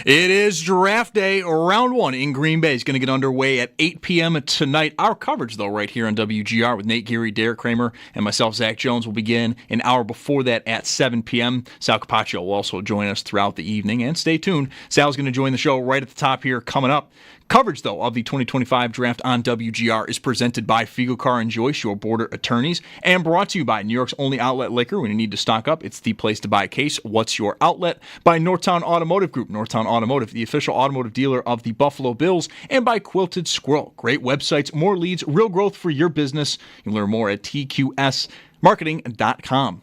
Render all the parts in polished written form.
It is draft day, round one in Green Bay. Is going to get underway at 8 p.m. tonight. Our coverage, though, right here on WGR with Nate Geary, Derek Kramer, and myself, Zach Jones, will begin an hour before that at 7 p.m. Sal Capacio will also join us throughout the evening. And stay tuned. Sal's going to join the show right at the top here coming up. Coverage, though, of the 2025 draft on WGR is presented by Figo Car and Joyce, your border attorneys, and brought to you by New York's only outlet liquor. When you need to stock up, it's the place to buy a case. What's your outlet? By Northtown Automotive Group. Northtown Automotive, the official automotive dealer of the Buffalo Bills, and by Quilted Squirrel. Great websites, more leads, real growth for your business. You can learn more at tqsmarketing.com.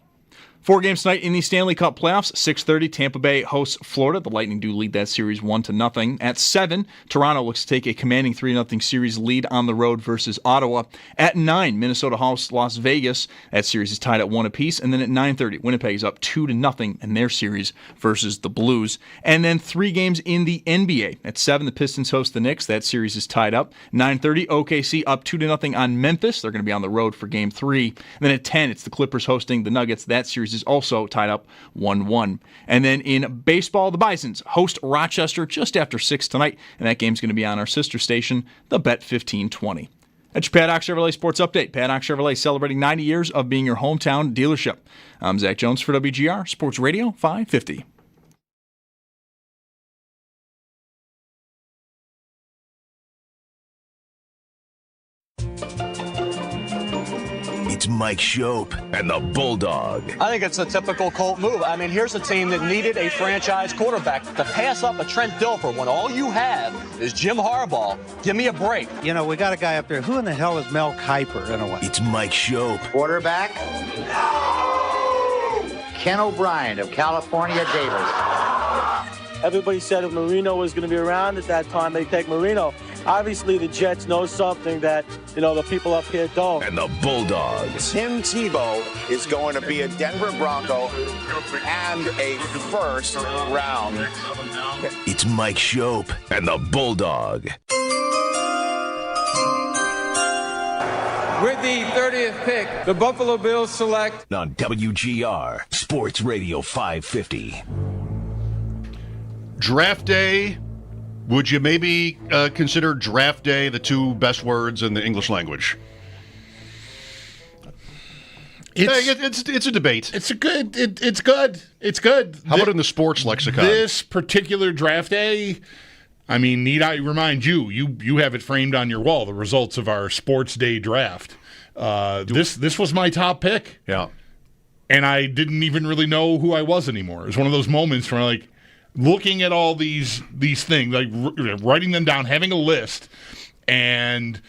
4 games tonight in the Stanley Cup playoffs. 6:30, Tampa Bay hosts Florida. The Lightning do lead that series 1-0. At 7, Toronto looks to take a commanding 3-0 series lead on the road versus Ottawa. At 9, Minnesota hosts Las Vegas. That series is tied at 1 apiece. And then at 9:30, Winnipeg is up 2-0 in their series versus the Blues. And then 3 games in the NBA. At 7, the Pistons host the Knicks. That series is tied up. 9:30, OKC up 2-0 on Memphis. They're going to be on the road for Game 3. And then at 10, it's the Clippers hosting the Nuggets. That series is also tied up 1-1. And then in baseball, the Bisons host Rochester just after 6 tonight, and that game's going to be on our sister station, the Bet 1520. That's your Paddock Chevrolet Sports Update. Paddock Chevrolet celebrating 90 years of being your hometown dealership. I'm Zach Jones for WGR Sports Radio 550. It's Mike Schopp and the Bulldog. I think it's a typical Colt move. I mean, here's a team that needed a franchise quarterback to pass up a Trent Dilfer when all you have is Jim Harbaugh. Give me a break. You know, we got a guy up there. Who in the hell is Mel Kiper in a way? It's Mike Schopp. Quarterback, Ken O'Brien of California Davis. Everybody said if Marino was going to be around at that time, they'd take Marino. Obviously, the Jets know something that, the people up here don't. And the Bulldogs. Tim Tebow is going to be a Denver Bronco and a first round. It's Mike Schopp and the Bulldog. With the 30th pick, the Buffalo Bills select on WGR Sports Radio 550. Draft day. Would you maybe consider draft day the 2 best words in the English language? It's a debate. It's good. It's good. How about in the sports lexicon? This particular draft day, I mean, need I remind you? You have it framed on your wall. The results of our sports day draft. This was my top pick. Yeah, and I didn't even really know who I was anymore. It was one of those moments where like, looking at all these things, like writing them down, having a list, and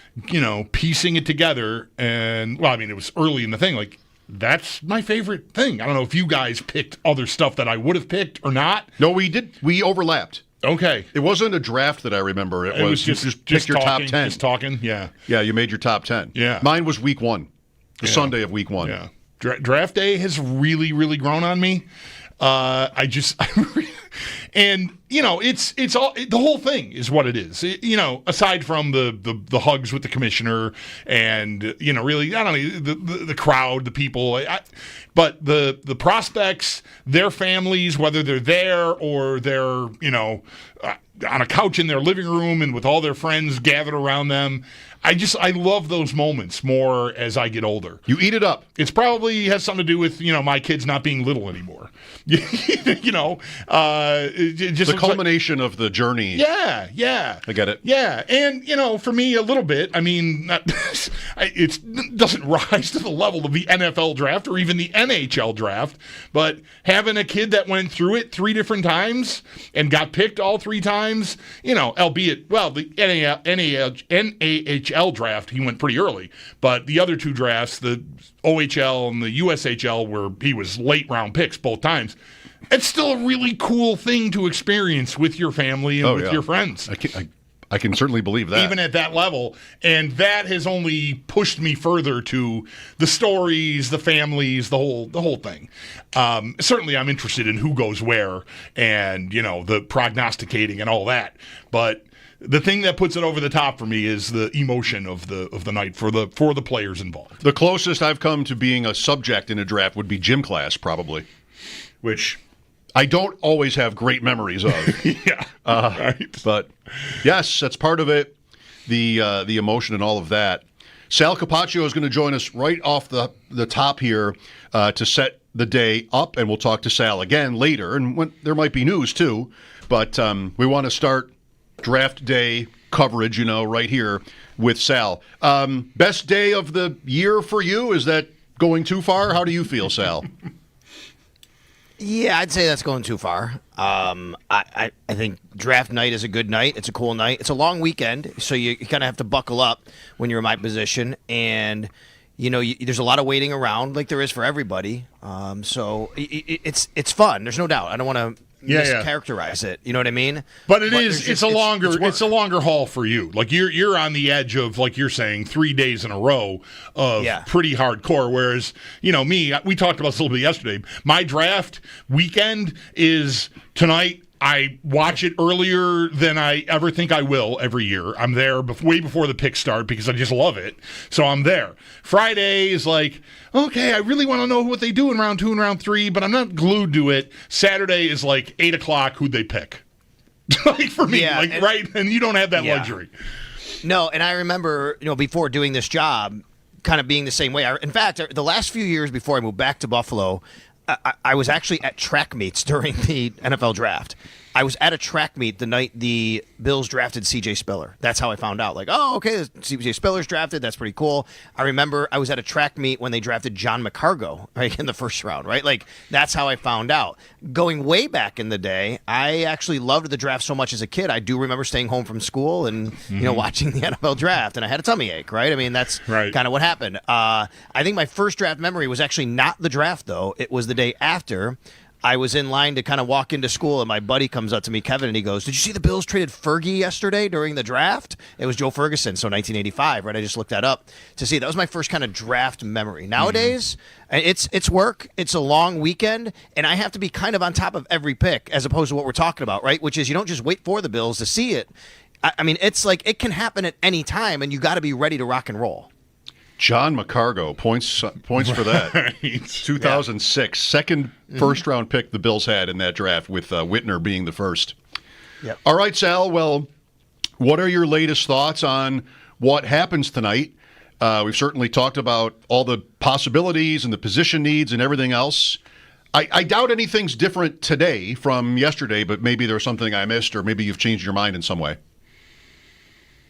piecing it together. And well, I mean, it was early in the thing. Like that's my favorite thing. I don't know if you guys picked other stuff that I would have picked or not. No, we did. We overlapped. Okay, it wasn't a draft that I remember. It was just pick your talking, top 10. Just talking. Yeah. You made your top 10. Yeah, mine was week 1, the Sunday of week 1. Yeah, draft day has really, really grown on me. And it's all the whole thing is what it is. Aside from the hugs with the commissioner and really I don't know the crowd, the people, but the prospects, their families, whether they're there or they're on a couch in their living room and with all their friends gathered around them. I love those moments more as I get older. You eat it up. It's probably has something to do with, my kids not being little anymore. Just the culmination of the journey. Yeah. I get it. Yeah. And, for me, a little bit, I mean, it doesn't rise to the level of the NFL draft or even the NHL draft, but having a kid that went through it 3 different times and got picked all 3 times, albeit, well, the NAHL draft, he went pretty early, but the other 2 drafts, the OHL and the USHL, where he was late round picks both times. It's still a really cool thing to experience with your family and with your friends. I can certainly believe that. Even at that level. And that has only pushed me further to the stories, the families, the whole thing. Certainly I'm interested in who goes where and, the prognosticating and all that. But the thing that puts it over the top for me is the emotion of the night for the players involved. The closest I've come to being a subject in a draft would be gym class, probably, which I don't always have great memories of. Yeah. Right. But yes, that's part of it. The emotion and all of that. Sal Capacio is going to join us right off the top here to set the day up, and we'll talk to Sal again later. And there might be news too, but we want to start draft day coverage, right here with Sal. Best day of the year for you? Is that going too far? How do you feel, Sal? Yeah, I'd say that's going too far. I think draft night is a good night. It's a cool night. It's a long weekend, so you kind of have to buckle up when you're in my position. And, there's a lot of waiting around like there is for everybody. So it's fun. There's no doubt. I don't want to mischaracterize it. You know what I mean? But it's a longer haul for you. Like you're on the edge of, like you're saying, 3 days in a row of pretty hardcore. Whereas, me, we talked about this a little bit yesterday. My draft weekend is tonight. I watch it earlier than I ever think I will every year. I'm there way before the picks start because I just love it. So I'm there. Friday is like, okay, I really want to know what they do in round 2 and round 3, but I'm not glued to it. Saturday is like 8 o'clock, who'd they pick? Like for me, right? And you don't have that luxury. No, and I remember, before doing this job, kind of being the same way. In fact, the last few years before I moved back to Buffalo, I was actually at track meets during the NFL draft. I was at a track meet the night the Bills drafted C.J. Spiller. That's how I found out. Like, oh, okay, C.J. Spiller's drafted. That's pretty cool. I remember I was at a track meet when they drafted John McCargo, right, in the first round, right? Like, that's how I found out. Going way back in the day, I actually loved the draft so much as a kid. I do remember staying home from school and, watching the NFL draft, and I had a tummy ache, right? I mean, that's kind of what happened. I think my first draft memory was actually not the draft, though. It was the day after. I was in line to kind of walk into school, and my buddy comes up to me, Kevin, and he goes, "Did you see the Bills traded Fergie yesterday during the draft?" It was Joe Ferguson, so 1985, right? I just looked that up to see. That was my first kind of draft memory. Nowadays, it's work. It's a long weekend, and I have to be kind of on top of every pick as opposed to what we're talking about, right? Which is you don't just wait for the Bills to see it. I mean, it's like it can happen at any time, and you got to be ready to rock and roll. John McCargo, points for that. 2006, second first-round pick the Bills had in that draft, with Whitner being the first. Yep. All right, Sal, well, what are your latest thoughts on what happens tonight? We've certainly talked about all the possibilities and the position needs and everything else. I doubt anything's different today from yesterday, but maybe there's something I missed, or maybe you've changed your mind in some way.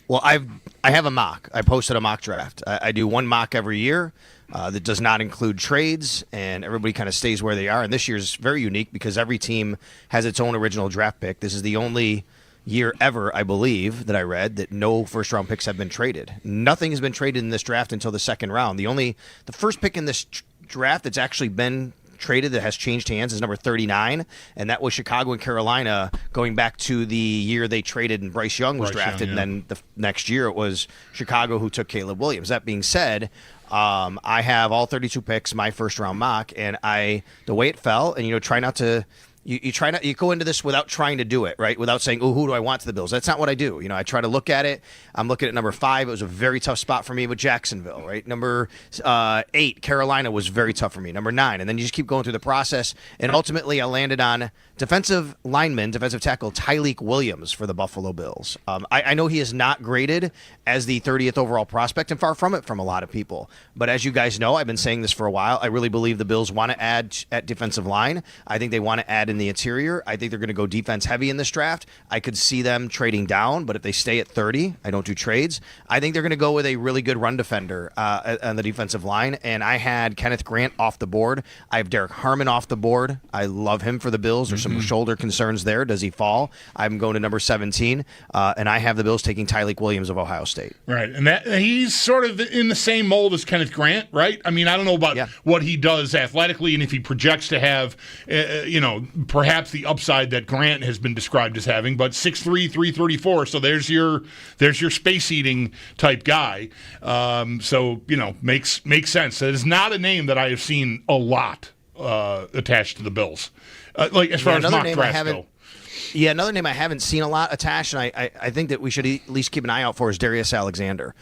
Well, I have a mock. I posted a mock draft. I do one mock every year that does not include trades, and everybody kind of stays where they are. And this year's very unique because every team has its own original draft pick. This is the only year ever, I believe, that I read that no first-round picks have been traded. Nothing has been traded in this draft until the second round. The first pick in this draft that's actually been traded that has changed hands is number 39, and that was Chicago and Carolina going back to the year they traded and Bryce Young was drafted, and then the next year it was Chicago who took Caleb Williams. That being said, I have all 32 picks, my first round mock, and the way it fell, and try not to. You go into this without trying to do it, right? Without saying, "Oh, who do I want to the Bills?" That's not what I do. I try to look at it. I'm looking at number 5. It was a very tough spot for me with Jacksonville, right? Number 8, Carolina was very tough for me. Number 9, and then you just keep going through the process. And ultimately, I landed on defensive tackle Tyleik Williams for the Buffalo Bills. I know he is not graded as the 30th overall prospect, and far from it from a lot of people. But as you guys know, I've been saying this for a while. I really believe the Bills want to add at defensive line. I think they want to add in the interior. I think they're going to go defense heavy in this draft. I could see them trading down, but if they stay at 30, I don't do trades. I think they're going to go with a really good run defender on the defensive line, and I had Kenneth Grant off the board. I have Derek Harmon off the board. I love him for the Bills. There's some shoulder concerns there. Does he fall? I'm going to number 17, and I have the Bills taking Tyleik Williams of Ohio State. Right, and he's sort of in the same mold as Kenneth Grant, right? I mean, I don't know about what he does athletically and if he projects to have, perhaps the upside that Grant has been described as having, but 6'3", 334, so there's your space-eating type guy. So, makes sense. It is not a name that I have seen a lot attached to the Bills. As far as mock drafts go. Yeah, another name I haven't seen a lot attached, and I think that we should at least keep an eye out for is Darius Alexander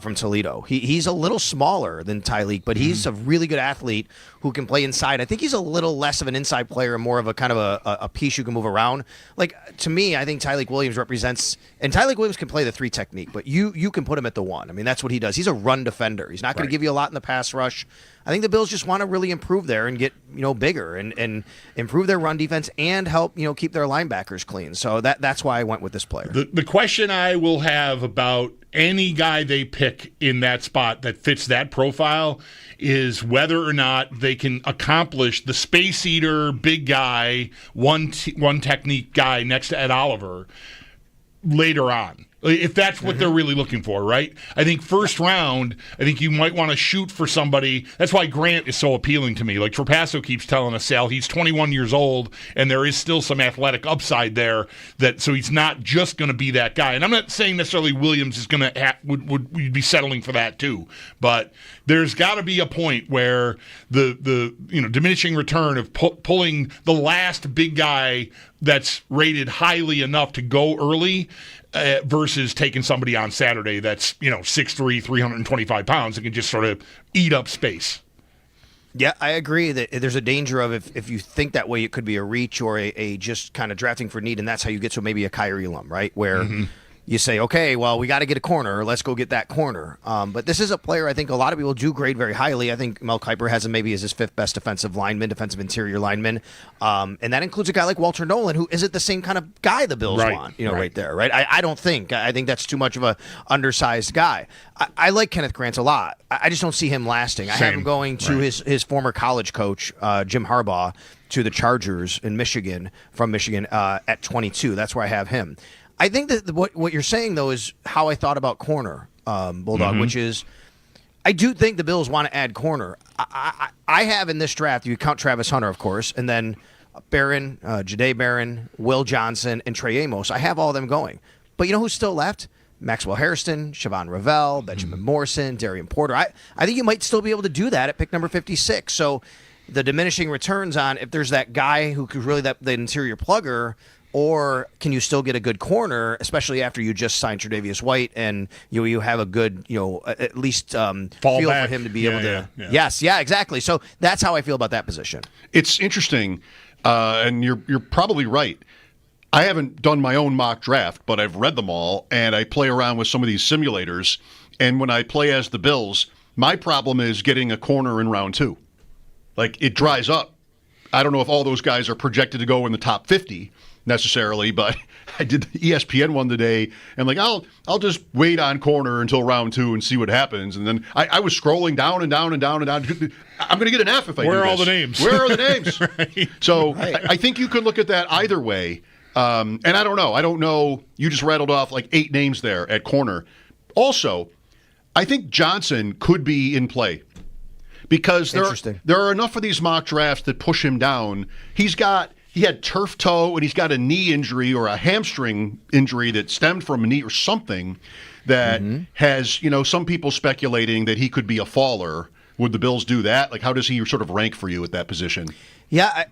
from Toledo. He's a little smaller than Tyleek, but he's a really good athlete who can play inside. I think he's a little less of an inside player and more of a kind of a piece you can move around. Like, to me, I think Tyleek Williams represents, and Tyleek Williams can play the 3 technique, but you can put him at the 1. I mean, that's what he does. He's a run defender. He's not going to give you a lot in the pass rush. I think the Bills just want to really improve there and get bigger and improve their run defense and help keep their linebackers clean. So that's why I went with this player. The question I will have about any guy they pick in that spot that fits that profile is whether or not they can accomplish the space eater, big guy, one technique guy next to Ed Oliver later on. If that's what they're really looking for, right? I think first round, I think you might want to shoot for somebody. That's why Grant is so appealing to me. Like Trapasso keeps telling us, Sal, he's 21 years old, and there is still some athletic upside there. So he's not just going to be that guy. And I'm not saying necessarily Williams is going to would be settling for that too. But there's got to be a point where the diminishing return of pulling the last big guy that's rated highly enough to go early versus taking somebody on Saturday that's 6'3", 325 pounds and can just sort of eat up space. Yeah, I agree that there's a danger of if you think that way, it could be a reach or a just kind of drafting for need, and that's how you get to maybe a Kyrie Elam, right? Where you say, okay, well, we got to get a corner. Let's go get that corner. But this is a player I think a lot of people do grade very highly. I think Mel Kiper has him maybe as his 5th best defensive interior lineman. And that includes a guy like Walter Nolan, who isn't the same kind of guy the Bills want, right there, right? I don't think. I think that's too much of a undersized guy. I like Kenneth Grant a lot. I just don't see him lasting. I have him going to his former college coach, Jim Harbaugh, to the Chargers in Michigan, from Michigan, at 22. That's where I have him. I think that what you're saying, though, is how I thought about corner, Bulldog, which is I do think the Bills want to add corner. I have in this draft, you count Travis Hunter, of course, and then Barron, Jahdae Barron, Will Johnson, and Trey Amos. I have all of them going. But you know who's still left? Maxwell Hairston, Siobhan Ravel, Benjamin Morrison, Darian Porter. I think you might still be able to do that at pick number 56. So the diminishing returns on if there's that guy who could really the interior plugger, or can you still get a good corner, especially after you just signed Tre'Davious White and you have a good, at least feel back for him to be able to. Yeah. Yes, yeah, exactly. So that's how I feel about that position. It's interesting, and you're probably right. I haven't done my own mock draft, but I've read them all, and I play around with some of these simulators. And when I play as the Bills, my problem is getting a corner in round 2. Like, it dries up. I don't know if all those guys are projected to go in the top 50 necessarily, but I did the ESPN one today, and I'll just wait on corner until round 2 and see what happens. And then I was scrolling down and down and down and down. I'm going to get an F if I do this. Where are all the names? Where are the names? Right. So I think you could look at that either way. And I don't know. I don't know. You just rattled off like 8 names there at corner. Also, I think Johnson could be in play because there are enough of these mock drafts that push him down. He had turf toe, and he's got a knee injury or a hamstring injury that stemmed from a knee or something that has, some people speculating that he could be a faller. Would the Bills do that? Like, how does he sort of rank for you at that position? Yeah,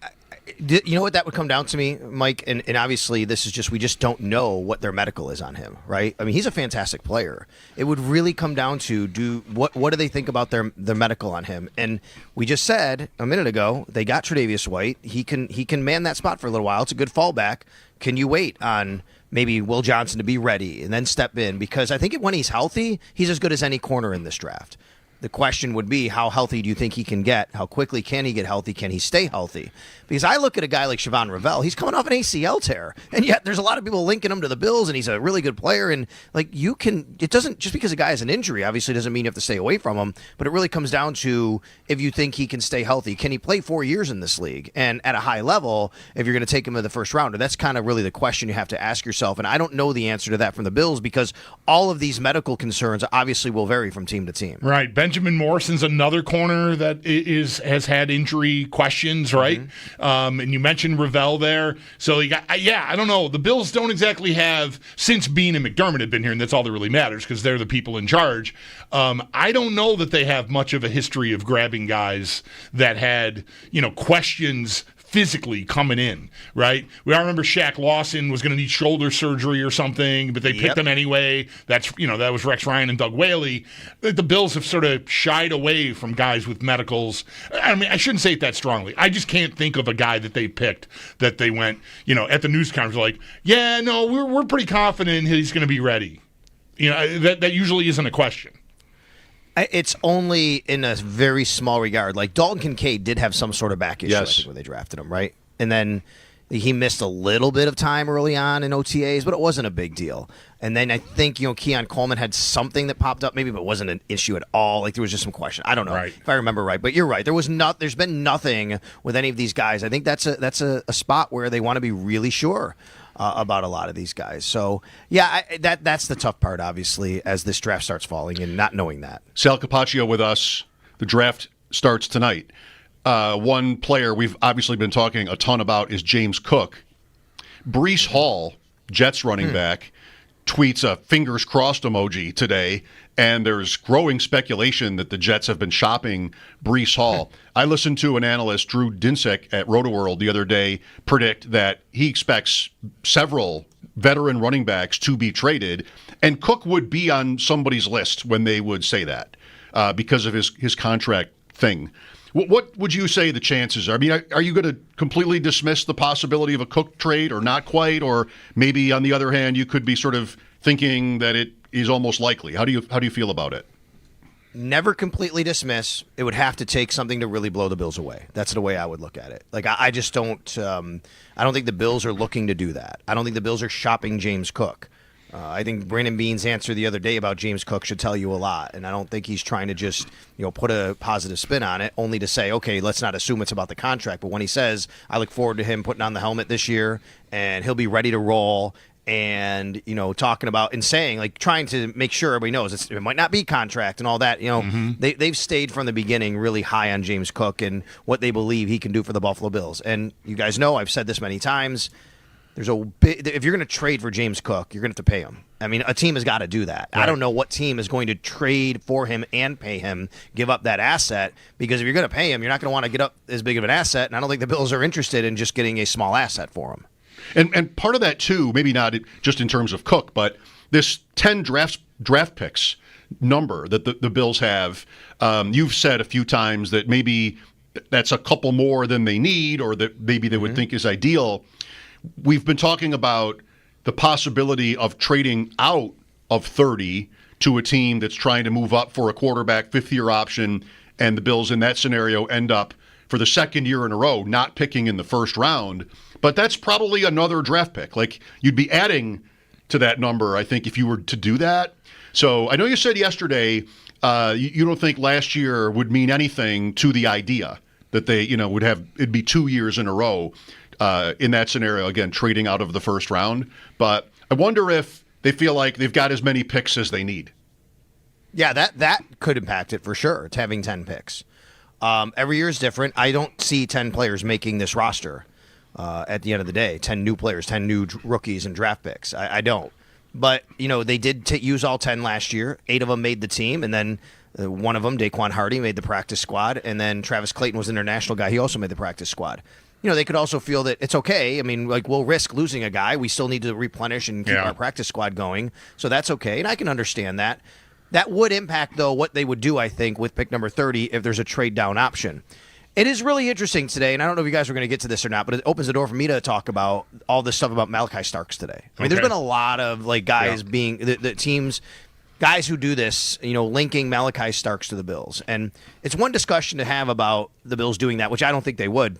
you know what that would come down to me, Mike? And obviously this is just, we just don't know what their medical is on him, right? I mean, he's a fantastic player. It would really come down to what do they think about their medical on him? And we just said a minute ago, they got Tre'Davious White. He can man that spot for a little while. It's a good fallback. Can you wait on maybe Will Johnson to be ready and then step in? Because I think when he's healthy, he's as good as any corner in this draft. The question would be, how healthy do you think he can get? How quickly can he get healthy? Can he stay healthy? Because I look at a guy like Siobhan Ravel, he's coming off an ACL tear, and yet there's a lot of people linking him to the Bills, and he's a really good player. And it doesn't, just because a guy has an injury, obviously doesn't mean you have to stay away from him, but it really comes down to if you think he can stay healthy. Can he play 4 years in this league and at a high level if you're going to take him in the first round? That's kind of really the question you have to ask yourself, and I don't know the answer to that from the Bills because all of these medical concerns obviously will vary from team to team. Right. Benjamin Morrison's another corner that has had injury questions, right? And you mentioned Ravel there. So I don't know. The Bills don't exactly have, since Beane and McDermott have been here, and that's all that really matters because they're the people in charge. I don't know that they have much of a history of grabbing guys that had, questions physically coming in, right? We all remember Shaq Lawson was going to need shoulder surgery or something, but they picked him anyway. That was Rex Ryan and Doug Whaley. The Bills have sort of shied away from guys with medicals. I mean, I shouldn't say it that strongly. I just can't think of a guy that they picked that they went, at the news conference like, yeah, no, we're pretty confident he's going to be ready. That usually isn't a question. It's only in a very small regard. Like Dalton Kincaid did have some sort of back issue I think, when they drafted him, right? And then he missed a little bit of time early on in OTAs, but it wasn't a big deal. And then I think, Keon Coleman had something that popped up maybe, but wasn't an issue at all. Like there was just some question. I don't know if I remember right, but you're right. There's been nothing with any of these guys. I think that's a spot where they want to be really sure about a lot of these guys. So, yeah, that's the tough part, obviously, as this draft starts falling and not knowing that. Sal Capacio with us. The draft starts tonight. One player we've obviously been talking a ton about is James Cook. Breece Hall, Jets running back, tweets a fingers crossed emoji today, and there's growing speculation that the Jets have been shopping Breece Hall. I listened to an analyst, Drew Dinsick, at RotoWorld the other day predict that he expects several veteran running backs to be traded, and Cook would be on somebody's list when they would say that because of his contract thing. What would you say the chances are? I mean, are you going to completely dismiss the possibility of a Cook trade or not quite? Or maybe, on the other hand, you could be sort of thinking that it is almost likely. How do you feel about it? Never completely dismiss. It would have to take something to really blow the Bills away. That's the way I would look at it. Like, I just don't I don't think the Bills are looking to do that. I don't think the Bills are shopping James Cook. I think Brandon Beane's answer the other day about James Cook should tell you a lot, and I don't think he's trying to just put a positive spin on it, only to say, okay, let's not assume it's about the contract. But when he says, I look forward to him putting on the helmet this year, and he'll be ready to roll, and talking about and saying, like, trying to make sure everybody knows it might not be contract and all that. They've stayed from the beginning really high on James Cook and what they believe he can do for the Buffalo Bills. And you guys know I've said this many times. If you're going to trade for James Cook, you're going to have to pay him. I mean, a team has got to do that. Right. I don't know what team is going to trade for him and pay him, give up that asset, because if you're going to pay him, you're not going to want to get up as big of an asset, and I don't think the Bills are interested in just getting a small asset for him. And part of that, too, maybe not just in terms of Cook, but this 10 draft picks number that the Bills have, you've said a few times that maybe that's a couple more than they need or that maybe they would think is ideal. We've been talking about the possibility of trading out of 30 to a team that's trying to move up for a quarterback, fifth-year option, and the Bills in that scenario end up, for the second year in a row, not picking in the first round. But that's probably another draft pick. Like, you'd be adding to that number, I think, if you were to do that. So I know you said yesterday you don't think last year would mean anything to the idea that they would have it'd be 2 years in a row. In that scenario, again, trading out of the first round. But I wonder if they feel like they've got as many picks as they need. Yeah, that could impact it for sure. It's having 10 picks. Every year is different. I don't see 10 players making this roster at the end of the day. 10 new players, 10 new rookies and draft picks. I don't. But, they did use all 10 last year. 8 of them made the team, and then one of them, Daquan Hardy, made the practice squad, and then Travis Clayton was an international guy. He also made the practice squad. They could also feel that it's okay. I mean, like, we'll risk losing a guy. We still need to replenish and keep our practice squad going. So that's okay, and I can understand that. That would impact, though, what they would do, I think, with pick number 30 if there's a trade-down option. It is really interesting today, and I don't know if you guys are going to get to this or not, but it opens the door for me to talk about all this stuff about Malachi Starks today. I mean, there's been a lot of, like, guys being the teams – guys who do this, linking Malachi Starks to the Bills. And it's one discussion to have about the Bills doing that, which I don't think they would.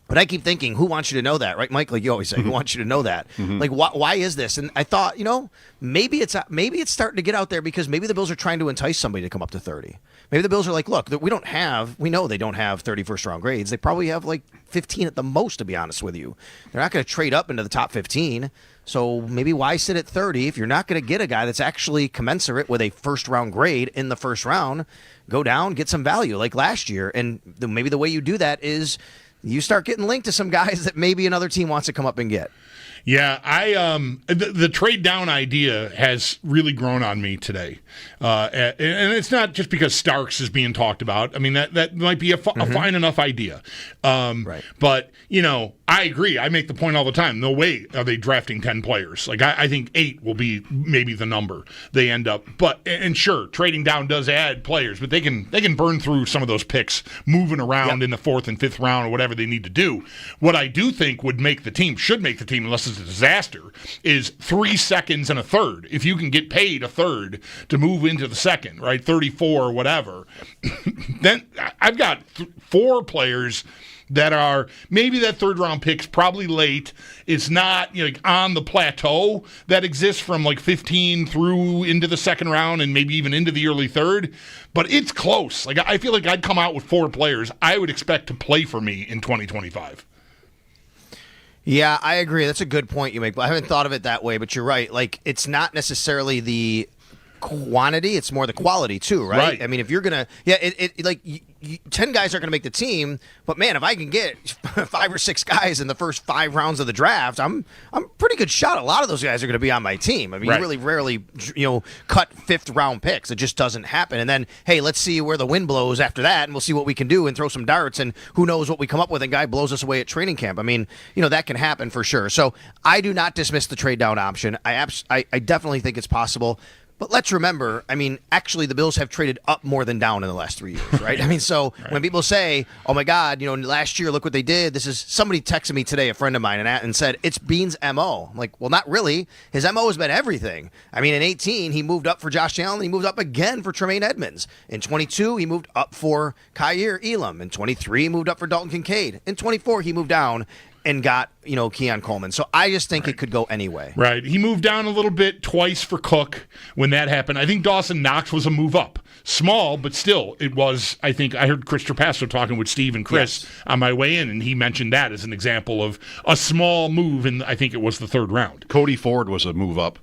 But I keep thinking, who wants you to know that, right, Mike? Like you always say, who wants you to know that? Like, why is this? And I thought, maybe it's starting to get out there because maybe the Bills are trying to entice somebody to come up to 30. Maybe the Bills are like, look, we know they don't have 30 first-round grades. They probably have like 15 at the most, to be honest with you. They're not going to trade up into the top 15. So maybe why sit at 30 if you're not going to get a guy that's actually commensurate with a first-round grade in the first round? Go down, get some value like last year. And maybe the way you do that is you start getting linked to some guys that maybe another team wants to come up and get. Yeah, the trade down idea has really grown on me today, and it's not just because Starks is being talked about. I mean that might be a fine enough idea, right? But I agree. I make the point all the time. No way are they drafting 10 players. Like I think 8 will be maybe the number they end up. But and sure, trading down does add players, but they can burn through some of those picks moving around in the 4th and 5th round or whatever they need to do. What I do think should make the team, unless it's a disaster, is 3 seconds and a third. If you can get paid a third to move into the second, right, 34 or whatever, then I've got 4 players that are maybe that third round pick's probably late. It's not on the plateau that exists from 15 through into the second round and maybe even into the early third, but it's close. I feel like I'd come out with 4 players I would expect to play for me in 2025. Yeah, I agree. That's a good point you make. I haven't thought of it that way, but you're right. It's not necessarily the quantity, it's more the quality too, right? I mean, if you're gonna 10 guys aren't gonna make the team, but man, if I can get 5 or 6 guys in the first 5 rounds of the draft, I'm pretty good shot. A lot of those guys are gonna be on my team. I mean, you really rarely cut 5th round picks. It just doesn't happen. And then hey, let's see where the wind blows after that, and we'll see what we can do and throw some darts, and who knows what we come up with, and guy blows us away at training camp. I mean, that can happen for sure. So I do not dismiss the trade down option. I definitely think it's possible. But let's remember, I mean, actually the Bills have traded up more than down in the last 3 years, right? I mean, so when people say, oh my God, last year, look what they did. Somebody texted me today, a friend of mine, and said, it's Beane's MO. I'm like, well, not really. His MO has been everything. I mean, in 18, he moved up for Josh Allen. He moved up again for Tremaine Edmonds. In 22, he moved up for Kyer Elam. In 23, he moved up for Dalton Kincaid. In 24, he moved down and got, Keon Coleman. So I just think it could go anyway. Right. He moved down a little bit twice for Cook when that happened. I think Dawson Knox was a move up. Small, but still, it was, I think, I heard Chris Trapasso talking with Steve and Chris on my way in, and he mentioned that as an example of a small move, and I think it was the 3rd round. Cody Ford was a move up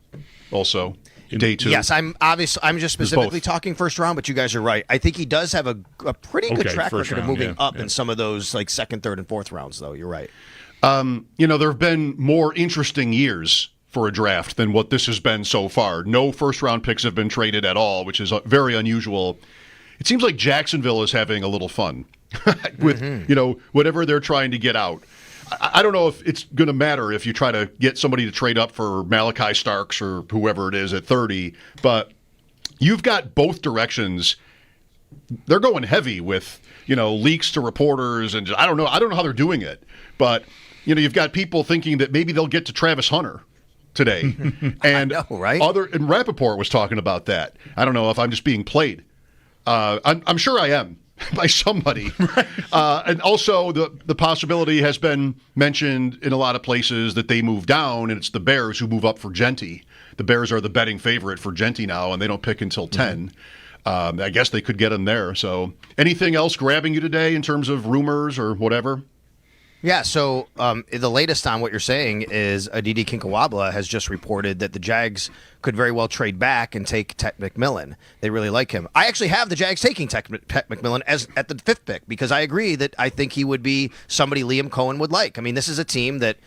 also. Day 2. Yes, I'm just specifically talking 1st round, but you guys are right. I think he does have a pretty good track record of moving up in some of those 2nd, 3rd, and 4th rounds, though. You're right. There have been more interesting years for a draft than what this has been so far. No first-round picks have been traded at all, which is very unusual. It seems like Jacksonville is having a little fun with, whatever they're trying to get out. I don't know if it's going to matter if you try to get somebody to trade up for Malachi Starks or whoever it is at 30, but you've got both directions. They're going heavy with, leaks to reporters, and I don't know how they're doing it, but you've got people thinking that maybe they'll get to Travis Hunter today. And I know, right? And Rappaport was talking about that. I don't know if I'm just being played. I'm sure I am by somebody. And also the possibility has been mentioned in a lot of places that they move down, and it's the Bears who move up for Genty. The Bears are the betting favorite for Genty now, and they don't pick until 10. I guess they could get him there. So anything else grabbing you today in terms of rumors or whatever? Yeah, so the latest on what you're saying is Aditi Kinkawabla has just reported that the Jags could very well trade back and take Tet McMillan. They really like him. I actually have the Jags taking Tet McMillan at the 5th pick because I agree that I think he would be somebody Liam Cohen would like. I mean, this is a team that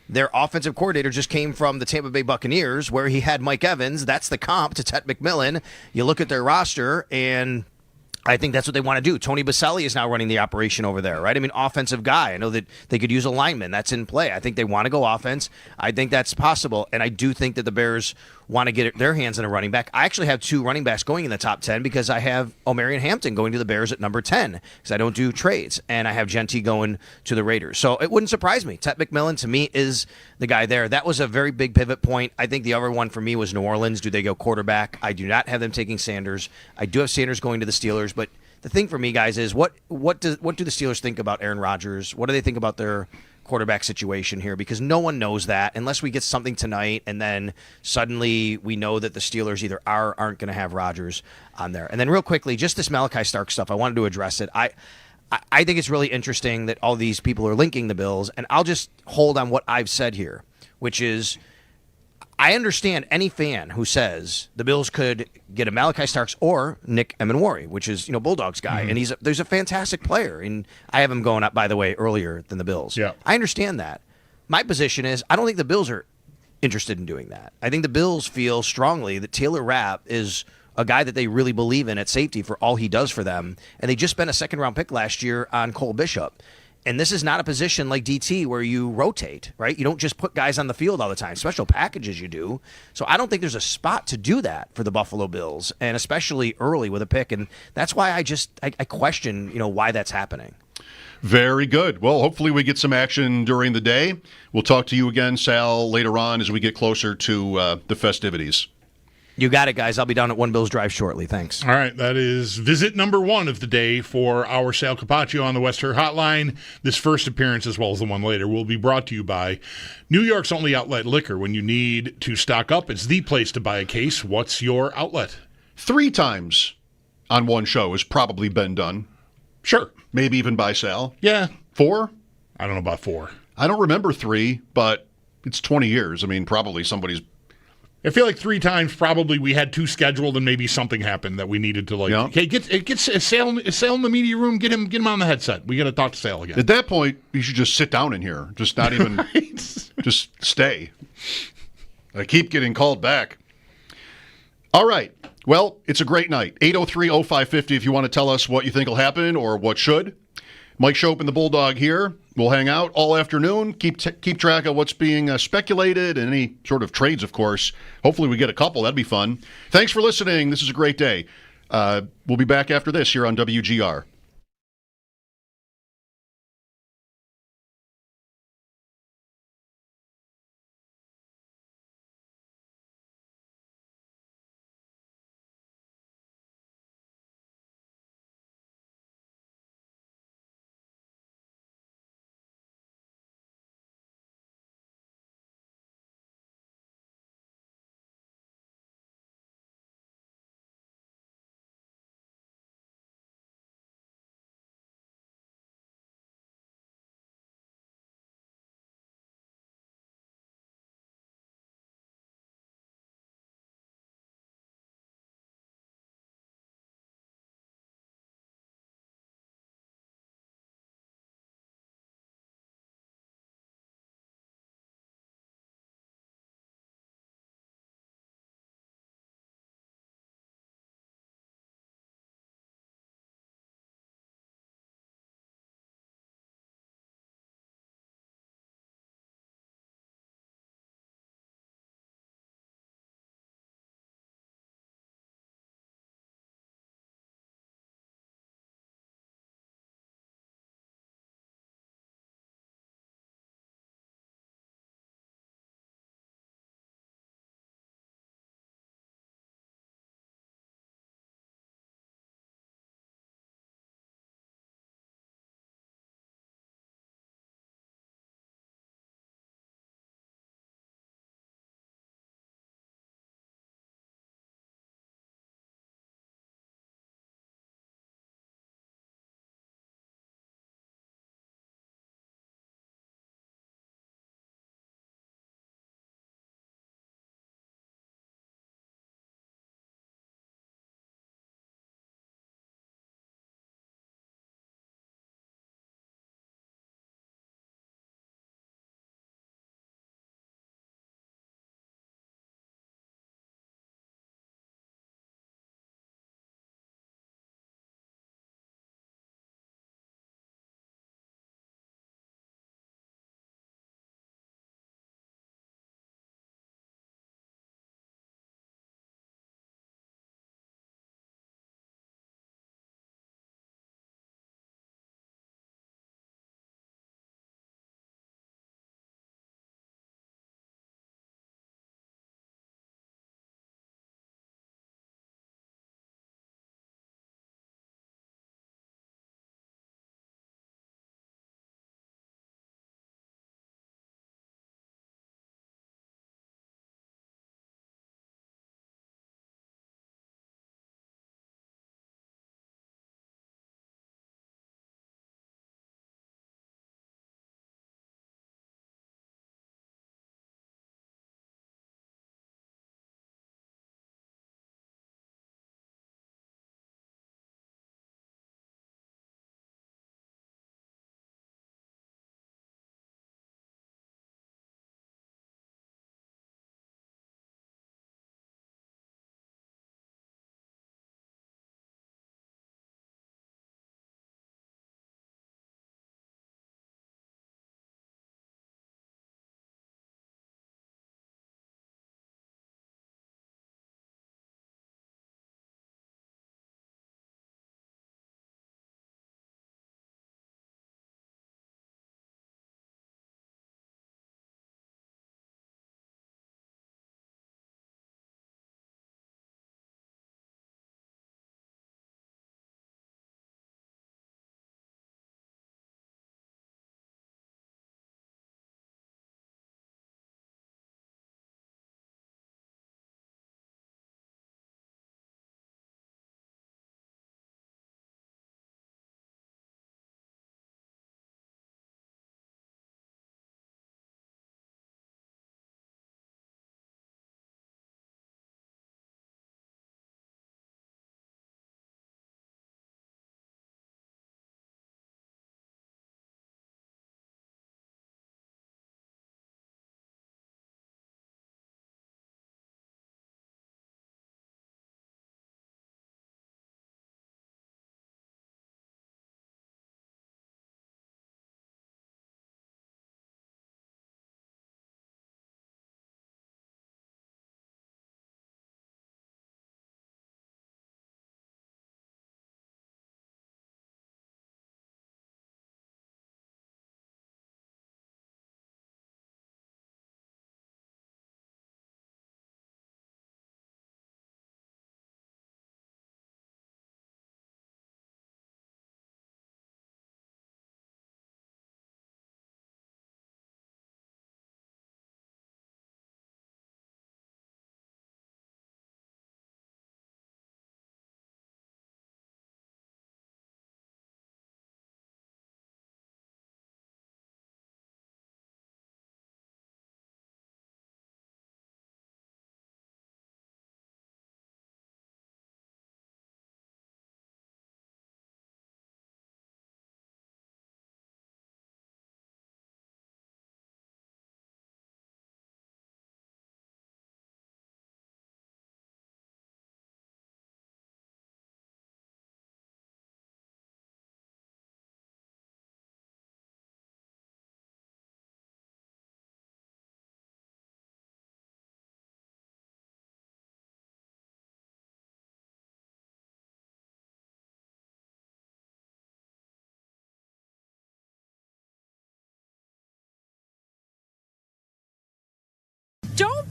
their offensive coordinator just came from the Tampa Bay Buccaneers where he had Mike Evans. That's the comp to Tet McMillan. You look at their roster and I think that's what they want to do. Tony Baselli is now running the operation over there, right? I mean, offensive guy. I know that they could use a lineman. That's in play. I think they want to go offense. I think that's possible. And I do think that the Bears want to get their hands on a running back. I actually have 2 running backs going in the top 10 because I have Omarion Hampton going to the Bears at number 10 because I don't do trades. And I have Genty going to the Raiders. So it wouldn't surprise me. Tet McMillan, to me, is the guy there. That was a very big pivot point. I think the other one for me was New Orleans. Do they go quarterback? I do not have them taking Sanders. I do have Sanders going to the Steelers. But the thing for me, guys, is what do the Steelers think about Aaron Rodgers? What do they think about their quarterback situation here? Because no one knows that unless we get something tonight and then suddenly we know that the Steelers either are or aren't going to have Rodgers on there. And then real quickly, just this Malachi Stark stuff, I wanted to address it. I think it's really interesting that all these people are linking the Bills, and I'll just hold on what I've said here, which is I understand any fan who says the Bills could get a Malachi Starks or Nick Emenwari, which is, Bulldogs guy, and there's a fantastic player, and I have him going up, by the way, earlier than the Bills. Yeah. I understand that. My position is I don't think the Bills are interested in doing that. I think the Bills feel strongly that Taylor Rapp is a guy that they really believe in at safety for all he does for them. And they just spent a second-round pick last year on Cole Bishop. And this is not a position like DT where you rotate, right? You don't just put guys on the field all the time. Special packages you do. So I don't think there's a spot to do that for the Buffalo Bills, and especially early with a pick. And that's why I question, why that's happening. Very good. Well, hopefully we get some action during the day. We'll talk to you again, Sal, later on as we get closer to the festivities. You got it, guys. I'll be down at One Bills Drive shortly. Thanks. All right, that is visit number 1 of the day for our Sal Capacio on the West Her Hotline. This first appearance, as well as the one later, will be brought to you by New York's only outlet liquor. When you need to stock up, it's the place to buy a case. What's your outlet? 3 times on one show has probably been done. Sure. Maybe even by Sal. Yeah. 4? I don't know about 4. I don't remember 3, but it's 20 years. I mean, probably somebody's... I feel like 3 times probably we had 2 scheduled and maybe something happened that we needed to okay, get Sal in the media room, get him on the headset. We got to talk to Sal again. At that point, you should just sit down in here. Just not even, right. Just stay. I keep getting called back. All right. Well, it's a great night. 803-0550 if you want to tell us what you think will happen or what should. Mike Schopp and the Bulldog here. We'll hang out all afternoon, keep track of what's being speculated and any sort of trades, of course. Hopefully we get a couple. That'd be fun. Thanks for listening. This is a great day. We'll be back after this here on WGR.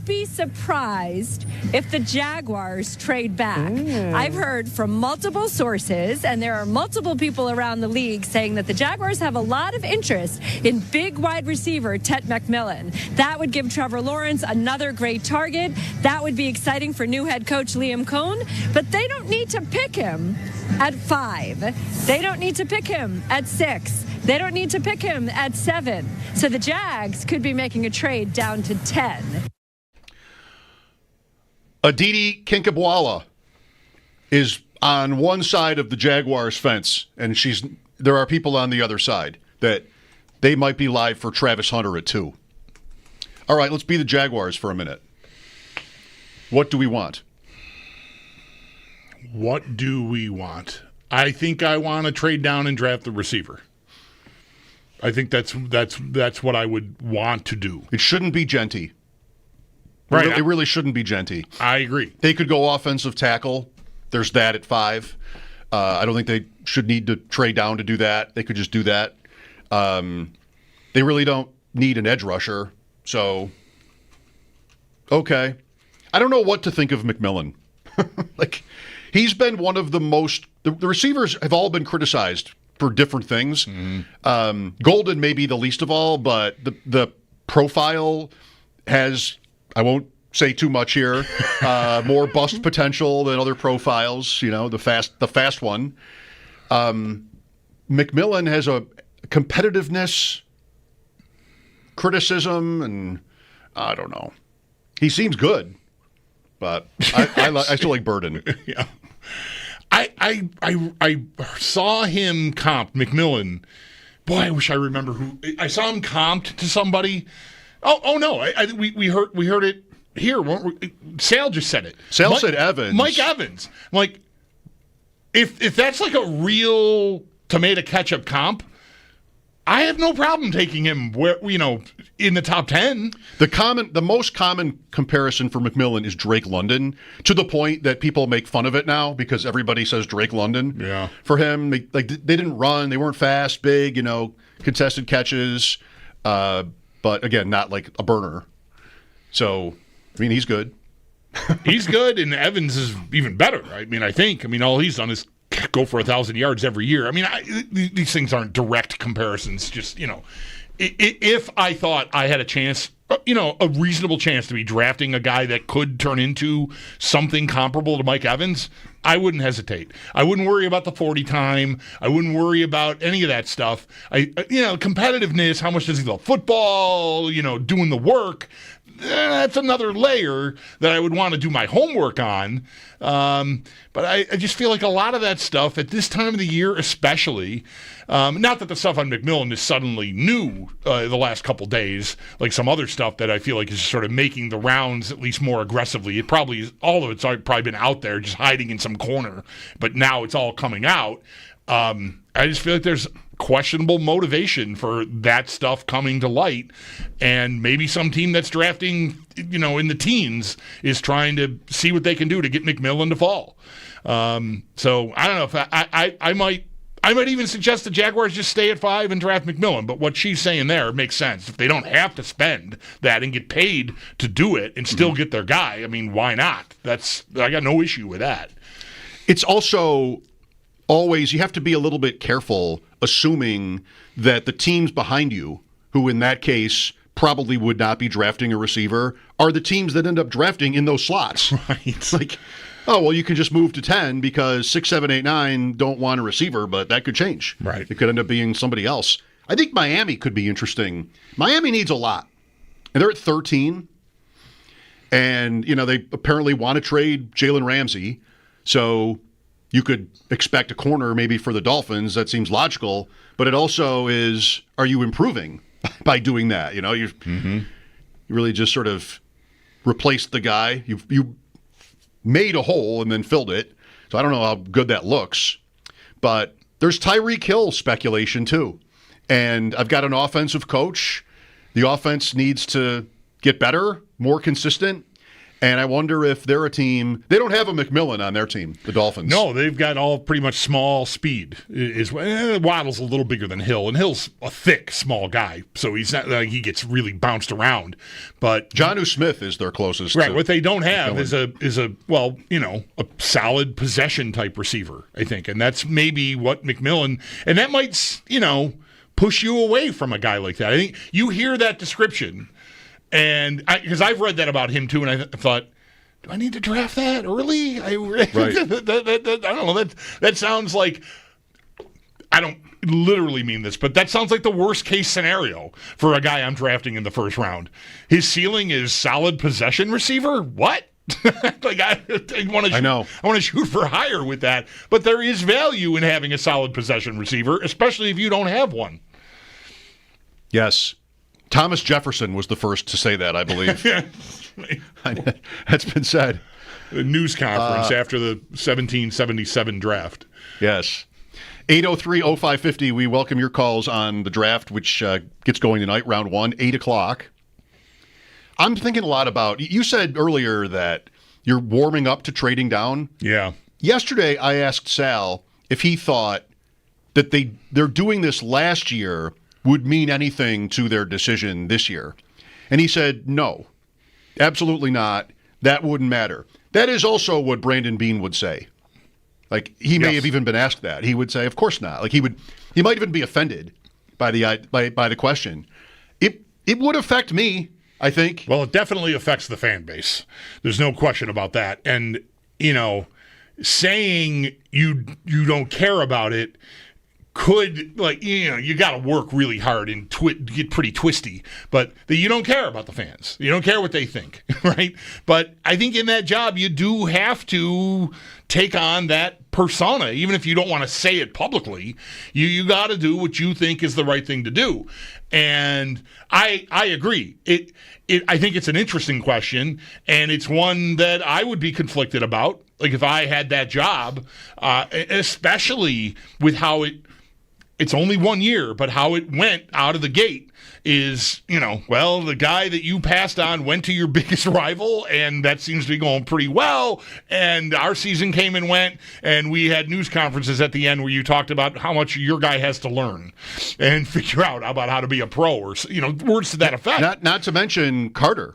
be surprised if the Jaguars trade back. I've heard from multiple sources, and there are multiple people around the league saying that the Jaguars have a lot of interest in big wide receiver Ted McMillan. That would give Trevor Lawrence another great target. That would be exciting for new head coach Liam Cohn, but they don't need to pick him at 5. They don't need to pick him at 6. They don't need to pick him at 7. So the Jags could be making a trade down to 10. Aditi Kinkhabwala is on one side of the Jaguars fence, and there are people on the other side that they might be live for Travis Hunter at 2. All right, let's be the Jaguars for a minute. What do we want? What do we want? I think I want to trade down and draft the receiver. I think that's what I would want to do. It shouldn't be Genty. Right. It really shouldn't be Genty. I agree. They could go offensive tackle. There's that at 5. I don't think they should need to trade down to do that. They could just do that. They really don't need an edge rusher. So, okay. I don't know what to think of McMillan. He's been one of the most... The receivers have all been criticized for different things. Mm-hmm. Golden may be the least of all, but the profile has, I won't say too much here, more bust potential than other profiles, the fast one. McMillan has a competitiveness, criticism, and I don't know. He seems good, but I still like Burden. Yeah. I saw him comp McMillan. Boy, I wish I remember who I saw him comped to somebody. Oh no, we heard it here. Sal just said it. Sal said Evans. Mike Evans. Like, if that's like a real tomato ketchup comp, I have no problem taking him in the top 10. The most common comparison for McMillan is Drake London, to the point that people make fun of it now because everybody says Drake London. Yeah. For him, they didn't run, they weren't fast, big, contested catches, but again, not like a burner. So, he's good. He's good, and Evans is even better. I think all he's done is go for 1,000 yards every year. These things aren't direct comparisons. Just, if I thought I had a chance, a reasonable chance to be drafting a guy that could turn into something comparable to Mike Evans, I wouldn't hesitate. I wouldn't worry about the 40 time. I wouldn't worry about any of that stuff. Competitiveness, how much does he love football, doing the work. That's another layer that I would want to do my homework on. But I just feel like a lot of that stuff at this time of the year especially, not that the stuff on McMillan is suddenly new the last couple days, like some other stuff that I feel like is sort of making the rounds at least more aggressively. It probably is, all of it's probably been out there just hiding in some corner, but now it's all coming out. I just feel like there's questionable motivation for that stuff coming to light, and maybe some team that's drafting, in the teens is trying to see what they can do to get McMillan to fall. So I don't know if I might even suggest the Jaguars just stay at 5 and draft McMillan. But what she's saying there makes sense. If they don't have to spend that and get paid to do it and still get their guy, why not? I got no issue with that. It's also always, you have to be a little bit careful assuming that the teams behind you, who in that case probably would not be drafting a receiver, are the teams that end up drafting in those slots. Right. It's like, oh, well, you can just move to 10 because 6, 7, 8, 9 don't want a receiver, but that could change. Right. It could end up being somebody else. I think Miami could be interesting. Miami needs a lot. And they're at 13. And, they apparently want to trade Jalen Ramsey. So you could expect a corner maybe for the Dolphins. That seems logical. But it also is, are you improving by doing that? You really just sort of replaced the guy. You made a hole and then filled it. So I don't know how good that looks. But there's Tyreek Hill speculation too. And I've got an offensive coach. The offense needs to get better, more consistent. And I wonder if they're a team. They don't have a McMillan on their team, the Dolphins. No, they've got all pretty much small speed. Waddle's a little bigger than Hill, and Hill's a thick, small guy, so he's not like he gets really bounced around. But Jonnu Smith is their closest. Right. What they don't have McMillan. is a solid possession type receiver, I think, and that's maybe what McMillan, and that might push you away from a guy like that. I think you hear that description. And because I've read that about him too, and I thought, do I need to draft that early? Right. I don't know. That sounds like, I don't literally mean this, but that sounds like the worst case scenario for a guy I'm drafting in the first round. His ceiling is solid possession receiver. What? Like I want to shoot for higher with that, but there is value in having a solid possession receiver, especially if you don't have one. Yes. Thomas Jefferson was the first to say that, I believe. That's been said. A news conference after the 1777 draft. Yes. 803-0550, we welcome your calls on the draft, which gets going tonight, round 1, 8 o'clock. I'm thinking a lot about, you said earlier that you're warming up to trading down. Yeah. Yesterday, I asked Sal if he thought that they're doing this last year would mean anything to their decision this year. And he said, no, absolutely not. That wouldn't matter. That is also what Brandon Beane would say. Like, he may have even been asked that. He would say, of course not. Like, he might even be offended by the question. It would affect me, I think. Well, it definitely affects the fan base. There's no question about that. And, saying you don't care about it could, you got to work really hard and get pretty twisty, but you don't care about the fans. You don't care what they think, right? But I think in that job, you do have to take on that persona, even if you don't want to say it publicly. You got to do what you think is the right thing to do. And I agree. I think it's an interesting question, and it's one that I would be conflicted about. Like if I had that job, especially with how it's only 1 year, but how it went out of the gate is, the guy that you passed on went to your biggest rival, and that seems to be going pretty well. And our season came and went, and we had news conferences at the end where you talked about how much your guy has to learn and figure out about how to be a pro, or words to that effect. Not to mention Carter,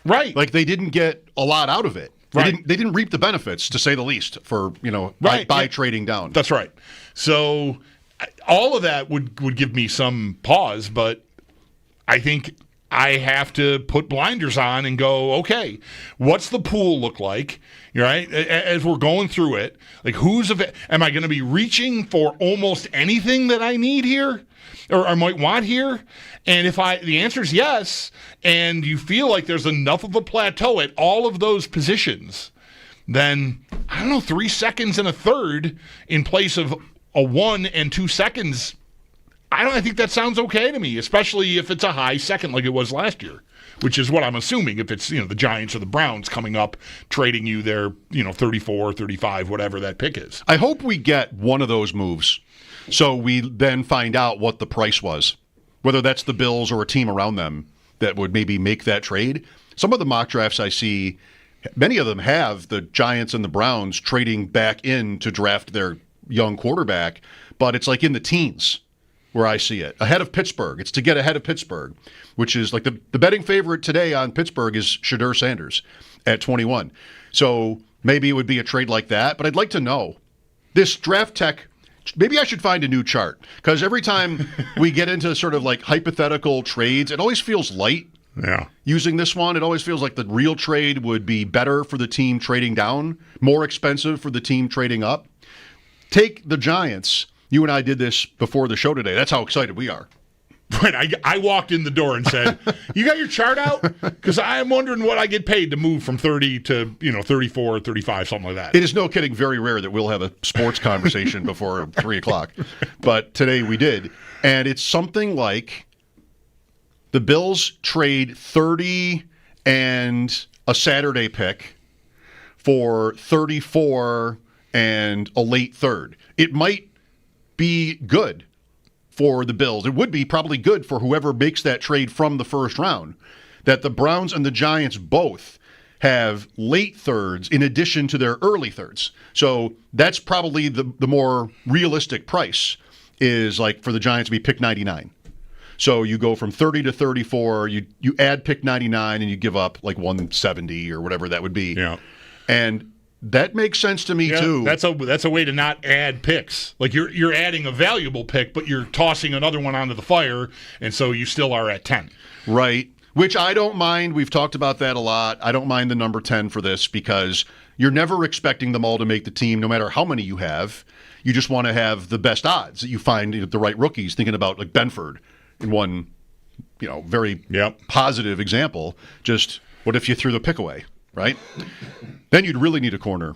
right? Like they didn't get a lot out of it. They didn't reap the benefits, to say the least, for by trading down. That's right. So all of that would give me some pause, but I think I have to put blinders on and go, okay, what's the pool look like? Right? As we're going through it, like am I going to be reaching for almost anything that I need here or I might want here? And if the answer is yes, and you feel like there's enough of a plateau at all of those positions, then 3 seconds and a third in place of a 1 and 2 seconds, I think that sounds okay to me, especially if it's a high second like it was last year, which is what I'm assuming if it's, the Giants or the Browns coming up, trading you their, 34, 35, whatever that pick is. I hope we get one of those moves so we then find out what the price was, whether that's the Bills or a team around them that would maybe make that trade. Some of the mock drafts I see, many of them have the Giants and the Browns trading back in to draft their young quarterback, but it's like in the teens where I see it. Ahead of Pittsburgh. It's to get ahead of Pittsburgh, which is like the betting favorite today on Pittsburgh is Shadur Sanders at 21. So maybe it would be a trade like that, but I'd like to know. This draft tech, maybe I should find a new chart, because every time we get into sort of like hypothetical trades, it always feels light. Yeah. Using this one, it always feels like the real trade would be better for the team trading down, more expensive for the team trading up. Take the Giants. You and I did this before the show today. That's how excited we are. Right. I walked in the door and said, you got your chart out? Because I'm wondering what I get paid to move from 30 to 34, 35, something like that. It is no kidding very rare that we'll have a sports conversation before 3 o'clock. But today we did. And it's something like the Bills trade 30 and a Saturday pick for 34 and a late third. It might be good for the Bills. It would be probably good for whoever makes that trade from the first round, that the Browns and the Giants both have late thirds in addition to their early thirds. So that's probably the more realistic price is like for the Giants to be pick 99. So you go from 30 to 34, you add pick 99 and you give up like 170 or whatever that would be. Yeah. And that makes sense to me too. That's a way to not add picks. Like you're adding a valuable pick, but you're tossing another one onto the fire, and so you still are at 10. Right. Which I don't mind. We've talked about that a lot. I don't mind the number 10 for this because you're never expecting them all to make the team, no matter how many you have. You just want to have the best odds that you find the right rookies. Thinking about like Benford in one, very positive example. Just what if you threw the pick away, right? Then you'd really need a corner,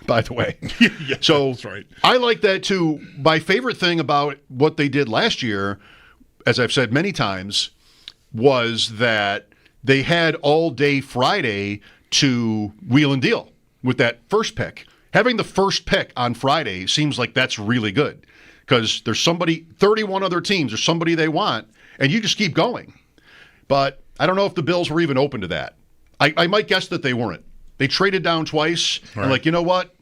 by the way. Yeah, so that's right. I like that too. My favorite thing about what they did last year, as I've said many times, was that they had all day Friday to wheel and deal with that first pick. Having the first pick on Friday seems like that's really good because there's 31 other teams, there's somebody they want, and you just keep going. But I don't know if the Bills were even open to that. I might guess that they weren't. They traded down twice, right. And you know what?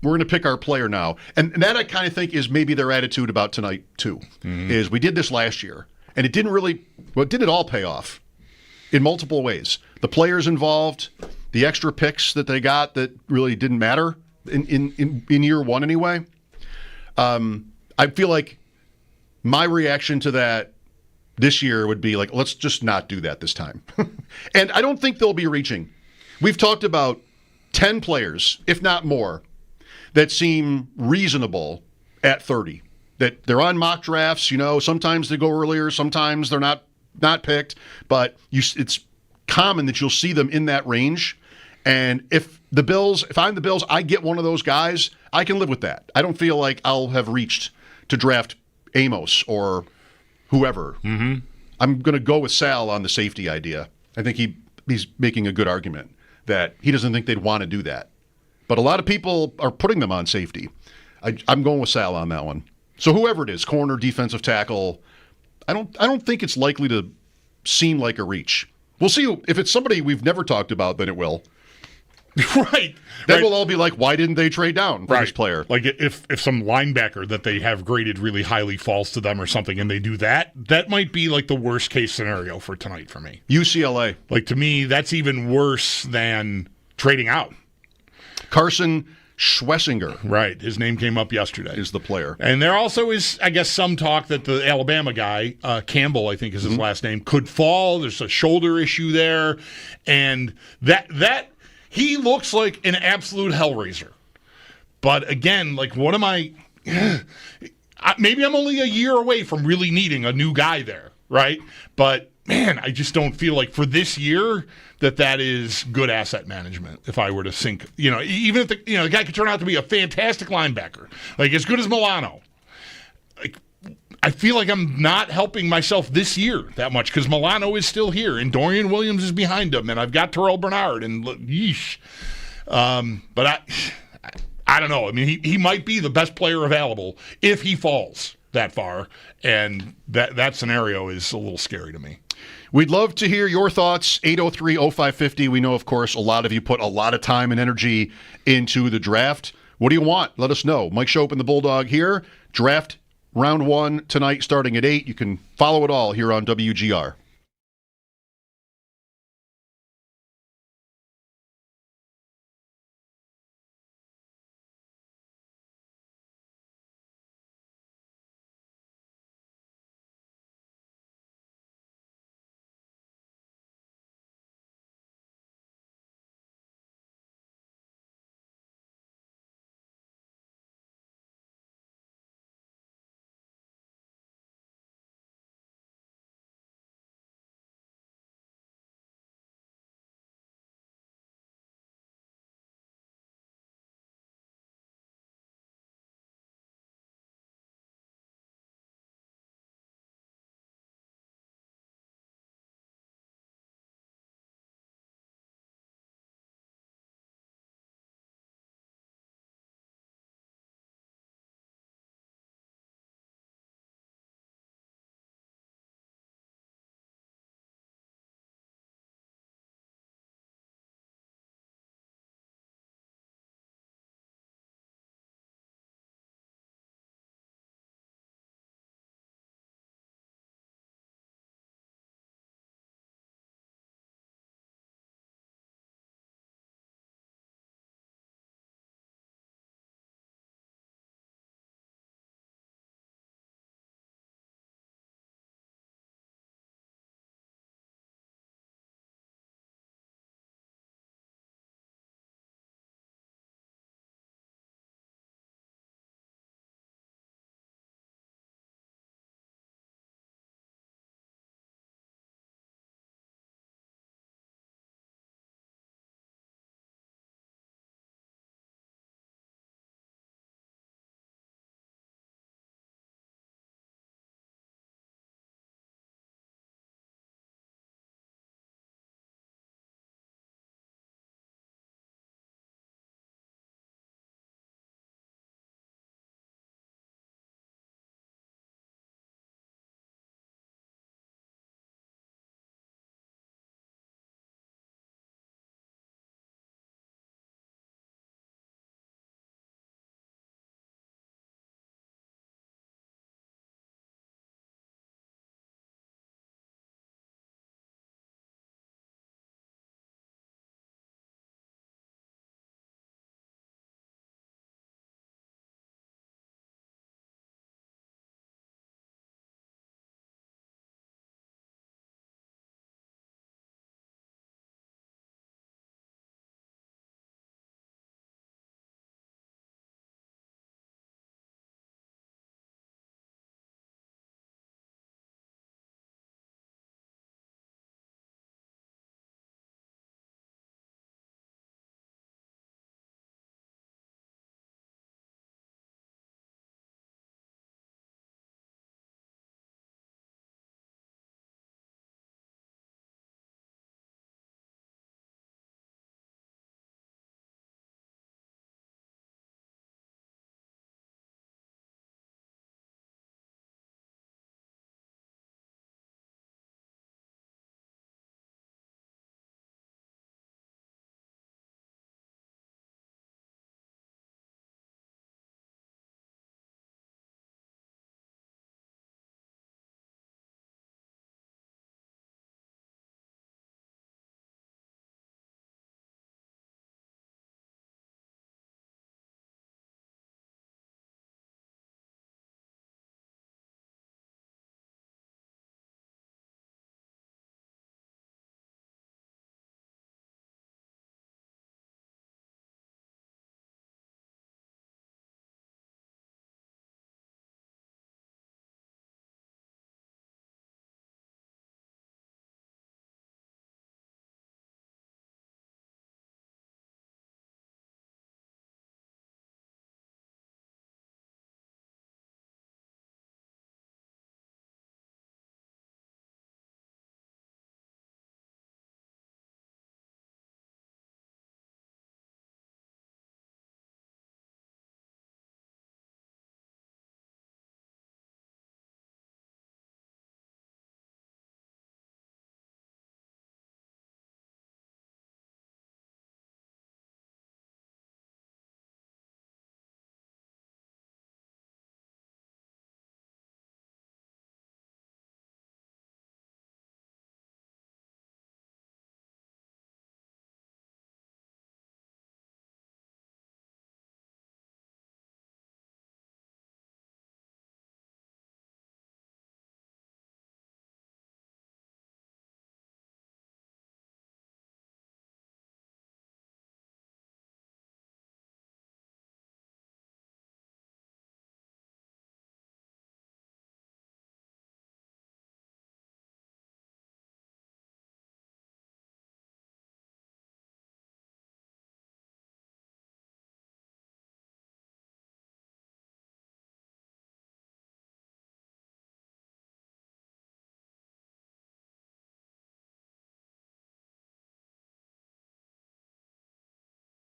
We're going to pick our player now. And that I kind of think is maybe their attitude about tonight, too, is we did this last year. And it didn't really, did it all pay off in multiple ways? The players involved, the extra picks that they got that really didn't matter in year one anyway. I feel like my reaction to that this year would be like, let's just not do that this time. And I don't think they'll be reaching. We've talked about 10 players, if not more, that seem reasonable at 30. That they're on mock drafts, sometimes they go earlier, sometimes they're not picked, but it's common that you'll see them in that range. And if I'm the Bills, I get one of those guys, I can live with that. I don't feel like I'll have reached to draft Amos or whoever. Mm-hmm. I'm going to go with Sal on the safety idea. I think he's making a good argument that he doesn't think they'd want to do that. But a lot of people are putting them on safety. I'm going with Sal on that one. So whoever it is, corner, defensive tackle, I don't think it's likely to seem like a reach. We'll see if it's somebody we've never talked about, then it will. Right. Then we'll all be like, why didn't they trade down for this player? Like if some linebacker that they have graded really highly falls to them or something and they do that might be like the worst case scenario for tonight for me. UCLA. Like to me, that's even worse than trading out. Carson Schwessinger. Right. His name came up yesterday. Is the player. And there also is, I guess, some talk that the Alabama guy, Campbell, I think is his last name, could fall. There's a shoulder issue there. And that he looks like an absolute hellraiser. But again, like, what am I? Maybe I'm only a year away from really needing a new guy there, right? But man, I just don't feel like for this year that is good asset management. If I were to sink, even if the guy could turn out to be a fantastic linebacker, like as good as Milano. Like, I feel like I'm not helping myself this year that much because Milano is still here and Dorian Williams is behind him, and I've got Terrell Bernard and yeesh. But I don't know. I mean, he might be the best player available if he falls that far, and that scenario is a little scary to me. We'd love to hear your thoughts, 803-0550. We know, of course, a lot of you put a lot of time and energy into the draft. What do you want? Let us know. Mike Schopp and the Bulldog here. Draft round 1 tonight starting at 8. You can follow it all here on WGR.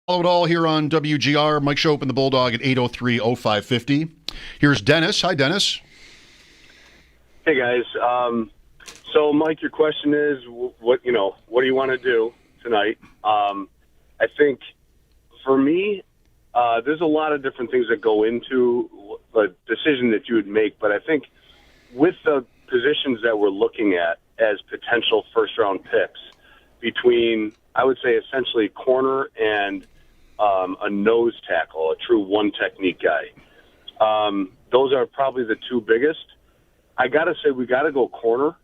Follow it all here on WGR. Mike Schopp and the Bulldog at 803-0550. Here's Dennis. Hi, Dennis. Hey, guys. So, Mike, your question is, what do you want to do tonight? I think for me, there's a lot of different things that go into the decision that you would make, but I think with the positions that we're looking at as potential first-round picks between, I would say, essentially corner and a nose tackle, a true one-technique guy. Those are probably the two biggest. I got to say we got to go corner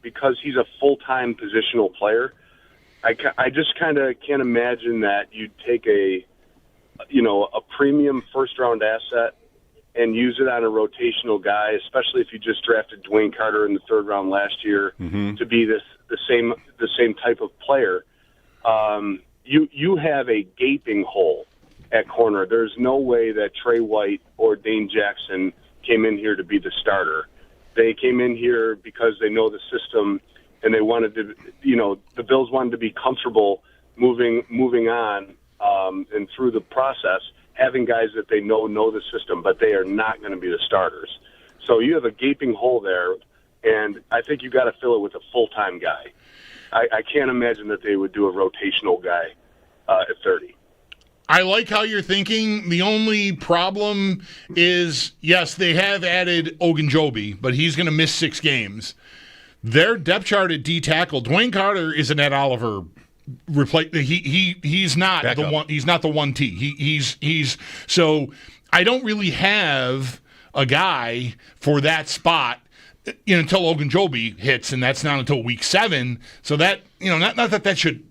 because he's a full-time positional player. I just kind of can't imagine that you'd take a premium first-round asset and use it on a rotational guy, especially if you just drafted Dwayne Carter in the third round last year to be the same type of player. You have a gaping hole at corner. There's no way that Trey White or Dane Jackson came in here to be the starter. They came in here because they know the system and they wanted to, the Bills wanted to be comfortable moving on and through the process, having guys that they know the system, but they are not going to be the starters. So you have a gaping hole there, and I think you got to fill it with a full-time guy. I can't imagine that they would do a rotational guy at 30. I like how you're thinking. The only problem is, yes, they have added Ogunjobi, but he's going to miss 6 games. Their depth chart at D tackle, Dwayne Carter is an Ed Oliver he's not the one. He's not the 1T. He's so I don't really have a guy for that spot until Ogunjobi hits, and that's not until week 7. So that not that should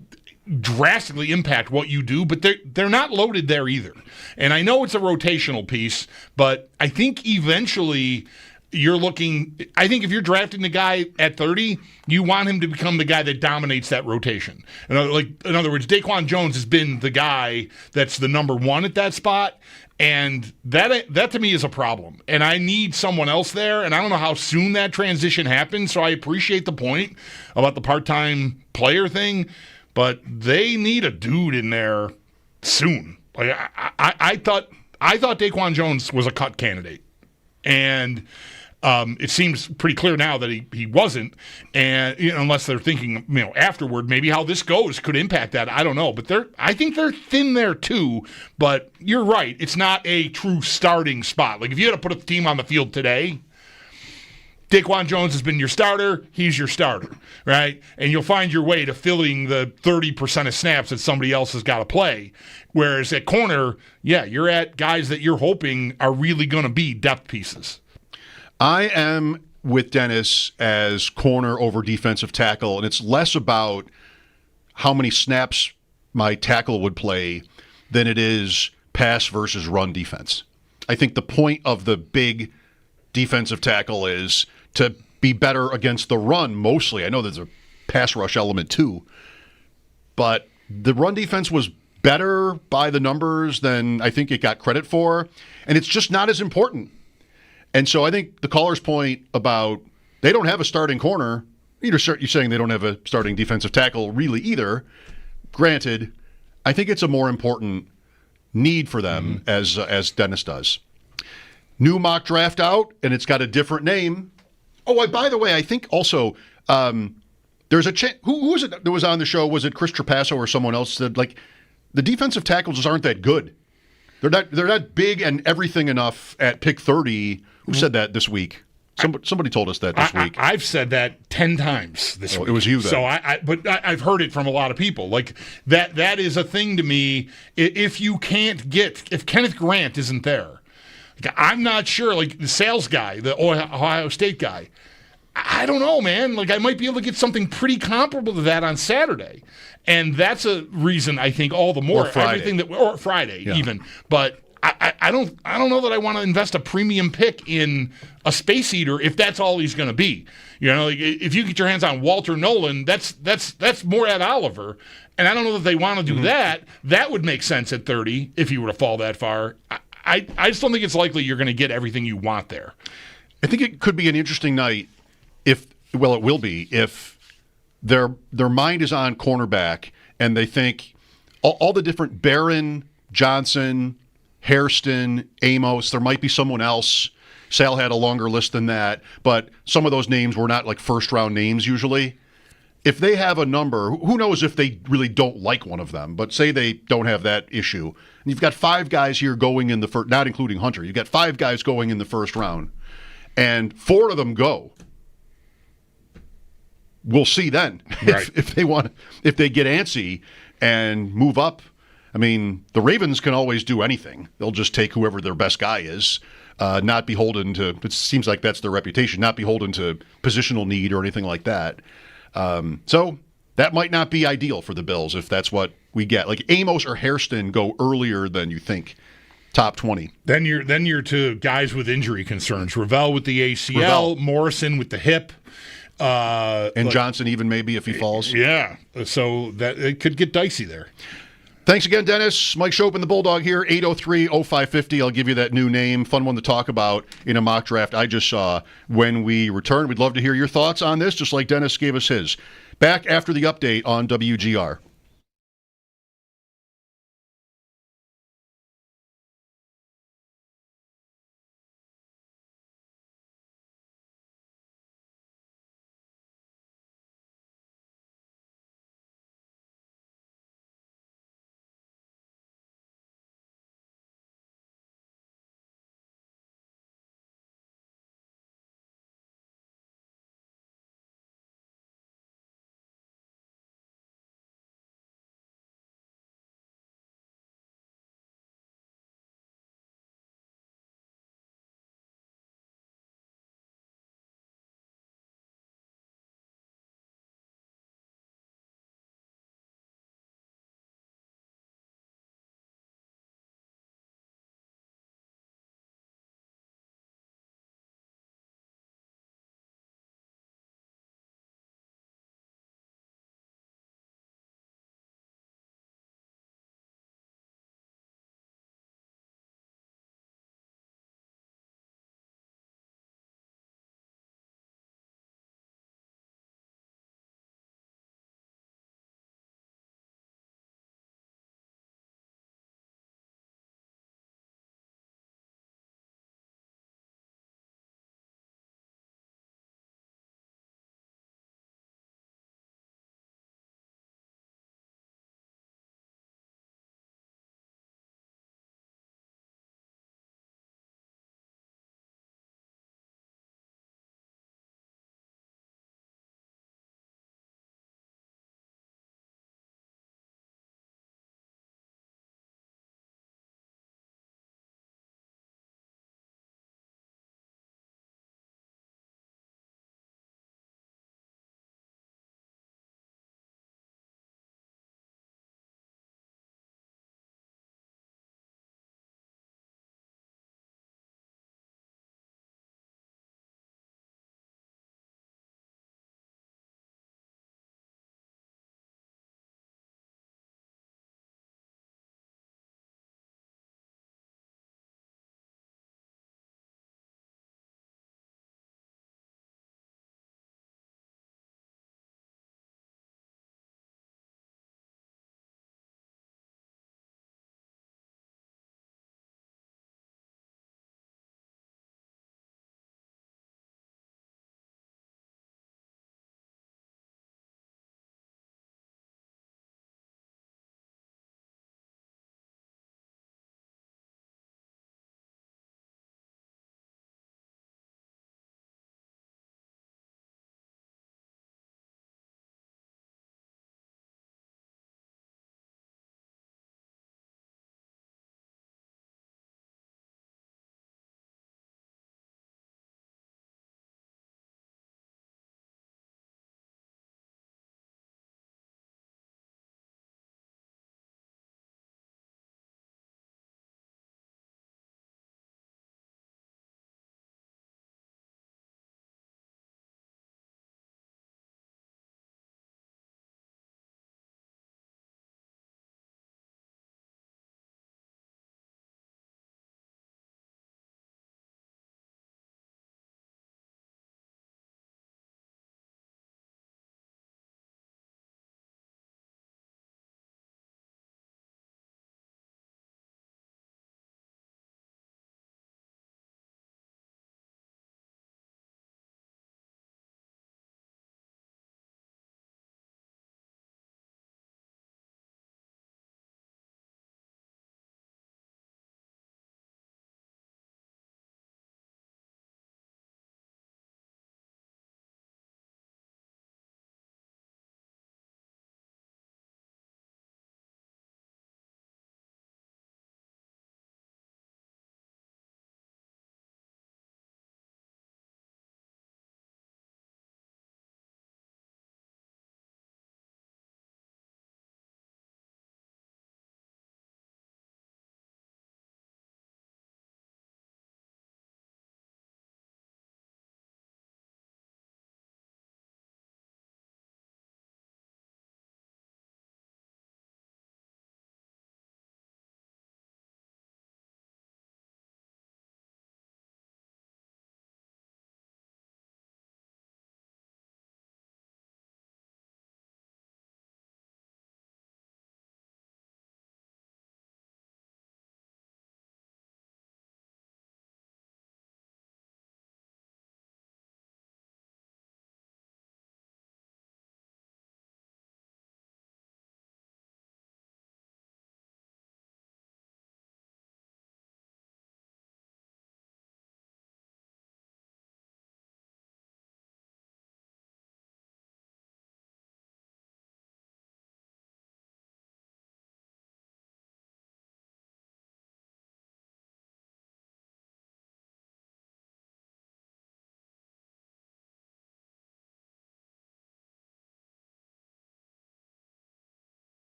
drastically impact what you do, but they're not loaded there either. And I know it's a rotational piece, but I think eventually you're looking. I think if you're drafting the guy at 30, you want him to become the guy that dominates that rotation. In other words, Daquan Jones has been the guy that's the number 1 at that spot. And that to me is a problem. And I need someone else there, and I don't know how soon that transition happens, so I appreciate the point about the part-time player thing, but they need a dude in there soon. Like I thought Daquan Jones was a cut candidate. And it seems pretty clear now that he wasn't, and unless they're thinking, afterward, maybe how this goes could impact that. I don't know, but I think they're thin there too. But you're right; it's not a true starting spot. Like if you had to put a team on the field today, Daquan Jones has been your starter. He's your starter, right? And you'll find your way to filling the 30% of snaps that somebody else has got to play. Whereas at corner, you're at guys that you're hoping are really going to be depth pieces. I am with Dennis as corner over defensive tackle, and it's less about how many snaps my tackle would play than it is pass versus run defense. I think the point of the big defensive tackle is to be better against the run mostly. I know there's a pass rush element too, but the run defense was better by the numbers than I think it got credit for, and it's just not as important. And so I think the caller's point about they don't have a starting corner, you're saying they don't have a starting defensive tackle really either. Granted, I think it's a more important need for them as Dennis does. New mock draft out, and it's got a different name. Oh, by the way, I think also there's a chance. Who was it that was on the show? Was it Chris Trapasso or someone else said, the defensive tackles just aren't that good? They're not big and everything enough at pick 30. Who said that this week? Somebody told us that this week. I've said that 10 times this week. It was you then. So I've heard it from a lot of people. Like that is a thing to me. If Kenneth Grant isn't there, I'm not sure. Like the sales guy, the Ohio State guy, I don't know, man. Like I might be able to get something pretty comparable to that on Saturday, and that's a reason I think all the more or Friday, or Friday even. But I don't know that I want to invest a premium pick in a space eater if that's all he's going to be. If you get your hands on Walter Nolan, that's more Ed Oliver, and I don't know that they want to do that. That would make sense at 30 if you were to fall that far. I just don't think it's likely you're going to get everything you want there. I think it could be an interesting night it will be if their mind is on cornerback and they think all the different Barron, Johnson, Hairston, Amos. There might be someone else. Sal had a longer list than that, but some of those names were not like first-round names usually. If they have a number, who knows if they really don't like one of them, but say they don't have that issue. And you've got 5 guys here going in the first, not including Hunter. You've got 5 guys going in the first round, and 4 of them go. We'll see then Right. if they get antsy and move up. I mean, the Ravens can always do anything. They'll just take whoever their best guy is, not beholden to, it seems like that's their reputation, not beholden to positional need or anything like that. So that might not be ideal for the Bills if that's what we get. Like Amos or Hairston go earlier than you think, top 20. Then you're to guys with injury concerns. Ravel with the ACL, Morrison with the hip. And Johnson even maybe if he falls. Yeah, so that it could get dicey there. Thanks again, Dennis. Mike Schopp and the Bulldog here, 803-0550. I'll give you that new name. Fun one to talk about in a mock draft I just saw. When we return, we'd love to hear your thoughts on this, just like Dennis gave us his. Back after the update on WGR.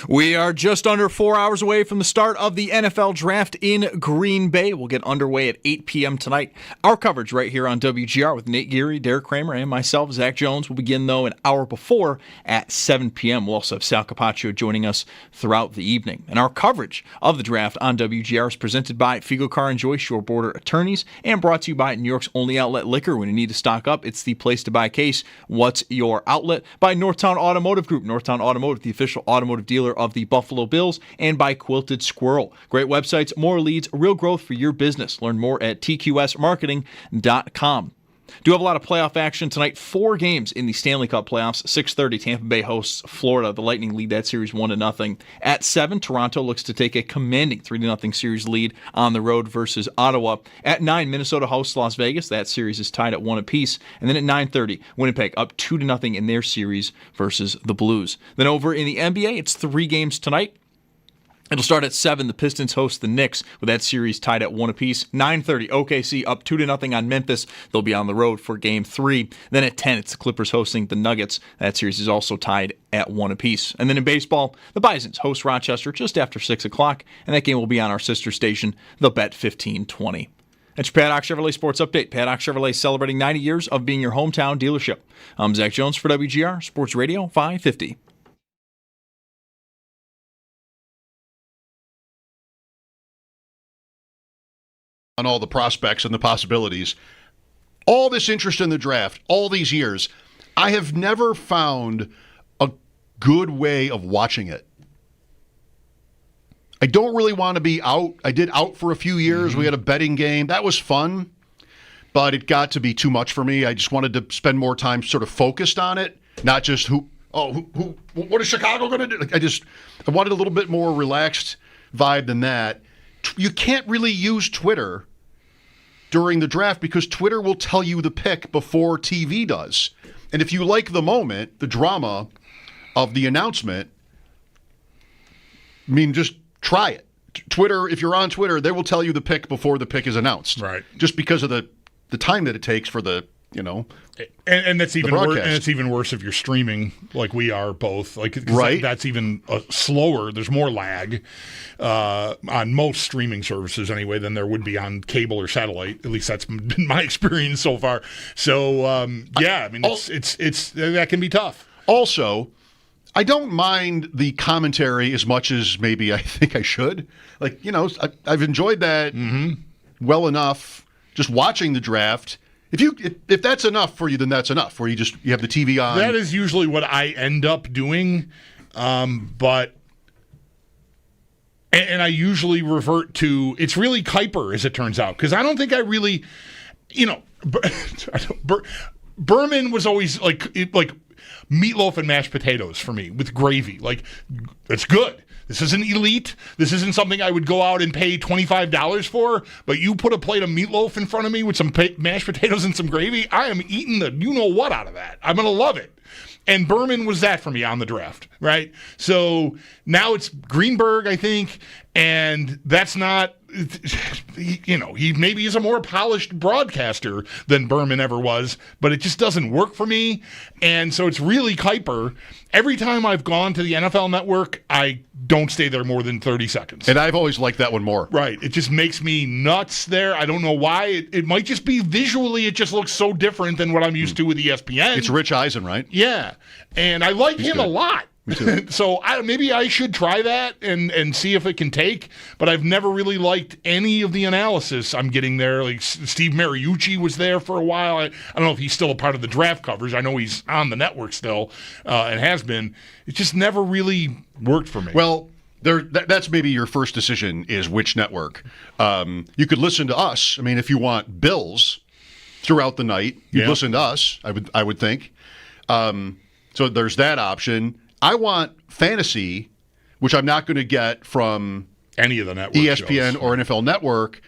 We are just under 4 hours away from the start of the NFL Draft in Green Bay. We'll get underway at 8 p.m. tonight. Our coverage right here on WGR with Nate Geary, Derek Kramer, and myself, Zach Jones, will begin, though, an hour before at 7 p.m. We'll also have Sal Capacio joining us throughout the evening. And our coverage of the draft on WGR is presented by Figo Car and Joy Shore Border Attorneys and brought to you by New York's only outlet liquor. When you need to stock up, it's the place to buy a case. What's your outlet? By Northtown Automotive Group. Northtown Automotive, the official automotive dealer of the Buffalo Bills, and by Quilted Squirrel. Great websites, more leads, real growth for your business. Learn more at tqsmarketing.com. Do have a lot of playoff action tonight. 4 games in the Stanley Cup playoffs. 6:30, Tampa Bay hosts Florida. The Lightning lead that series 1-0. At 7, Toronto looks to take a commanding 3-0 series lead on the road versus Ottawa. At 9, Minnesota hosts Las Vegas. That series is tied at 1 apiece. And then at 9:30, Winnipeg up 2-0 in their series versus the Blues. Then over in the NBA, it's 3 games tonight. It'll start at 7. The Pistons host the Knicks with that series tied at 1 apiece. 9:30, OKC up 2-0 on Memphis. They'll be on the road for Game 3. Then at 10, it's the Clippers hosting the Nuggets. That series is also tied at 1 apiece. And then in baseball, the Bisons host Rochester just after 6 o'clock, and that game will be on our sister station, The Bet 1520. That's your Paddock Chevrolet Sports Update. Paddock Chevrolet celebrating 90 years of being your hometown dealership. I'm Zach Jones for WGR Sports Radio 550. On all the prospects and the possibilities. All this interest in the draft, all these years, I have never found a good way of watching it. I don't really want to be out. I did out for a few years. We had a betting game. That was fun, but it got to be too much for me. I just wanted to spend more time sort of focused on it, not just what is Chicago going to do? I wanted a little bit more relaxed vibe than that. You can't really use Twitter during the draft because Twitter will tell you the pick before TV does. And if you like the moment, the drama of the announcement, just try it. Twitter, if you're on Twitter, they will tell you the pick before the pick is announced. Right. Just because of the time that it takes for the, And that's even worse. And it's even worse if you're streaming like we are both. Right. That's even slower. There's more lag on most streaming services anyway than there would be on cable or satellite. At least that's been my experience so far. So it's that can be tough. Also, I don't mind the commentary as much as maybe I think I should. I've enjoyed that well enough just watching the draft. If that's enough for you, then that's enough. Where you have the TV on. That is usually what I end up doing, but I usually revert to it's really Kuiper as it turns out because I don't think I really, Berman was always like meatloaf and mashed potatoes for me with gravy. It's good. This isn't elite. This isn't something I would go out and pay $25 for. But you put a plate of meatloaf in front of me with some mashed potatoes and some gravy, I am eating the you-know-what out of that. I'm going to love it. And Berman was that for me on the draft, right? So now it's Greenberg, I think, and that's not, he maybe is a more polished broadcaster than Berman ever was, but it just doesn't work for me. And so it's really Kuiper. Every time I've gone to the NFL Network, I don't stay there more than 30 seconds. And I've always liked that one more. Right. It just makes me nuts there. I don't know why. It might just be visually, it just looks so different than what I'm used to with ESPN. It's Rich Eisen, right? Yeah. And I like him a lot. So maybe I should try that and see if it can take. But I've never really liked any of the analysis I'm getting there. Like Steve Mariucci was there for a while. I don't know if he's still a part of the draft coverage. I know he's on the network still and has been. It just never really worked for me. Well, that's maybe your first decision is which network. You could listen to us. I mean, if you want Bills throughout the night, you'd listen to us, I would think. So there's that option. I want fantasy, which I'm not going to get from any of the network ESPN shows. Or NFL Network.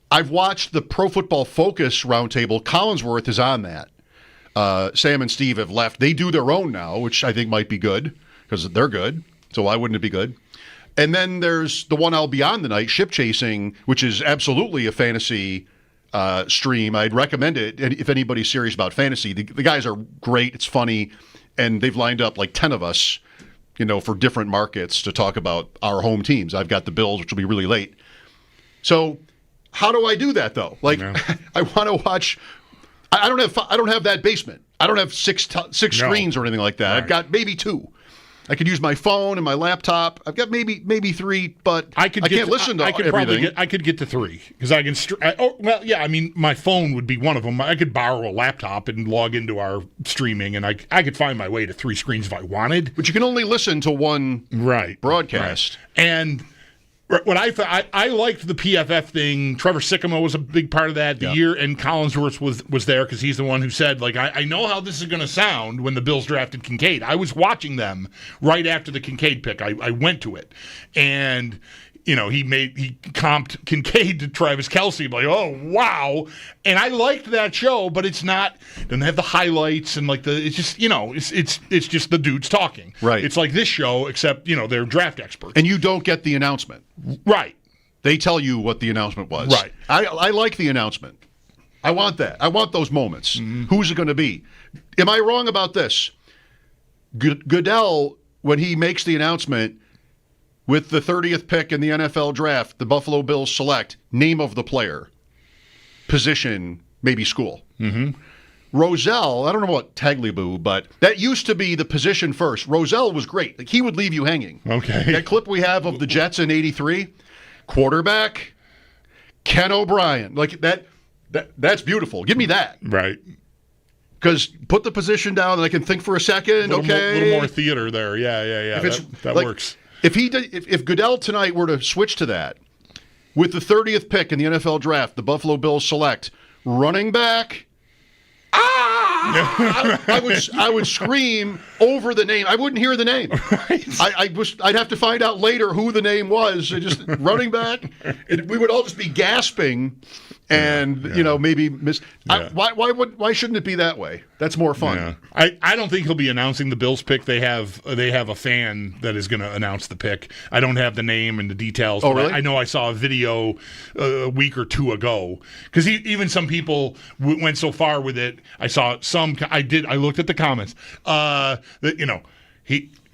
I've watched the Pro Football Focus roundtable. Collinsworth is on that. Sam and Steve have left. They do their own now, which I think might be good because they're good. So why wouldn't it be good? And then there's the one I'll be on tonight, Ship Chasing, which is absolutely a fantasy stream. I'd recommend it if anybody's serious about fantasy. The guys are great. It's funny. And they've lined up like 10 of us for different markets to talk about our home teams. I've got the Bills, which will be really late. So how do I do that though? Like, I want to watch. I don't have that basement. I don't have six screens or anything like that. Right. I've got maybe 2. I could use my phone and my laptop. I've got maybe 3, but I can't listen to everything. I could get to 3 because I can. My phone would be one of them. I could borrow a laptop and log into our streaming, and I could find my way to 3 screens if I wanted. But you can only listen to one broadcast. Right. And what I liked the PFF thing. Trevor Sycamore was a big part of that the year, and Collinsworth was there because he's the one who said, like, I know how this is going to sound when the Bills drafted Kincaid. I was watching them right after the Kincaid pick. I went to it, and he comped Kincaid to Travis Kelce. Like, oh wow! And I liked that show, but doesn't have the highlights and it's just it's just the dudes talking. Right. It's like this show, except they're draft experts, and you don't get the announcement. Right. They tell you what the announcement was. Right. I like the announcement. I want that. I want those moments. Mm-hmm. Who's it going to be? Am I wrong about this? Goodell, when he makes the announcement. With the 30th pick in the NFL draft, the Buffalo Bills select name of the player, position, maybe school. Mm-hmm. Rozelle, I don't know about Tagliabue, but that used to be the position first. Rozelle was great. Like, he would leave you hanging. Okay. That clip we have of the Jets in '83, quarterback, Ken O'Brien. Like, that's beautiful. Give me that. Right. Because put the position down and I can think for a second. A little more theater there. Yeah. That works. If Goodell tonight were to switch to that, with the 30th pick in the NFL draft, the Buffalo Bills select running back. I would scream over the name. I wouldn't hear the name. Right. I'd have to find out later who the name was. Just running back. We would all just be gasping, and maybe miss. Yeah. Why shouldn't it be that way? That's more fun. Yeah. I don't think he'll be announcing the Bills pick. They have a fan that is going to announce the pick. I don't have the name and the details. Oh, really? I know I saw a video a week or 2 ago because even some people went so far with it. I saw some. I looked at the comments.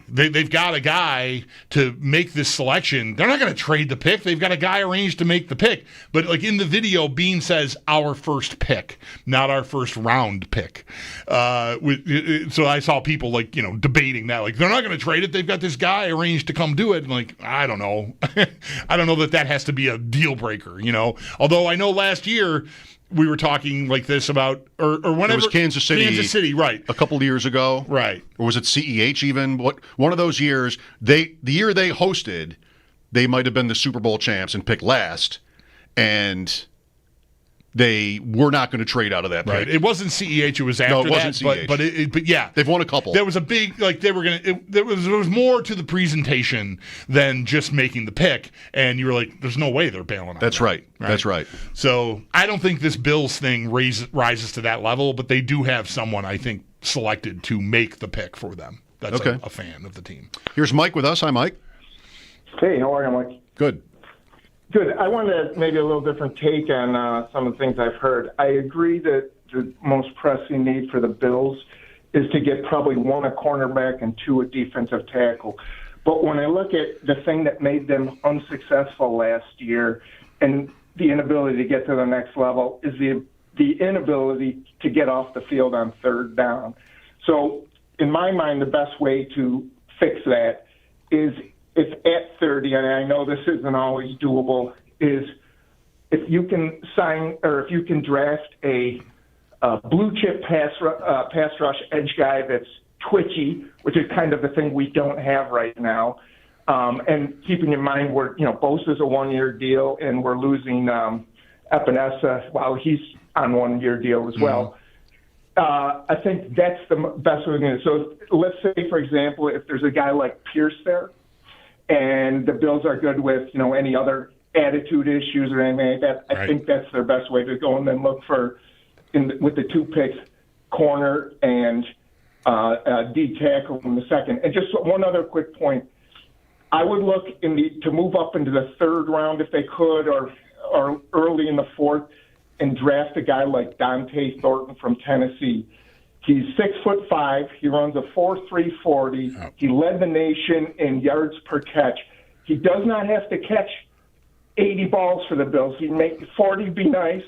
They've got a guy to make this selection. They're not going to trade the pick. They've got a guy arranged to make the pick. But like in the video, Beane says our first pick, not our first round pick. So I saw people debating that. Like, they're not going to trade it. They've got this guy arranged to come do it. And I don't know. I don't know that has to be a deal breaker. Although I know last year we were talking like this about, or whenever it was Kansas City, right? A couple of years ago, right? Or was it CEH even? One of those years? The year they hosted, they might have been the Super Bowl champs and picked last, and they were not going to trade out of that pick. Right. It wasn't CEH. It was after that. No, it wasn't CEH. But yeah, they've won a couple. There was a big they were going to. There was more to the presentation than just making the pick, and you were like, "There's no way they're bailing out." That's right. That's right. So I don't think this Bills thing rises to that level, but they do have someone I think selected to make the pick for them. That's okay. a fan of the team. Here's Mike with us. Hi, Mike. Hey, how are you, Mike? Good. Good. I wanted maybe a little different take on some of the things I've heard. I agree that the most pressing need for the Bills is to get probably 1 a cornerback and 2 a defensive tackle. But when I look at the thing that made them unsuccessful last year and the inability to get to the next level is the inability to get off the field on third down. So in my mind, the best way to fix that is if at 30, and I know this isn't always doable, is if you can sign or if you can draft a blue chip pass rush edge guy that's twitchy, which is kind of the thing we don't have right now. And keeping in mind Bosa's a 1-year deal and we're losing Epinesa while he's on 1-year deal as well. I think that's the best way to do it. So let's say, for example, if there's a guy like Pierce there, and the Bills are good with, any other attitude issues or anything like that, I think that's their best way to go, and then look for, with the 2 picks, corner and D tackle in the second. And just one other quick point. I would look to move up into the 3rd round if they could, or early in the 4th, and draft a guy like Dante Thornton from Tennessee. He's 6'5". He runs a 4.3 40. He led the nation in yards per catch. He does not have to catch 80 balls for the Bills. He'd make 40 be nice.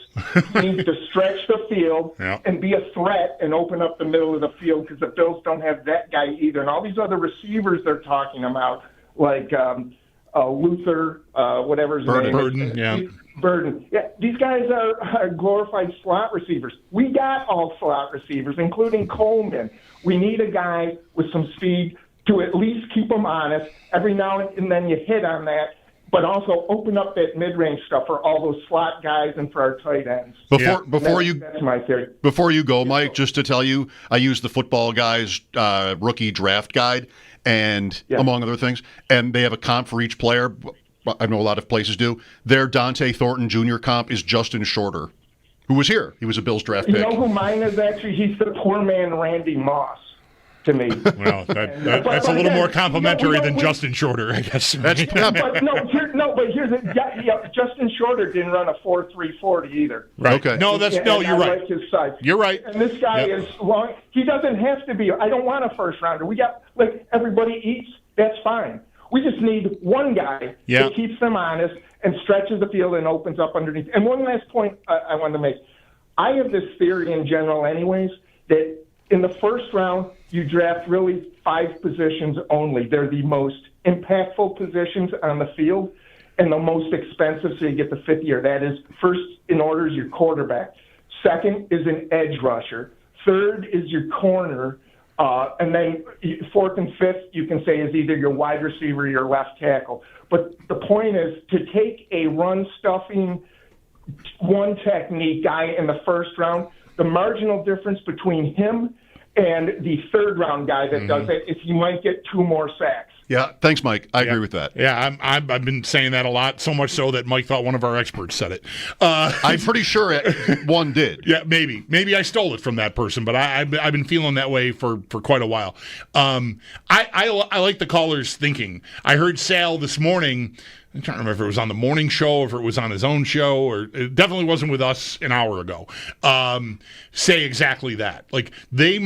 He needs to stretch the field and be a threat and open up the middle of the field because the Bills don't have that guy either. And all these other receivers they're talking about, like Luther, whatever his name is. Burden. Yeah, these guys are glorified slot receivers. We got all slot receivers, including Coleman. We need a guy with some speed to at least keep them honest. Every now and then you hit on that, but also open up that mid-range stuff for all those slot guys and for our tight ends. That's my theory. Before you go, Mike, just to tell you, I use the Football Guys rookie draft guide, and among other things, and they have a comp for each player. I know a lot of places do. Their Dante Thornton Jr. comp is Justin Shorter, who was here. He was a Bills draft pick. You know who mine is actually? He's the poor man Randy Moss to me. Well, that's a little more complimentary than Justin Shorter, I guess. But here's it. Justin Shorter didn't run a 4.3 40 either. Right. Okay. No, you're right. Like his size. You're right. And this guy is long. He doesn't have to be. I don't want a first rounder. We got everybody eats. That's fine. We just need one guy that keeps them honest and stretches the field and opens up underneath. And one last point I wanted to make. I have this theory in general anyways that in the first round, you draft really 5 positions only. They're the most impactful positions on the field and the most expensive, so you get the 5th year. That is, first in order is your quarterback. Second is an edge rusher. Third is your corner. And then 4th and 5th, you can say, is either your wide receiver or your left tackle. But the point is to take a run-stuffing, one-technique guy in the first round, the marginal difference between him and the third-round guy that does it is he might get 2 more sacks. Yeah, thanks, Mike. I agree with that. Yeah, I've been saying that a lot, so much so that Mike thought one of our experts said it. I'm pretty sure one did. Yeah, maybe. Maybe I stole it from that person, but I've been feeling that way for quite a while. I like the caller's thinking. I heard Sal this morning. I can't remember if it was on the morning show, if it was on his own show, or it definitely wasn't with us an hour ago, say exactly that. Like, the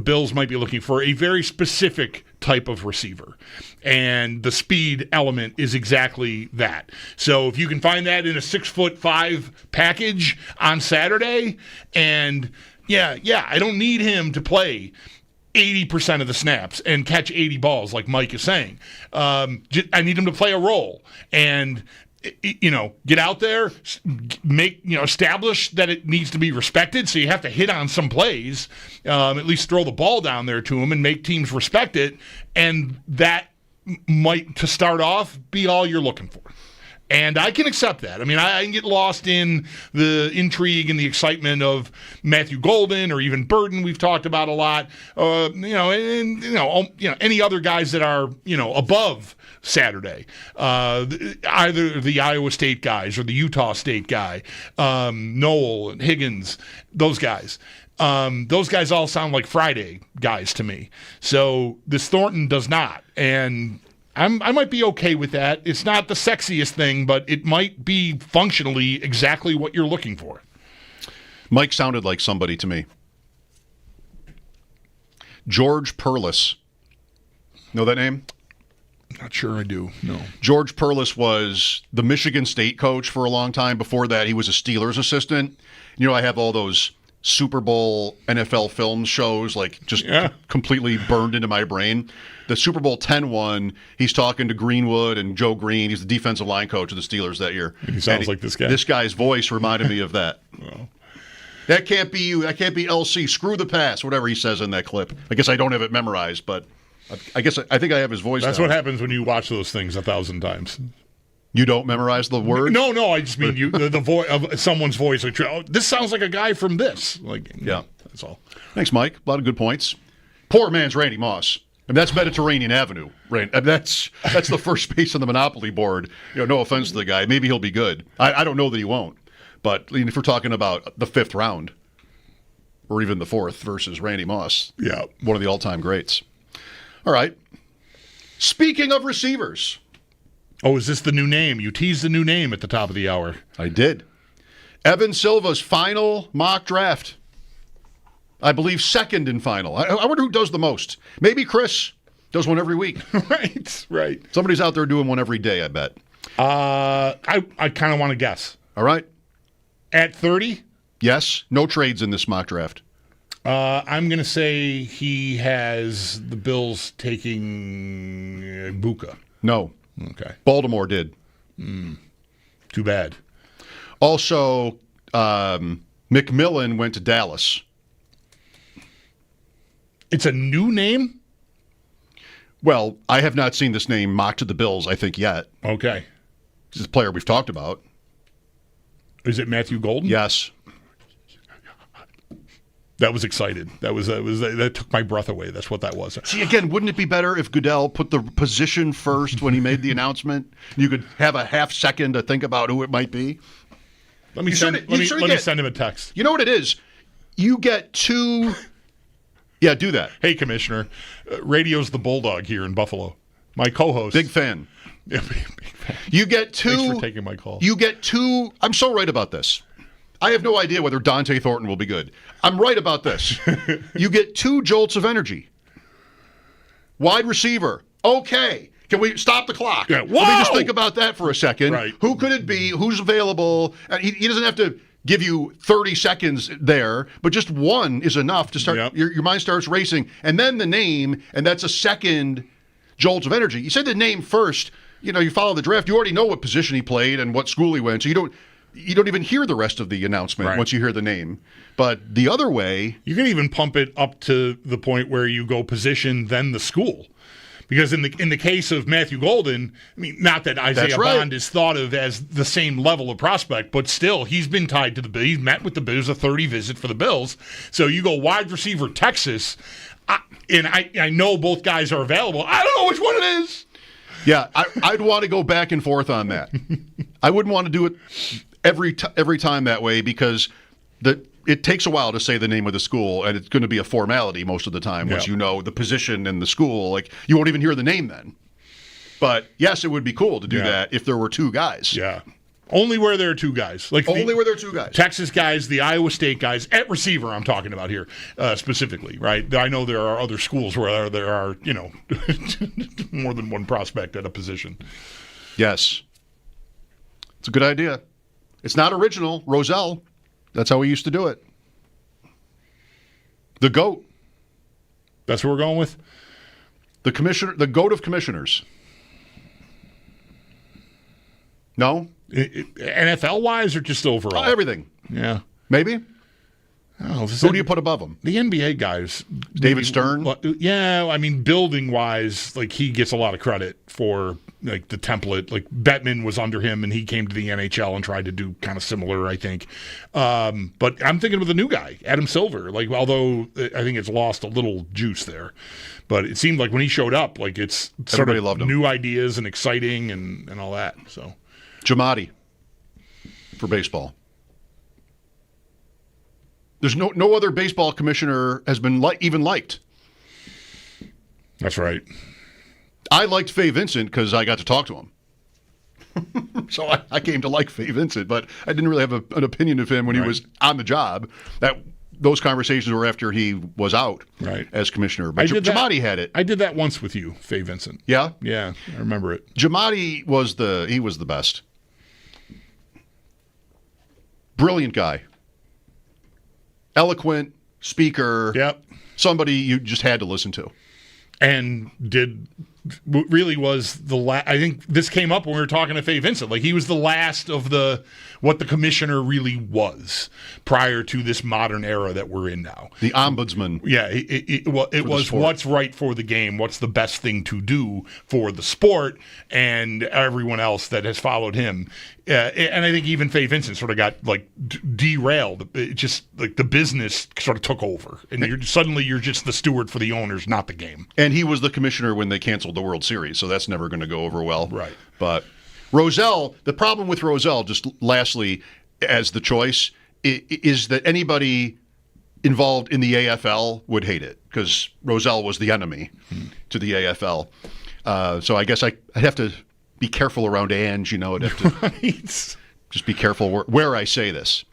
Bills might be looking for a very specific type of receiver. And the speed element is exactly that. So if you can find that in a 6'5" package on Saturday, and I don't need him to play 80% of the snaps and catch 80 balls like Mike is saying. I need him to play a role and, get out there, establish that it needs to be respected. So you have to hit on some plays, at least throw the ball down there to him and make teams respect it. And that might, to start off, be all you're looking for. And I can accept that. I mean, I can get lost in the intrigue and the excitement of Matthew Golden or even Burden. We've talked about a lot. Any other guys that are above Saturday, either the Iowa State guys or the Utah State guy, Noel and Higgins, those guys. Those guys all sound like Friday guys to me. So this Thornton does not, and I might be okay with that. It's not the sexiest thing, but it might be functionally exactly what you're looking for. Mike sounded like somebody to me. George Perlis. Know that name? Not sure I do, no. George Perlis was the Michigan State coach for a long time. Before that, he was a Steelers assistant. I have all those Super Bowl NFL film shows completely burned into my brain. The Super Bowl 10 one, he's talking to Greenwood and Joe Green. He's the defensive line coach of the Steelers that year. He sounds like this guy. This guy's voice reminded me of that. Well, that can't be you. That can't be LC. Screw the pass, whatever he says in that clip. I guess I don't have it memorized, but I think I have his voice. That's what happens when you watch those things 1,000 times. You don't memorize the words? No. I just mean the voice of someone's voice. Like, this sounds like a guy from this. Yeah, that's all. Thanks, Mike. A lot of good points. Poor man's Randy Moss. And that's Mediterranean Avenue. Right? That's the first base on the Monopoly board. No offense to the guy. Maybe he'll be good. I don't know that he won't. But if we're talking about the 5th round, or even the 4th versus Randy Moss, one of the all-time greats. All right. Speaking of receivers. Oh, is this the new name? You teased the new name at the top of the hour. I did. Evan Silva's final mock draft. I believe second in final. I wonder who does the most. Maybe Chris does one every week. Right. Somebody's out there doing one every day, I bet. I kind of want to guess. All right. At 30? Yes. No trades in this mock draft. I'm going to say he has the Bills taking Buka. No. Okay. Baltimore did. Too bad. Also, McMillan went to Dallas. It's a new name? Well, I have not seen this name mocked to the Bills, I think, yet. Okay. This is a player we've talked about. Is it Matthew Golden? Yes. That was excited. That took my breath away. That's what that was. See, again, wouldn't it be better if Goodell put the position first when he made the announcement? You could have a half second to think about who it might be. Let me send him a text. You know what it is? You get two... Yeah, do that. Hey, Commissioner. Radio's the Bulldog here in Buffalo. My co-host. Big fan. Yeah, big fan. You get two... Thanks for taking my call. You get two... I'm so right about this. I have no idea whether Dante Thornton will be good. I'm right about this. You get two jolts of energy. Wide receiver. Okay. Can we stop the clock? Yeah. Let me just think about that for a second. Right. Who could it be? Who's available? And he doesn't have to give you 30 seconds there, but just one is enough to start. Yep. Your mind starts racing. And then the name, and that's a second jolt of energy. You said the name first. You follow the draft. You already know what position he played and what school he went. So you don't even hear the rest of the announcement once you hear the name. But the other way... You can even pump it up to the point where you go position, then the school. Because in the case of Matthew Golden, I mean, not that Isaiah Bond is thought of as the same level of prospect, but still, he's been tied to the Bills. He's met with the Bills, a 30 visit for the Bills. So you go wide receiver Texas, and I know both guys are available. I don't know which one it is. Yeah, I'd want to go back and forth on that. I wouldn't want to do it every time that way because it takes a while to say the name of the school, and it's going to be a formality most of the time once you know the position and the school. Like, you won't even hear the name then. But, yes, it would be cool to do that if there were two guys. Yeah. Only where there are two guys. Where there are two guys. Texas guys, the Iowa State guys, at receiver I'm talking about here specifically, right? I know there are other schools where there are, more than one prospect at a position. Yes. It's a good idea. It's not original. Rozelle. That's how we used to do it. The GOAT. That's what we're going with? The commissioner, the GOAT of commissioners. No? NFL-wise or just overall? Everything. Yeah. Maybe? Oh, who do you put above him? The NBA guys. David Stern? Yeah, I mean, building-wise, he gets a lot of credit for, the template. Bettman was under him, and he came to the NHL and tried to do kind of similar, I think. But I'm thinking of the new guy, Adam Silver, although I think it's lost a little juice there. But it seemed like when he showed up, it's sort Everybody of loved him. New ideas and exciting and all that. So, Giamatti for baseball. There's no other baseball commissioner has been even liked. That's right. I liked Fay Vincent because I got to talk to him. So I came to like Fay Vincent, but I didn't really have an opinion of him when he was on the job. Those conversations were after he was out as commissioner. But Giamatti had it. I did that once with you, Fay Vincent. Yeah? Yeah, I remember it. Giamatti was the best. Brilliant guy. Eloquent speaker. Yep. Somebody you just had to listen to. And really was the last. I think this came up when we were talking to Fay Vincent. He was the last of what the commissioner really was prior to this modern era that we're in now. The ombudsman. Yeah, it was what's right for the game, what's the best thing to do for the sport, and everyone else that has followed him. And I think even Fay Vincent sort of got derailed. It just the business sort of took over, and you're just the steward for the owners, not the game. And he was the commissioner when they canceled the World Series, so that's never going to go over well. Right. But Rozelle, the problem with Rozelle, just lastly, as the choice, is that anybody involved in the AFL would hate it because Rozelle was the enemy to the AFL. So I guess I'd have to be careful around Ange, I'd have to just be careful where I say this.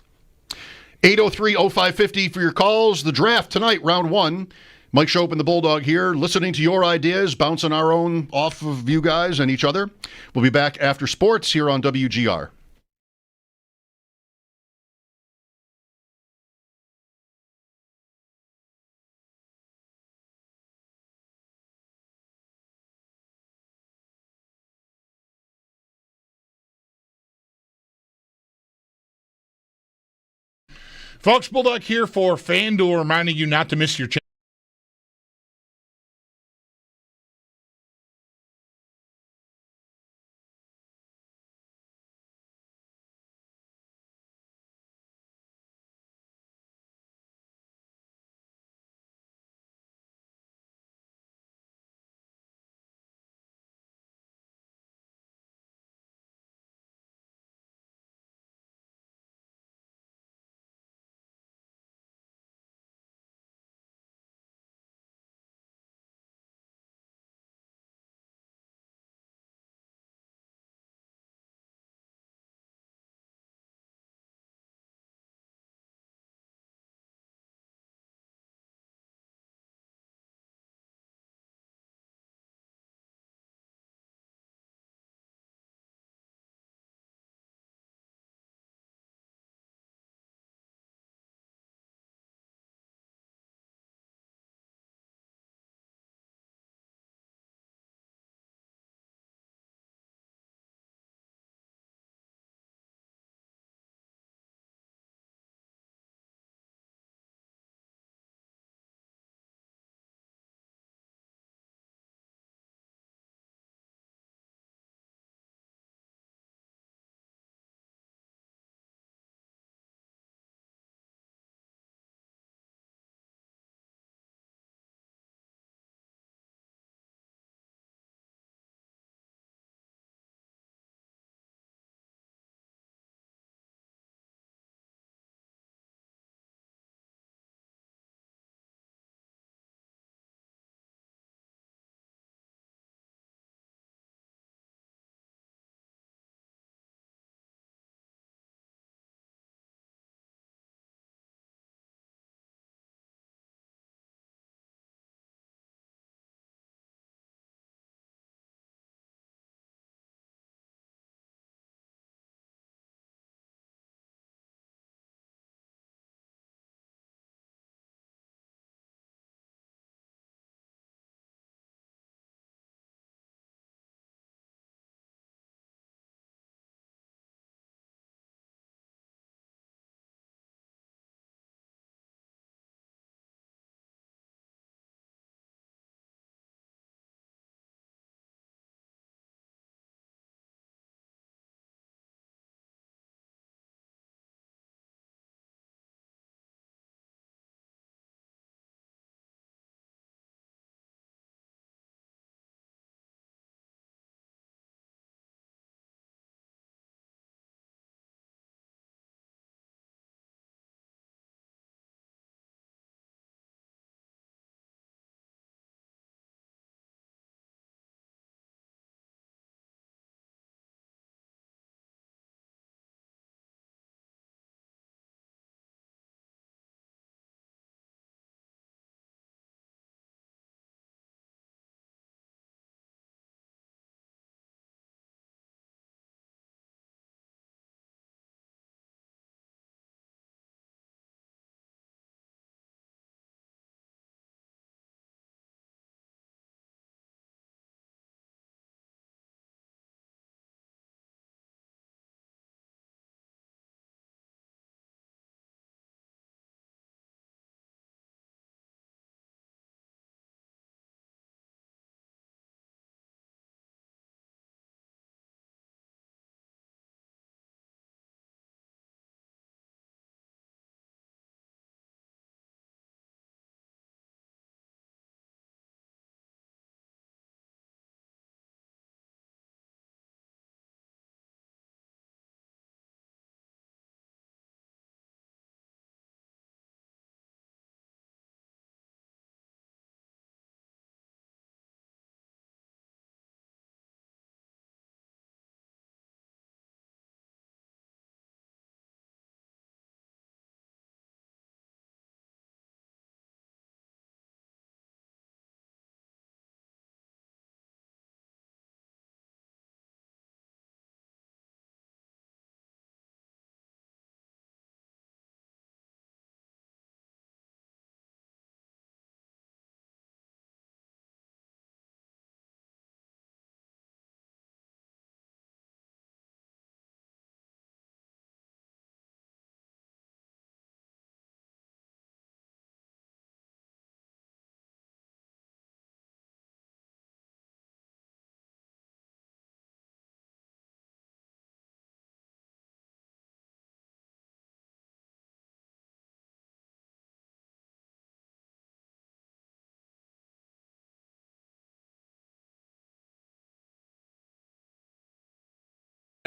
803-0550 for your calls. The draft tonight, round 1. Mike Schopp and the Bulldog here, listening to your ideas, bouncing our own off of you guys and each other. We'll be back after sports here on WGR. Folks, Bulldog here for FanDuel, reminding you not to miss your chance.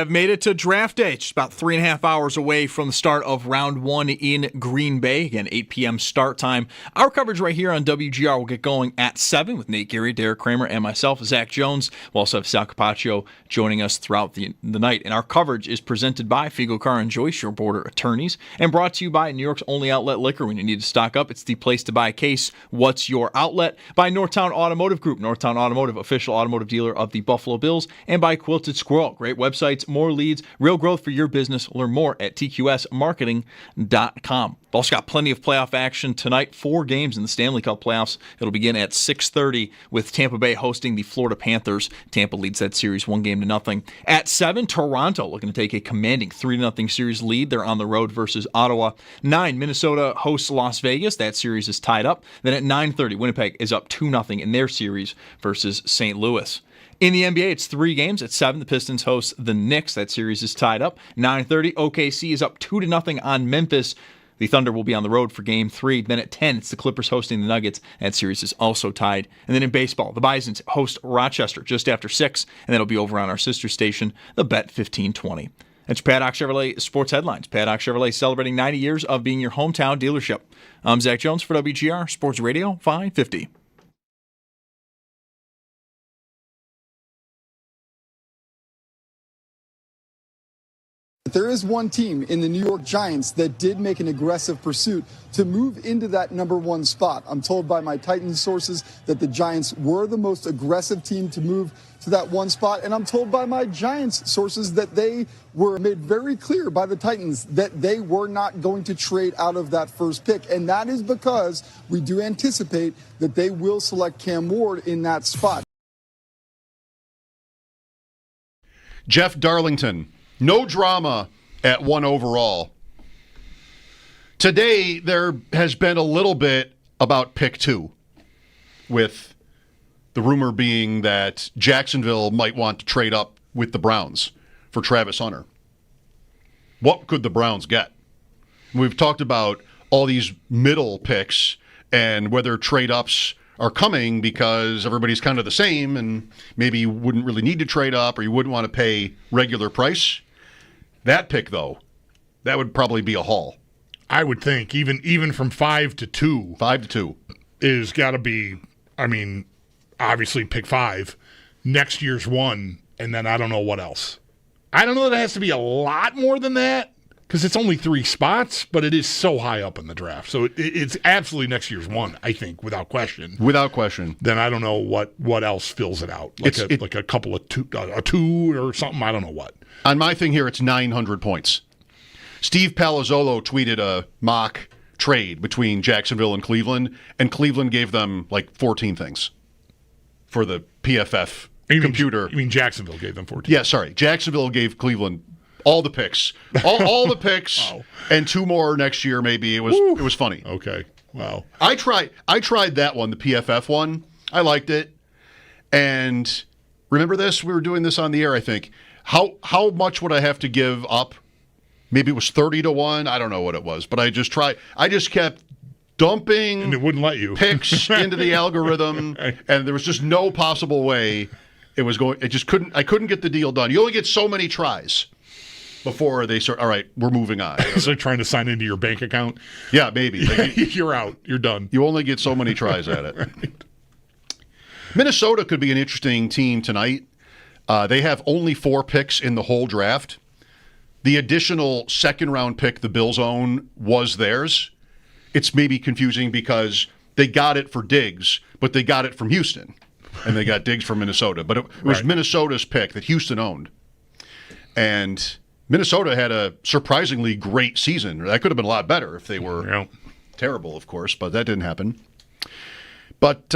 Have made it to draft day. Just about 3.5 hours away from the start of round 1 in Green Bay. Again, 8 p.m. start time. Our coverage right here on WGR will get going at 7 with Nate Geary, Derek Kramer, and myself, Zach Jones. We'll also have Sal Capacio joining us throughout the night. And our coverage is presented by Figo Car and Joyce, your border attorneys, and brought to you by New York's only outlet liquor. When you need to stock up, it's the place to buy a case. What's your outlet? By Northtown Automotive Group. Northtown Automotive, official automotive dealer of the Buffalo Bills. And by Quilted Squirrel. Great websites, more leads, real growth for your business. Learn more at tqsmarketing.com. We've also got plenty of playoff action tonight. 4 games in the Stanley Cup playoffs. It'll begin at 6:30 with Tampa Bay hosting the Florida Panthers. Tampa leads that series 1-0. At 7, Toronto looking to take a commanding 3-0 series lead. They're on the road versus Ottawa. 9, Minnesota hosts Las Vegas. That series is tied up. Then at 9:30, Winnipeg is up 2-0 in their series versus St. Louis. In the NBA, it's 3 games. At 7, the Pistons host the Knicks. That series is tied up. 9:30, OKC is up 2-0 on Memphis. The Thunder will be on the road for Game 3. Then at 10, it's the Clippers hosting the Nuggets. That series is also tied. And then in baseball, the Bisons host Rochester just after 6, and that'll be over on our sister station, the Bet 1520. That's Paddock Chevrolet Sports Headlines. Paddock Chevrolet celebrating 90 years of being your hometown dealership. I'm Zach Jones for WGR Sports Radio 550. There is one team in the New York Giants that did make an aggressive pursuit to move into that number 1 spot. I'm told by my Titans sources that the Giants were the most aggressive team to move to that 1 spot. And I'm told by my Giants sources that they were made very clear by the Titans that they were not going to trade out of that first pick. And that is because we do anticipate that they will select Cam Ward in that spot. Jeff Darlington. No drama at 1 overall. Today, there has been a little bit about pick 2, with the rumor being that Jacksonville might want to trade up with the Browns for Travis Hunter. What could the Browns get? We've talked about all these middle picks and whether trade-ups are coming because everybody's kind of the same and maybe you wouldn't really need to trade up or you wouldn't want to pay regular price. That pick, though, that would probably be a haul. I would think even from 5 to 2. 5 to 2 is got to be. I mean, obviously pick 5, next year's 1, and then I don't know what else. I don't know that it has to be a lot more than that because it's only 3 spots, but it is so high up in the draft. So it's absolutely next year's 1, I think, without question. Without question. Then I don't know what else fills it out, like a couple of 2 or something. I don't know what. On my thing here, it's 900 points. Steve Palazzolo tweeted a mock trade between Jacksonville and Cleveland gave them like 14 things for the PFF computer. You mean Jacksonville gave them 14? Yeah, sorry. Jacksonville gave Cleveland all the picks. All the picks wow. And 2 more next year maybe. It was funny. Okay. Wow. I tried that one, the PFF one. I liked it. And remember this? We were doing this on the air, I think. How much would I have to give up? Maybe it was 30 to 1. I don't know what it was, but I just tried. I just kept dumping and it wouldn't let you picks into the algorithm, and there was just no possible way it was going. It just couldn't. I couldn't get the deal done. You only get so many tries before they start. All right, we're moving on. So trying to sign into your bank account. Yeah, maybe. Like, you're out. You're done. You only get so many tries at it. Right. Minnesota could be an interesting team tonight. They have only 4 picks in the whole draft. The additional second-round pick the Bills own was theirs. It's maybe confusing because they got it for Diggs, but they got it from Houston, and they got Diggs from Minnesota. But it was Minnesota's pick that Houston owned. And Minnesota had a surprisingly great season. That could have been a lot better if they were terrible, of course, but that didn't happen. But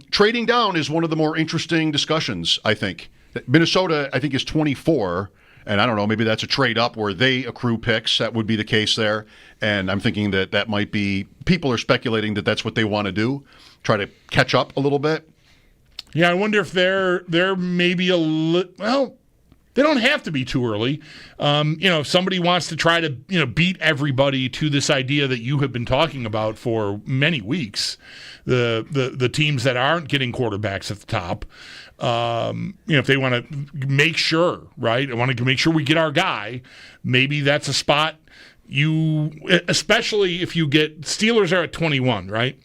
trading down is one of the more interesting discussions, I think. Minnesota, I think, is 24, and I don't know, maybe that's a trade up where they accrue picks. That would be the case there. And I'm thinking that might be, people are speculating that that's what they want to do, try to catch up a little bit. Yeah, I wonder if they're maybe They don't have to be too early. If somebody wants to try to beat everybody to this idea that you have been talking about for many weeks, the teams that aren't getting quarterbacks at the top, if they want to make sure, right? I want to make sure we get our guy. Maybe that's a spot especially if you get Steelers are at 21, right?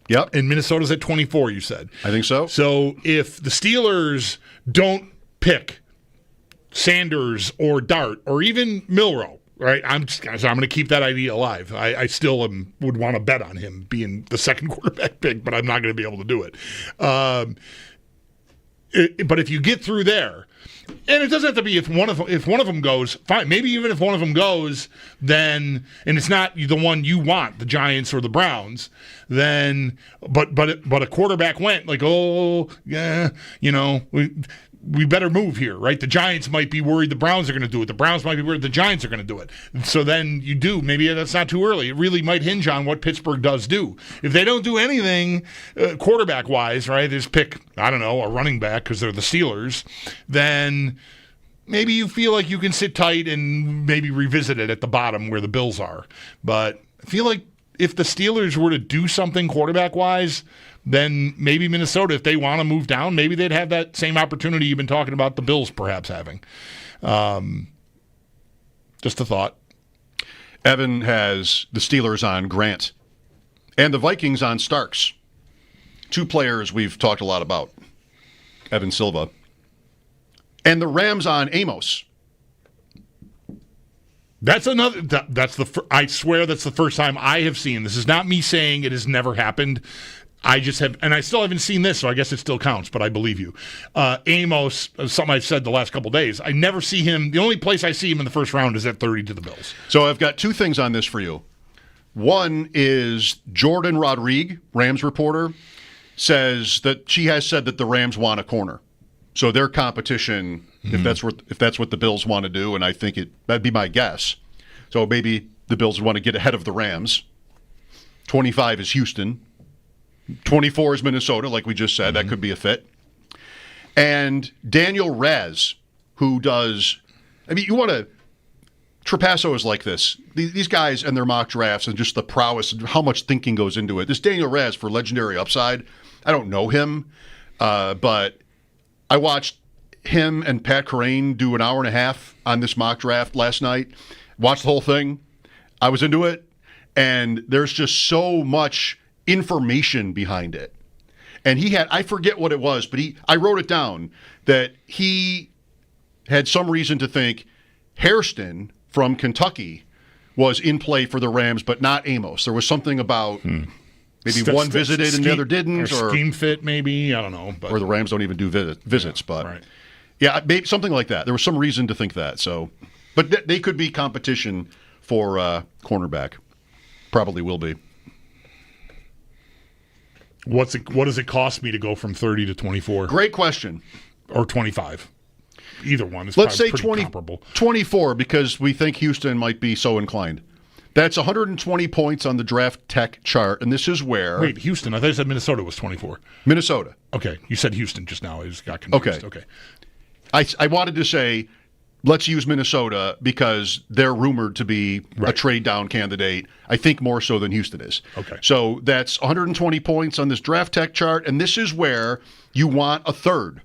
Yep. And Minnesota's at 24, you said. I think so. So if the Steelers don't pick Sanders or Dart or even Milroe, right? I'm going to keep that idea alive. I still would want to bet on him being the second quarterback pick, but I'm not going to be able to do it. But if you get through there, and it doesn't have to be if one of them goes, fine. Maybe even if one of them goes, then and it's not the one you want, the Giants or the Browns, then but a quarterback went like, oh yeah, we better move here, right? The Giants might be worried the Browns are going to do it. The Browns might be worried the Giants are going to do it. So then you do. Maybe that's not too early. It really might hinge on what Pittsburgh does do. If they don't do anything quarterback-wise, right, they just pick, I don't know, a running back because they're the Steelers, then maybe you feel like you can sit tight and maybe revisit it at the bottom where the Bills are. But I feel like if the Steelers were to do something quarterback-wise, then maybe Minnesota, if they want to move down, maybe they'd have that same opportunity you've been talking about the Bills perhaps having. Just a thought. Evan has the Steelers on Grant and the Vikings on Starks. Two players we've talked a lot about. Evan Silva. And the Rams on Amos. That's another. I swear that's the first time I have seen. This is not me saying it has never happened. I just have, and I still haven't seen this, so I guess it still counts, but I believe you. Amos, something I've said the last couple of days, I never see him. The only place I see him in the first round is at 30 to the Bills. So I've got two things on this for you. One is Jordan Rodriguez, Rams reporter, says that she has said that the Rams want a corner. So their competition, if that's what the Bills want to do, and I think that'd be my guess. So maybe the Bills want to get ahead of the Rams. 25 is Houston. 24 is Minnesota, like we just said. That could be a fit. And Daniel Raz, who does, you want to, Trapasso is like this. These guys and their mock drafts and just the prowess and how much thinking goes into it. This Daniel Raz for legendary upside, I don't know him, but I watched him and Pat Corain do an hour and a half on this mock draft last night. Watched the whole thing. I was into it. And there's just so much information behind it. And he had, I forget what it was, but I wrote it down, that he had some reason to think Hairston from Kentucky was in play for the Rams, but not Amos. There was something about maybe one visited and the other didn't. Or scheme fit, maybe. I don't know. But. Or the Rams don't even do visits. But right. Yeah, maybe something like that. There was some reason to think that. So, but they could be competition for cornerback. Probably will be. What does it cost me to go from 30 to 24? Great question. Or 25. Either one is Let's say comparable. 24 because we think Houston might be so inclined. That's 120 points on the draft tech chart, and this is where... Wait, Houston. I thought you said Minnesota was 24. Minnesota. Okay. You said Houston just now. I just got confused. Okay. I wanted to say, let's use Minnesota because they're rumored to be a trade-down candidate, I think more so than Houston is. Okay. So that's 120 points on this draft tech chart, and this is where you want a third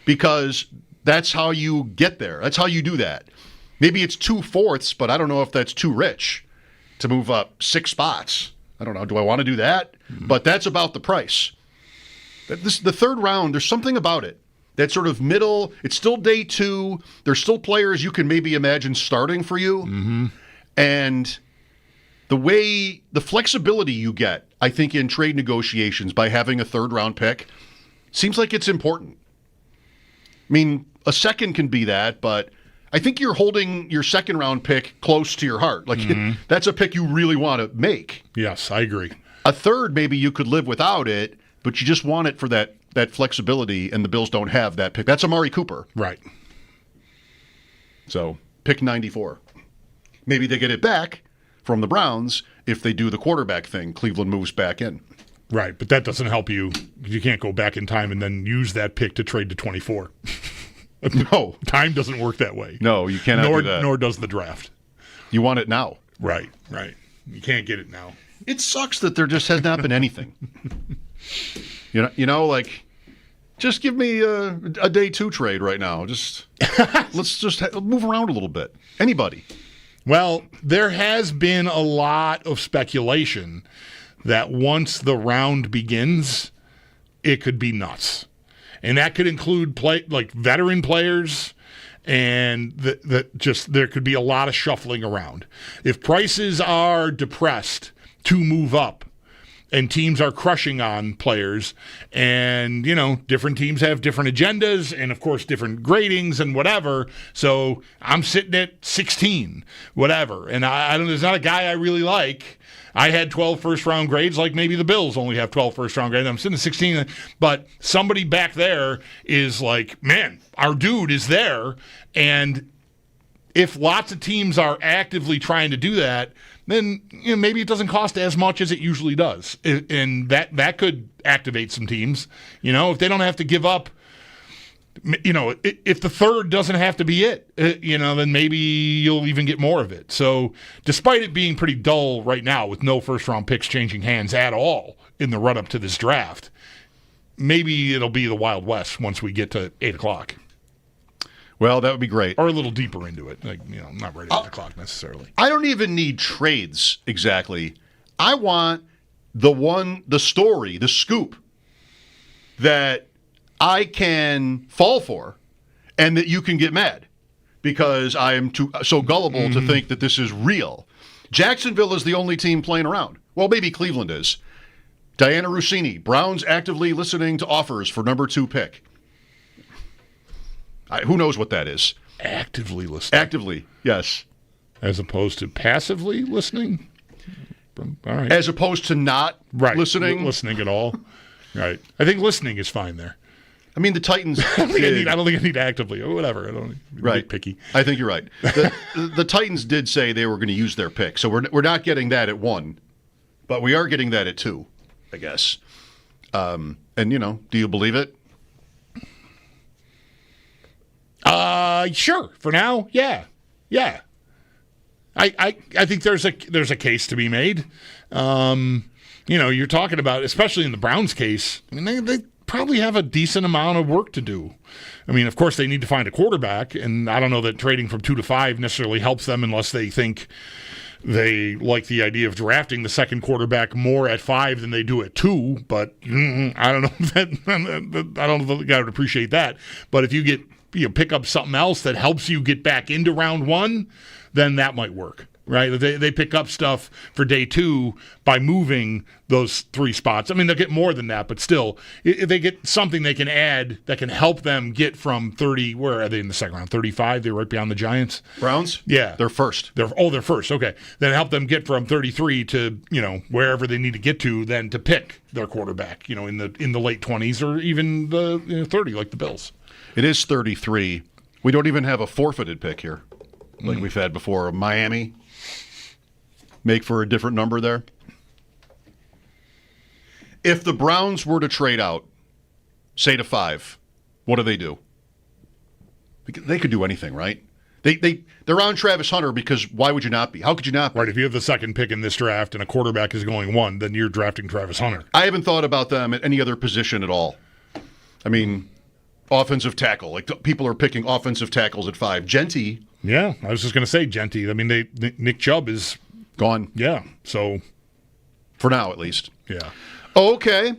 because that's how you get there. That's how you do that. Maybe it's 2/4, but I don't know if that's too rich to move up 6 spots. I don't know. Do I want to do that? Mm-hmm. But that's about the price. The third round, there's something about it. That sort of middle, it's still day 2. There's still players you can maybe imagine starting for you. Mm-hmm. And the flexibility you get, I think, in trade negotiations by having a third-round pick seems like it's important. I mean, a second can be that, but I think you're holding your second-round pick close to your heart. Like, that's a pick you really want to make. Yes, I agree. A third, maybe you could live without it, but you just want it for that flexibility, and the Bills don't have that pick. That's Amari Cooper. Right. So, pick 94. Maybe they get it back from the Browns if they do the quarterback thing. Cleveland moves back in. Right, but that doesn't help you. You can't go back in time and then use that pick to trade to 24. No. Time doesn't work that way. No, you cannot do that. Nor does the draft. You want it now. Right. You can't get it now. It sucks that there just has not been anything. Like, just give me a day 2 trade right now. Let's just move around a little bit. Anybody. Well, there has been a lot of speculation that once the round begins, it could be nuts. And that could include veteran players, and there could be a lot of shuffling around. If prices are depressed to move up, and teams are crushing on players, and, different teams have different agendas and, of course, different gradings and whatever. So I'm sitting at 16, whatever. And there's not a guy I really like. I had 12 first-round grades, like maybe the Bills only have 12 first-round grades. I'm sitting at 16. But somebody back there is like, man, our dude is there. And if lots of teams are actively trying to do that, then maybe it doesn't cost as much as it usually does. And that could activate some teams. If they don't have to give up, if the third doesn't have to be it, then maybe you'll even get more of it. So despite it being pretty dull right now with no first-round picks changing hands at all in the run-up to this draft, maybe it'll be the Wild West once we get to 8 o'clock. Well, that would be great. Or a little deeper into it. I'm not ready at 8 o'clock necessarily. I don't even need trades exactly. I want the story, the scoop that I can fall for and that you can get mad because I am so gullible to think that this is real. Jacksonville is the only team playing around. Well, maybe Cleveland is. Diana Rossini, Browns actively listening to offers for number 2 pick. Who knows what that is? Actively listening. Actively, yes. As opposed to passively listening? All right. As opposed to not listening? Listening at all. Right. I think listening is fine there. I mean, the Titans. I don't think I need actively or whatever. I don't right. Picky. I think you're right. The Titans did say they were going to use their pick, so we're not getting that at 1, but we are getting that at 2, I guess. And do you believe it? Sure. For now, yeah. I think there's a case to be made. You're talking about, especially in the Browns case. I mean, they probably have a decent amount of work to do. I mean, of course, they need to find a quarterback, and I don't know that trading from 2 to 5 necessarily helps them unless they think they like the idea of drafting the second quarterback more at 5 than they do at 2. But I don't know if I don't know if the guy would appreciate that. But if you pick up something else that helps you get back into round 1, then that might work, right? They pick up stuff for day 2 by moving those 3 spots. I mean, they'll get more than that, but still, if they get something they can add that can help them get from 30, where are they in the second round? 35? They're right beyond the Giants? Browns? Yeah. They're first. They're first. Okay. Then help them get from 33 to, wherever they need to get to, then to pick their quarterback, in the late 20s or even the 30, like the Bills. It is 33. We don't even have a forfeited pick here like we've had before. Miami make for a different number there. If the Browns were to trade out, say to 5, what do? They could do anything, right? They're on Travis Hunter because why would you not be? How could you not be? Right, if you have the second pick in this draft and a quarterback is going 1, then you're drafting Travis Hunter. I haven't thought about them at any other position at all. I mean, offensive tackle. Like, people are picking offensive tackles at 5. Genty. Yeah, I was just going to say Genty. I mean, Nick Chubb is gone. Yeah, so. For now, at least. Yeah. Okay.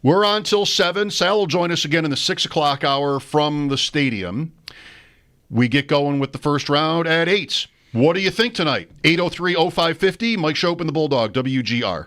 We're on till 7. Sal will join us again in the 6 o'clock hour from the stadium. We get going with the first round at 8. What do you think tonight? 803-0550, Mike Schopp and the Bulldog, WGR.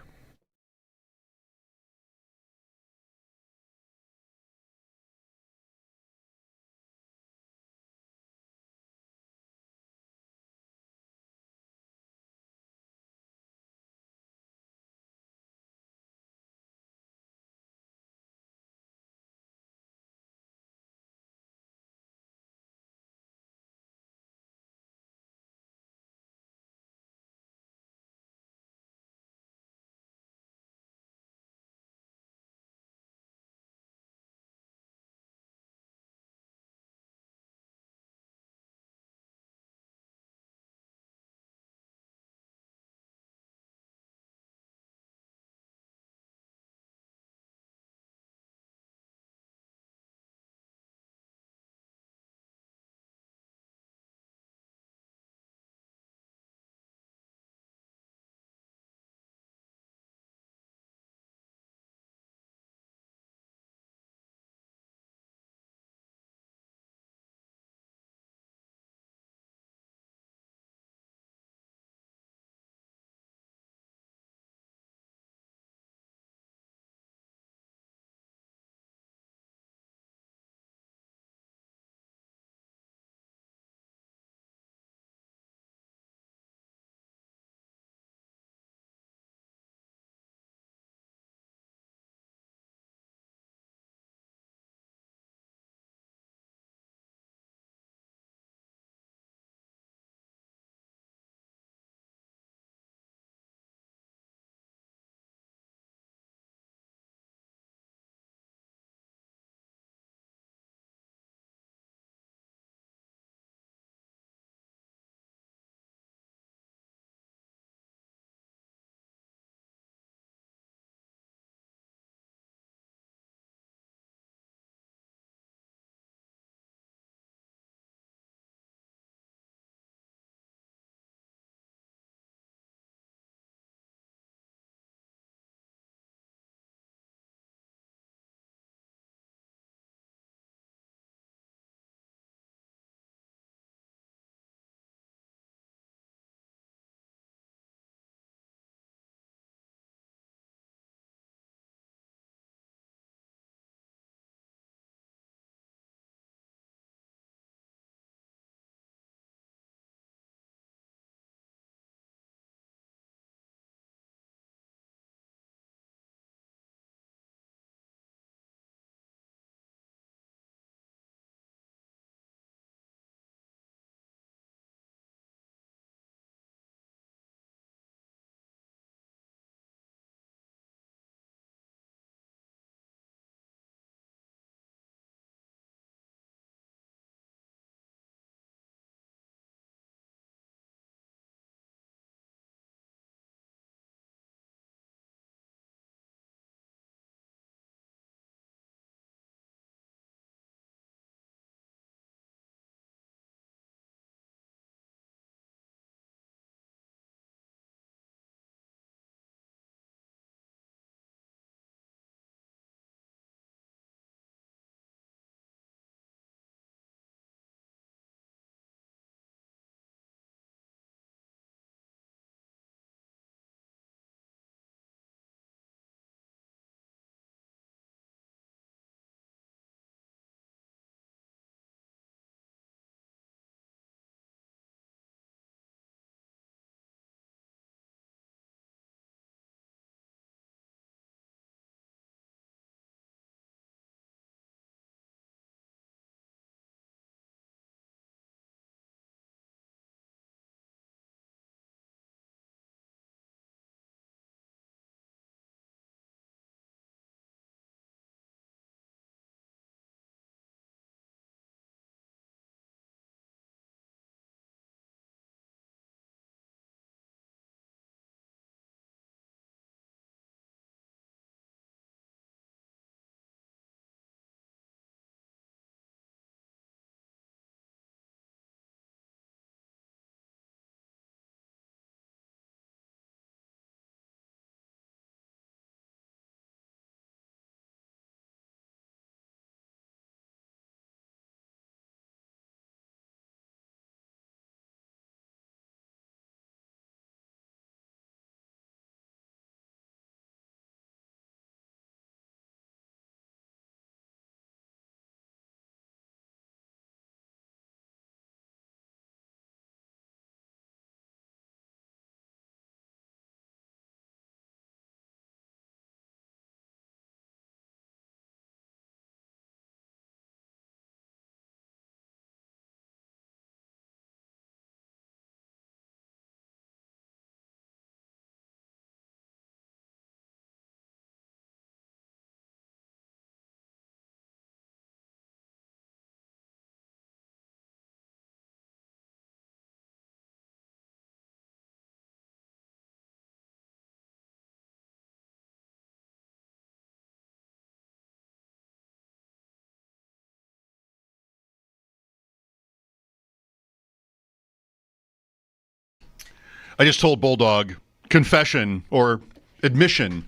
I just told Bulldog, confession or admission,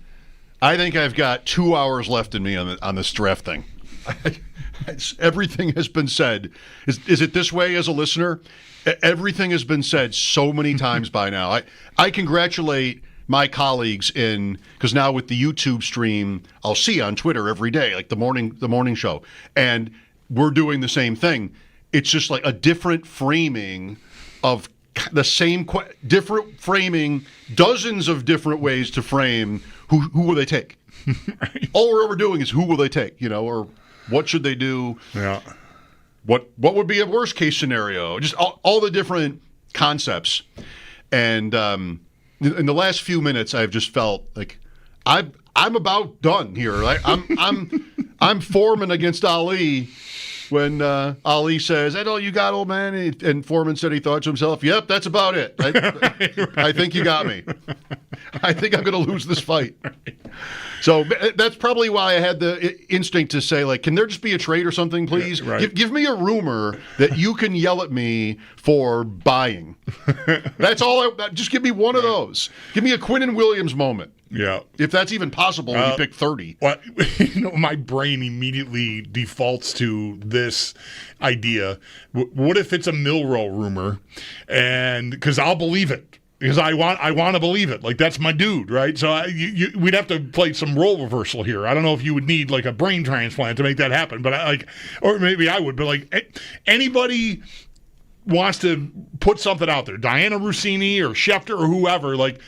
I think I've got 2 hours left in me on this draft thing. Everything has been said. Is it this way as a listener? Everything has been said so many times by now. I congratulate my colleagues because now with the YouTube stream, I'll see on Twitter every day, like the morning show, and we're doing the same thing. It's just like a different framing of the same different framing, dozens of different ways to frame who will they take. Right. All we're ever doing is who will they take, or what should they do? Yeah. What would be a worst case scenario? Just all the different concepts. And in the last few minutes, I've just felt like I'm about done here. Like I'm Foreman against Ali. When Ali says, "I know you got old man," and Foreman said he thought to himself, "Yep, that's about it. I think you got me. I think I'm going to lose this fight." So that's probably why I had the instinct to say, like, can there just be a trade or something, please? Yeah, right. Give me a rumor that you can yell at me for buying. That's all. Just give me one of those. Give me a Quinnen Williams moment. Yeah. If that's even possible when you pick 30. Well, my brain immediately defaults to this idea. What if it's a Milroe rumor? And because I'll believe it. Because I want to believe it. Like, that's my dude, right? So we'd have to play some role reversal here. I don't know if you would need, like, a brain transplant to make that happen. But or maybe I would. But, like, anybody wants to put something out there, Diana Rossini or Schefter or whoever, like,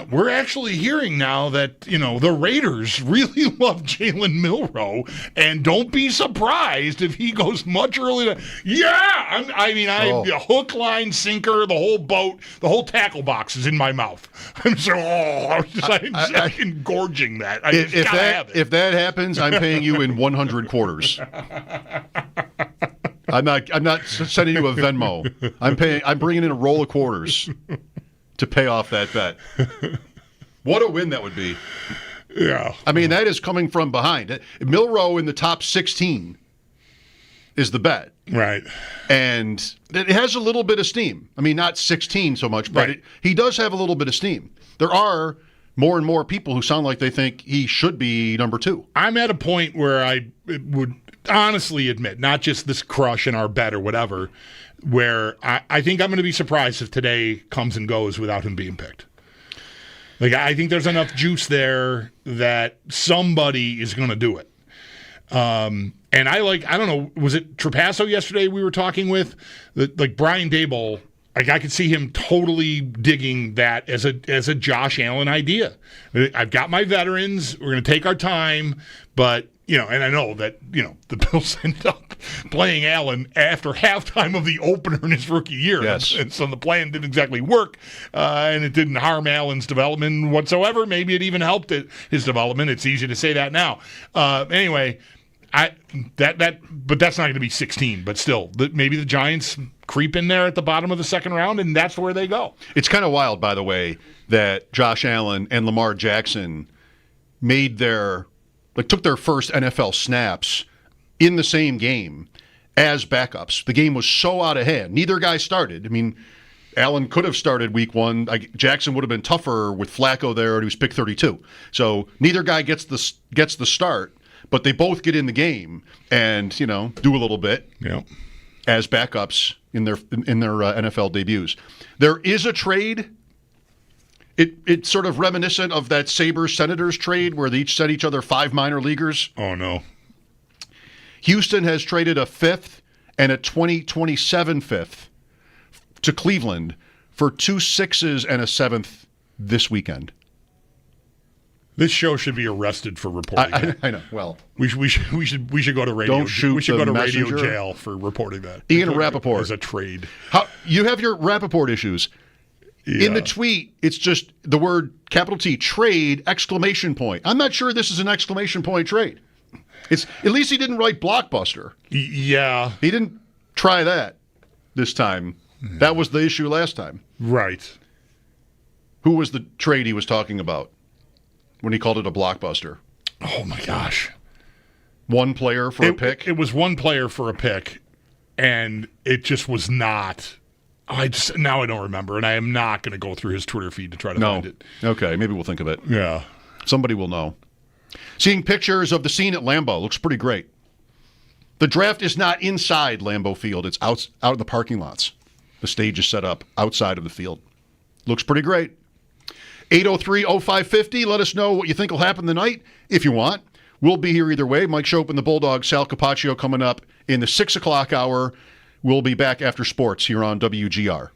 we're actually hearing now that, the Raiders really love Jalen Milroe, and don't be surprised if he goes much earlier. Hook, line, sinker, the whole boat, the whole tackle box is in my mouth. I'm engorging that. If that happens, I'm paying you in 100 quarters. I'm not sending you a Venmo. I'm bringing in a roll of quarters to pay off that bet. What a win that would be. Yeah. I mean, that is coming from behind. Milroe in the top 16 is the bet. Right. And it has a little bit of steam. I mean, not 16 so much, but he does have a little bit of steam. There are more and more people who sound like they think he should be number 2. I'm at a point where I would honestly admit, not just this crush in our bet or whatever, where I think I'm going to be surprised if today comes and goes without him being picked. Like, I think there's enough juice there that somebody is going to do it. And I don't know, was it Trapasso yesterday we were talking with? Like, Brian Daboll, like, I could see him totally digging that as a Josh Allen idea. I've got my veterans. We're going to take our time, but and I know that, the Bills ended up playing Allen after halftime of the opener in his rookie year. Yes. And so the plan didn't exactly work, and it didn't harm Allen's development whatsoever. Maybe it even helped his development. It's easy to say that now. Anyway, but that's not going to be 16. But still, maybe the Giants creep in there at the bottom of the second round, and that's where they go. It's kind of wild, by the way, that Josh Allen and Lamar Jackson took their first NFL snaps in the same game as backups. The game was so out of hand. Neither guy started. I mean, Allen could have started week 1. Jackson would have been tougher with Flacco there, and he was pick 32. So neither guy gets the start, but they both get in the game and do a little bit as backups in their NFL debuts. There is a trade. It's sort of reminiscent of that Sabres-Senators trade where they each sent each other 5 minor leaguers. Oh, no. Houston has traded a 5th and a 2027 5th to Cleveland for 2 6s and a 7th this weekend. This show should be arrested for reporting that. I know. Well, we should go to radio. Don't shoot we should go to messenger. radio jail for reporting that. Ian Rappaport as a trade. You have your Rappaport issues. Yeah. In the tweet, it's just the word capital T, trade, exclamation point. I'm not sure this is an exclamation point trade. At least he didn't write blockbuster. Yeah. He didn't try that this time. That was the issue last time. Right. Who was the trade he was talking about when he called it a blockbuster? Oh, my gosh. One player for a pick? It was one player for a pick, and it just was not Now I don't remember, and I am not going to go through his Twitter feed to try to find it. Okay, maybe we'll think of it. Yeah. Somebody will know. Seeing pictures of the scene at Lambeau looks pretty great. The draft is not inside Lambeau Field. It's out in the parking lots. The stage is set up outside of the field. Looks pretty great. 803-0550. Let us know what you think will happen tonight, if you want. We'll be here either way. Mike Schopp and the Bulldog, Sal Capacio coming up in the 6 o'clock hour. We'll be back after sports here on WGR.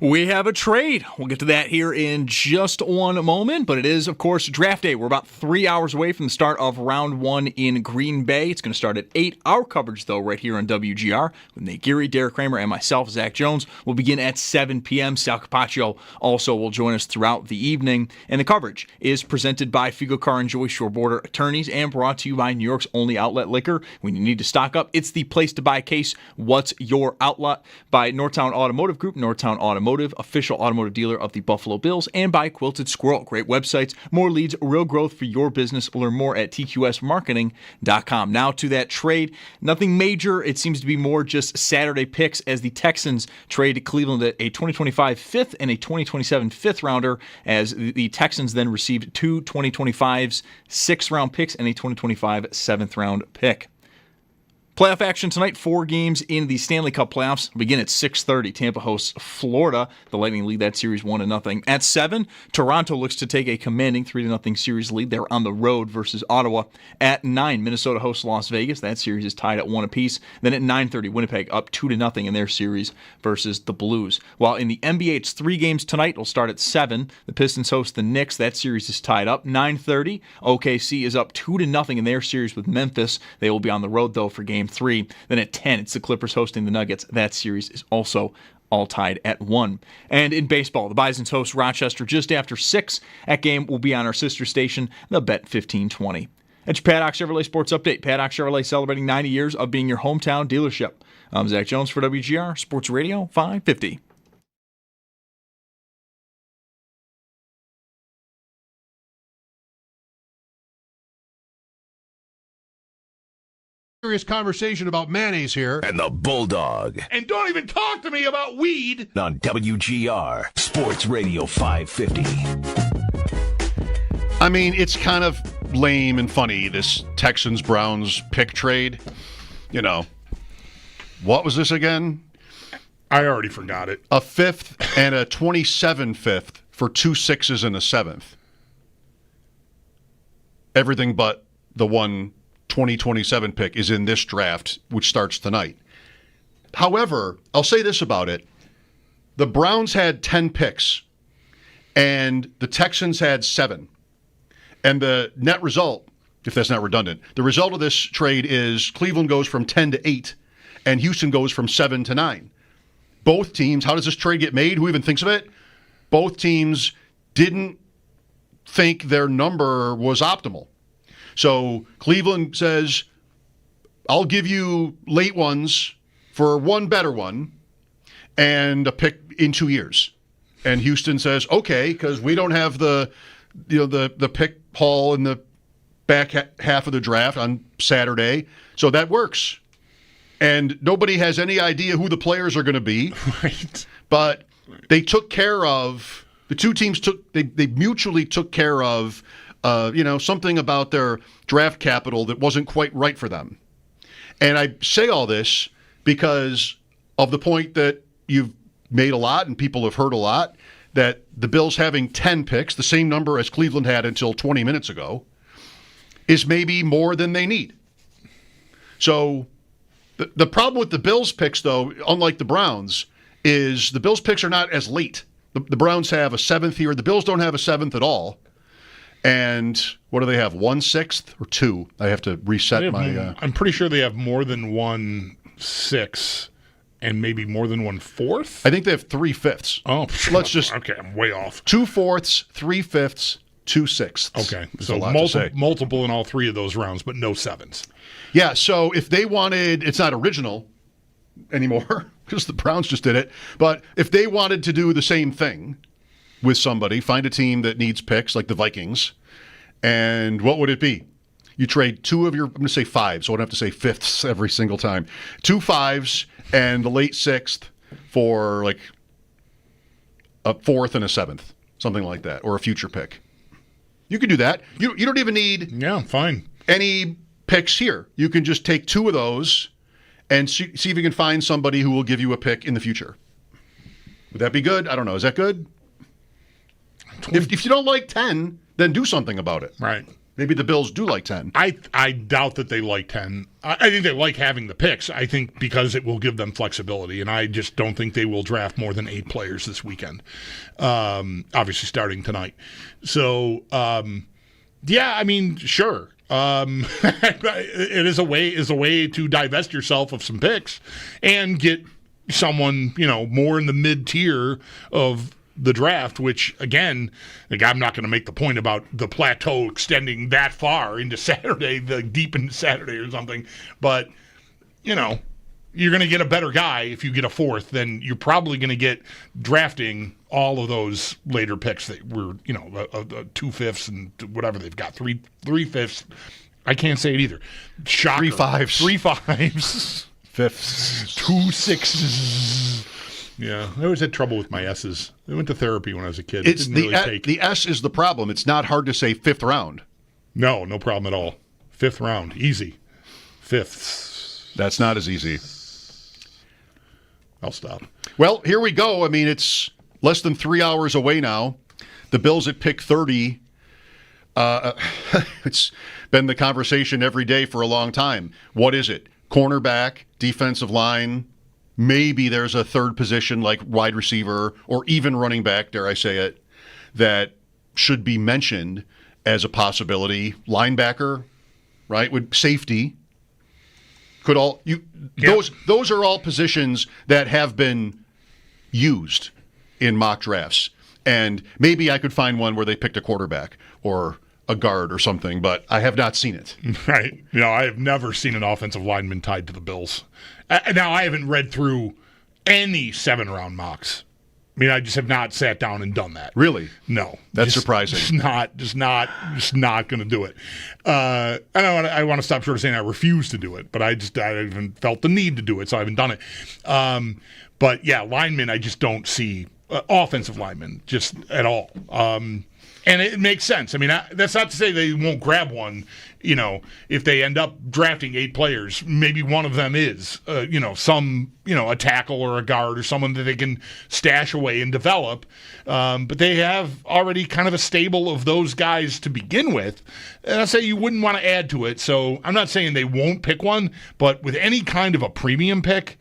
We have a trade. We'll get to that here in just one moment, but it is, of course, draft day. We're about 3 hours away from the start of round one in Green Bay. It's going to start at 8. Our coverage, though, right here on WGR with Nate Geary, Derek Kramer, and myself, Zach Jones, will begin at 7 p.m. Sal Capacio also will join us throughout the evening. And the coverage is presented by Figo Car and Joy Shore Border Attorneys and brought to you by New York's only outlet liquor. When you need to stock up, it's the place to buy a case. What's your outlet? By Northtown Automotive Group, Northtown Automotive, official automotive dealer of the Buffalo Bills, and by Quilted Squirrel. Great websites, more leads, real growth for your business. Learn more at tqsmarketing.com. Now to that trade. Nothing major. It seems to be more just Saturday picks as the Texans trade Cleveland at a 2025 fifth and a 2027 fifth rounder, as the Texans then received 2 2025's sixth round picks and a 2025 seventh round pick. Playoff action tonight, 4 games in the Stanley Cup playoffs. Begin at 6:30. Tampa hosts Florida. The Lightning lead that series 1-0. At 7, Toronto looks to take a commanding 3-0 series lead. They're on the road versus Ottawa. At 9, Minnesota hosts Las Vegas. That series is tied at 1 apiece. Then at 9:30, Winnipeg up 2-0 in their series versus the Blues. While in the NBA, it's 3 games tonight. It'll start at 7. The Pistons host the Knicks. That series is tied up. 9:30, OKC is up 2-0 in their series with Memphis. They will be on the road, though, for Game 3. Then at 10, it's the Clippers hosting the Nuggets. That series is also all tied at 1. And in baseball, the Bisons host Rochester just after 6. That game will be on our sister station, the Bet 1520. It's your Paddock Chevrolet Sports Update. Paddock Chevrolet celebrating 90 years of being your hometown dealership. I'm Zach Jones for WGR Sports Radio 550. Serious conversation about mayonnaise here. And the Bulldog. And don't even talk to me about weed. On WGR Sports Radio 550. I mean, it's kind of lame and funny, this Texans-Browns pick trade. You know, what was this again? I already forgot it. A 5th and a 27 5th for 2 6s and a 7th. Everything but the one 2027 pick is in this draft, which starts tonight. However, I'll say this about it. The Browns had 10 picks, and the Texans had 7. And the net result, if that's not redundant, the result of this trade is Cleveland goes from 10 to 8, and Houston goes from 7 to 9. Both teams, how does this trade get made? Who even thinks of it? Both teams didn't think their number was optimal. So Cleveland says, I'll give you late ones for one better one and a pick in 2 years. And Houston says, okay, because we don't have the pick haul in the back half of the draft on Saturday. So that works. And nobody has any idea who the players are going to be. Right. But they took care of, the two teams they mutually took care of something about their draft capital that wasn't quite right for them. And I say all this because of the point that you've made a lot and people have heard a lot, that the Bills having 10 picks, the same number as Cleveland had until 20 minutes ago, is maybe more than they need. So the problem with the Bills picks, though, unlike the Browns, is the Bills picks are not as late. The Browns have a 7th here. The Bills don't have a 7th at all. And what do they have? 1 6th or 2? I have to reset my. I'm pretty sure they have more than 1 6 and maybe more than 1 4th. I think they have 3 5ths. Oh, let's just. Okay, I'm way off. 2 4ths, 3 5ths, 2 6ths. Okay, so multiple in all 3 of those rounds, but no 7s. Yeah, so if they wanted, it's not original anymore because the Browns just did it. But if they wanted to do the same thing with somebody, find a team that needs picks like the Vikings, and what would it be? You trade 2 of your, I'm going to say 5, so I don't have to say 5ths every single time. 2 5s and the late 6th for like a 4th and a 7th, something like that, or a future pick. You can do that. You don't even need any picks here. You can just take 2 of those and see if you can find somebody who will give you a pick in the future. Would that be good? I don't know. Is that good? If you don't like 10, then do something about it. Right. Maybe the Bills do like 10. I doubt that they like 10. I think they like having the picks. I think because it will give them flexibility, and I just don't think they will draft more than 8 players this weekend. Obviously, starting tonight. So, yeah, I mean, sure. It is a way to divest yourself of some picks and get someone more in the mid tier of the draft, which, again, I'm not going to make the point about the plateau extending that far into Saturday, deep into Saturday or something, but, you're going to get a better guy if you get a 4th than you're probably going to get drafting all of those later picks that were, 2 5ths and whatever they've got, 3 5ths. I can't say it either. Shocker. 3 5s. 3 5s. 5ths. 2 6s. Yeah, I always had trouble with my S's. I went to therapy when I was a kid. It's didn't really take. The S is the problem. It's not hard to say 5th round. No problem at all. 5th round, easy. 5ths. That's not as easy. I'll stop. Well, here we go. I mean, it's less than 3 hours away now. The Bills at pick 30. It's been the conversation every day for a long time. What is it? Cornerback, defensive line. Maybe there's a third position like wide receiver or even running back, dare I say it, that should be mentioned as a possibility. Linebacker, right? With safety. Could all those are all positions that have been used in mock drafts. And maybe I could find one where they picked a quarterback or a guard or something, but I have not seen it. Right. I have never seen an offensive lineman tied to the Bills. Now, I haven't read through any 7-round mocks. I mean, I just have not sat down and done that. Really? No. That's surprising. Just not going to do it. I want to stop short of saying I refuse to do it, but I haven't felt the need to do it, so I haven't done it. But yeah, linemen, I just don't see offensive linemen just at all. And it makes sense. I mean, that's not to say they won't grab one. If they end up drafting 8 players, maybe one of them is, a tackle or a guard or someone that they can stash away and develop. But they have already kind of a stable of those guys to begin with. And I say you wouldn't want to add to it. So I'm not saying they won't pick one, but with any kind of a premium pick,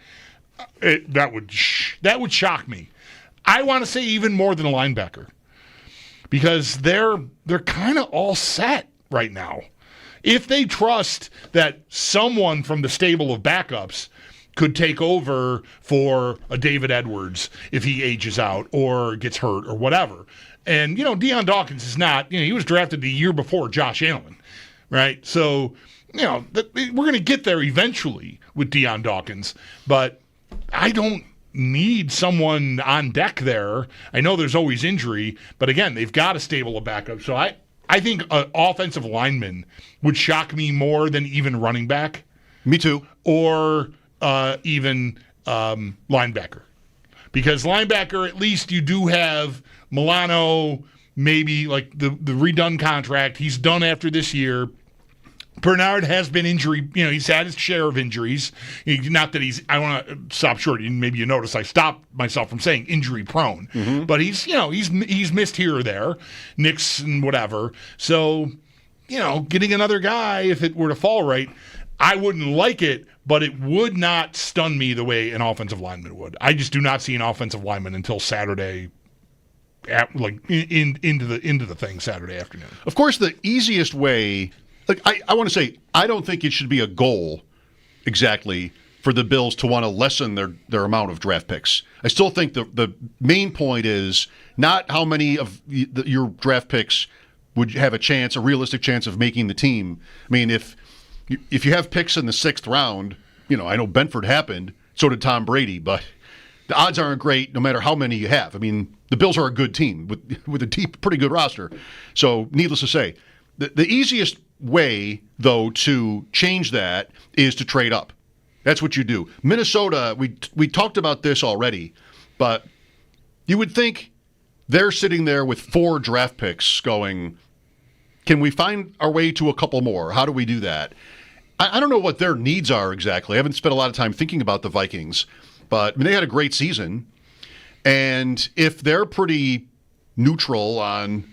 that would shock me. I want to say even more than a linebacker. Because they're kind of all set right now. If they trust that someone from the stable of backups could take over for a David Edwards if he ages out or gets hurt or whatever. And, Deion Dawkins is not, he was drafted the year before Josh Allen, right? So, we're going to get there eventually with Deion Dawkins, but I don't need someone on deck there. I know there's always injury, but again, they've got a stable of backups. So I think an offensive lineman would shock me more than even running back. Me too. Or even linebacker. Because linebacker, at least you do have Milano, maybe like the redone contract. He's done after this year. Bernard has been injury. He's had his share of injuries. Not that I want to stop short. Maybe you notice I stopped myself from saying injury prone. Mm-hmm. But he's missed here or there, nicks and whatever. So, getting another guy, if it were to fall right, I wouldn't like it, but it would not stun me the way an offensive lineman would. I just do not see an offensive lineman until Saturday. Into the thing Saturday afternoon. Of course, the easiest way. I want to say, I don't think it should be a goal exactly for the Bills to want to lessen their amount of draft picks. I still think the main point is not how many of your draft picks would have a realistic chance of making the team. I mean, if you have picks in the 6th round, I know Benford happened, so did Tom Brady, but the odds aren't great no matter how many you have. I mean, the Bills are a good team with a deep, pretty good roster. So, needless to say, the easiest way, though, to change that is to trade up. That's what you do. Minnesota, we talked about this already, but you would think they're sitting there with 4 draft picks going, can we find our way to a couple more? How do we do that? I don't know what their needs are exactly. I haven't spent a lot of time thinking about the Vikings, but they had a great season. And if they're pretty neutral on,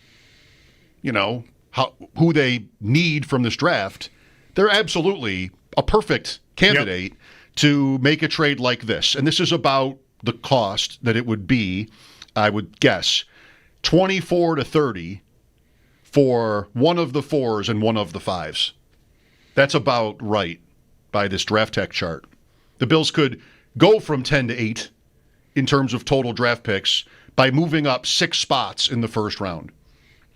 who they need from this draft, they're absolutely a perfect candidate to make a trade like this. And this is about the cost that it would be, I would guess, 24 to 30 for one of the 4s and one of the 5s. That's about right by this draft tech chart. The Bills could go from 10 to 8 in terms of total draft picks by moving up 6 spots in the first round.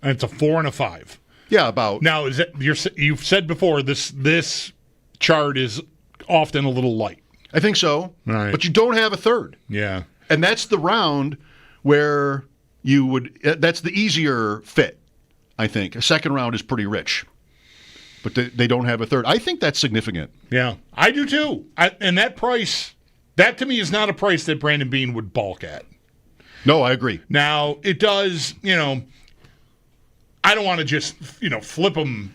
And it's a 4 and a 5. Yeah, about. Now, you've said before this chart is often a little light. I think so. Right. But you don't have a third. Yeah. And that's the round where you would, that's the easier fit, I think. A second round is pretty rich. But they don't have a third. I think that's significant. Yeah, I do too. And that price, that to me is not a price that Brandon Beane would balk at. No, I agree. Now, it does, I don't want to just, flip them,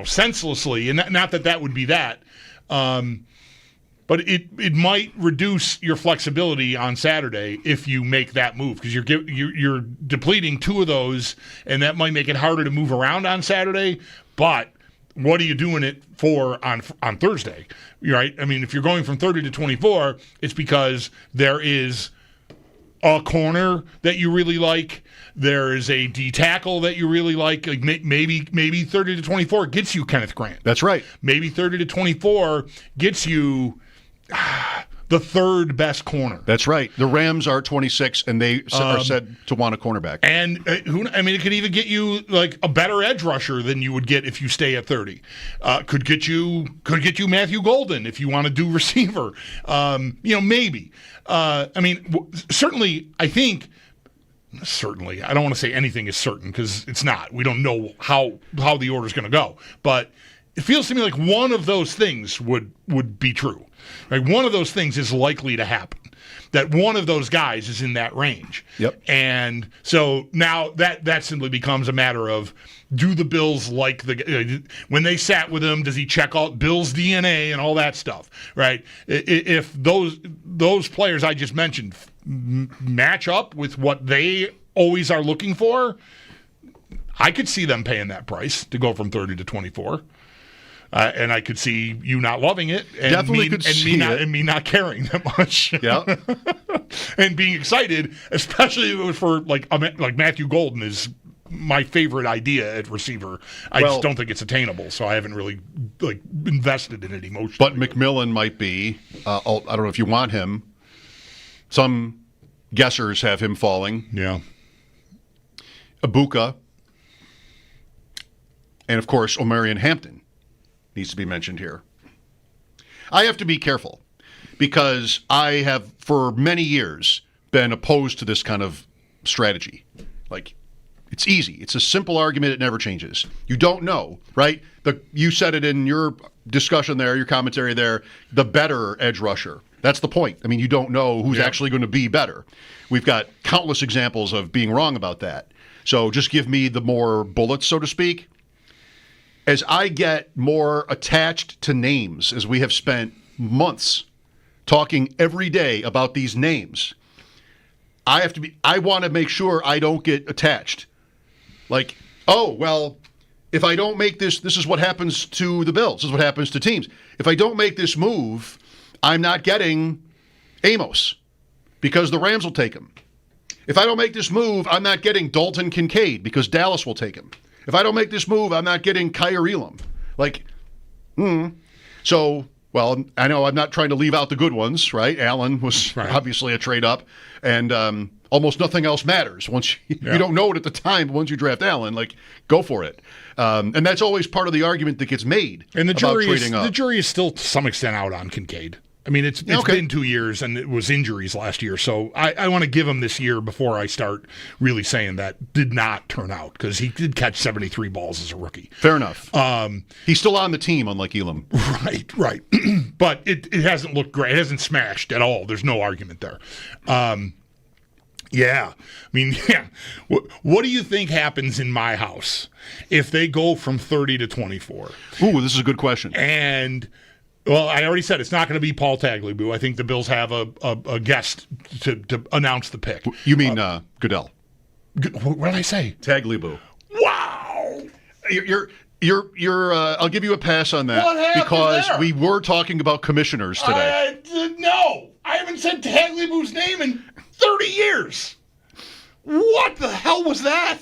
senselessly. And not that would be that. But it might reduce your flexibility on Saturday if you make that move, because you're depleting 2 of those, and that might make it harder to move around on Saturday. But what are you doing it for on Thursday? Right? I mean, if you're going from 30 to 24, it's because there is a corner that you really like. There is a D tackle that you really like. Like maybe 30 to 24 gets you Kenneth Grant. That's right. Maybe 30 to 24 gets you the third best corner. That's right. The Rams are 26, and they are said to want a cornerback. And it could even get you like a better edge rusher than you would get if you stay at 30. Could get you Matthew Golden if you want to do receiver. Maybe. Certainly. I think. Certainly, I don't want to say anything is certain because it's not. We don't know how the order is going to go, but it feels to me like one of those things would be true. Right? One of those things is likely to happen. That one of those guys is in that range. Yep. And so now that simply becomes a matter of, do the Bills like when they sat with him, does he check out Bills DNA and all that stuff, right? If those players I just mentioned match up with what they always are looking for, I could see them paying that price to go from 30 to 24. And I could see you not loving it, and me not caring that much. Yeah, and being excited, especially if it was for like Matthew Golden is my favorite idea at receiver. I just don't think it's attainable, so I haven't really invested in it emotionally. But McMillan might be. I don't know if you want him. Some guessers have him falling. Yeah, Ibuka, and of course Omarion Hampton needs to be mentioned here. I have to be careful because I have, for many years, been opposed to this kind of strategy. Like, it's easy. It's a simple argument. It never changes. You don't know, right? You said it in your discussion there, your commentary there, the better edge rusher. That's the point. I mean, you don't know who's actually going to be better. We've got countless examples of being wrong about that. So just give me the more bullets, so to speak. As I get more attached to names, as we have spent months talking every day about these names, I want to make sure I don't get attached. Like, oh, well, if I don't make this is what happens to the Bills. This is what happens to teams. If I don't make this move, I'm not getting Amos because the Rams will take him. If I don't make this move, I'm not getting Dalton Kincaid because Dallas will take him. If I don't make this move, I'm not getting Kyer Elam. So, well, I know I'm not trying to leave out the good ones, right? Allen was obviously a trade up, and almost nothing else matters. Once you don't know it at the time, but once you draft Allen, go for it. And that's always part of the argument that gets made. And the jury is still to some extent out on Kincaid. I mean, it's been 2 years, and it was injuries last year. So I want to give him this year before I start really saying that did not turn out, because he did catch 73 balls as a rookie. Fair enough. He's still on the team, unlike Elam. Right. But it hasn't looked great. It hasn't smashed at all. There's no argument there. What do you think happens in my house if they go from 30 to 24? Ooh, this is a good question. And... well, I already said it's not going to be Paul Tagliabue. I think the Bills have a guest to announce the pick. You mean Goodell? What did I say? Tagliabue. Wow! You're. I'll give you a pass on that. What happened because there? we were talking about commissioners today. No, I haven't said Tagliabue's name in 30 years. What the hell was that?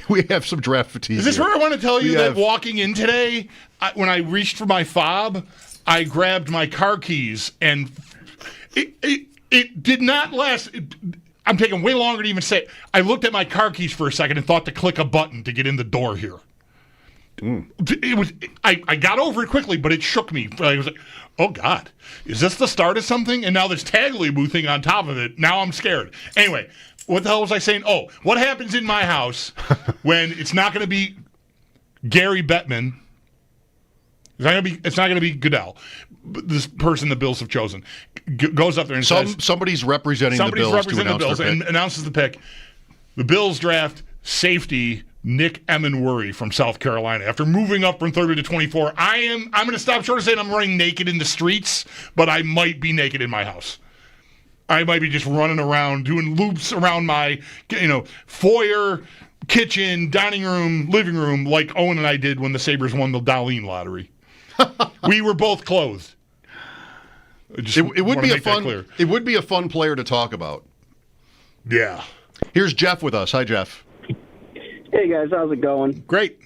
We have some draft fatigue. Is this here. where I want to tell you We that have- walking in today, when I reached for my fob, I grabbed my car keys, and it did not last. I'm taking way longer to even say it. I looked at my car keys for a second and thought to click a button to get in the door here. It was. I got over it quickly, but it shook me. I was like, "Oh God, is this the start of something?" And now this Tagliabue thing on top of it. Now I'm scared. Anyway, what the hell was I saying? Oh, what happens in my house when it's not going to be Gary Bettman? It's not going to be Goodell. This person the Bills have chosen goes up there and says somebody's representing the Bills and announces the pick. The Bills draft safety Nick Emenworry from South Carolina. After moving up from 30 to 24, I'm going to stop short of saying I'm running naked in the streets, but I might be naked in my house. I might be just running around doing loops around my, foyer, kitchen, dining room, living room, like Owen and I did when the Sabres won the Darlene lottery. We were both clothed. It would be a fun. It would be a fun player to talk about. Yeah. Here's Jeff with us. Hi, Jeff. Hey guys, how's it going? Great.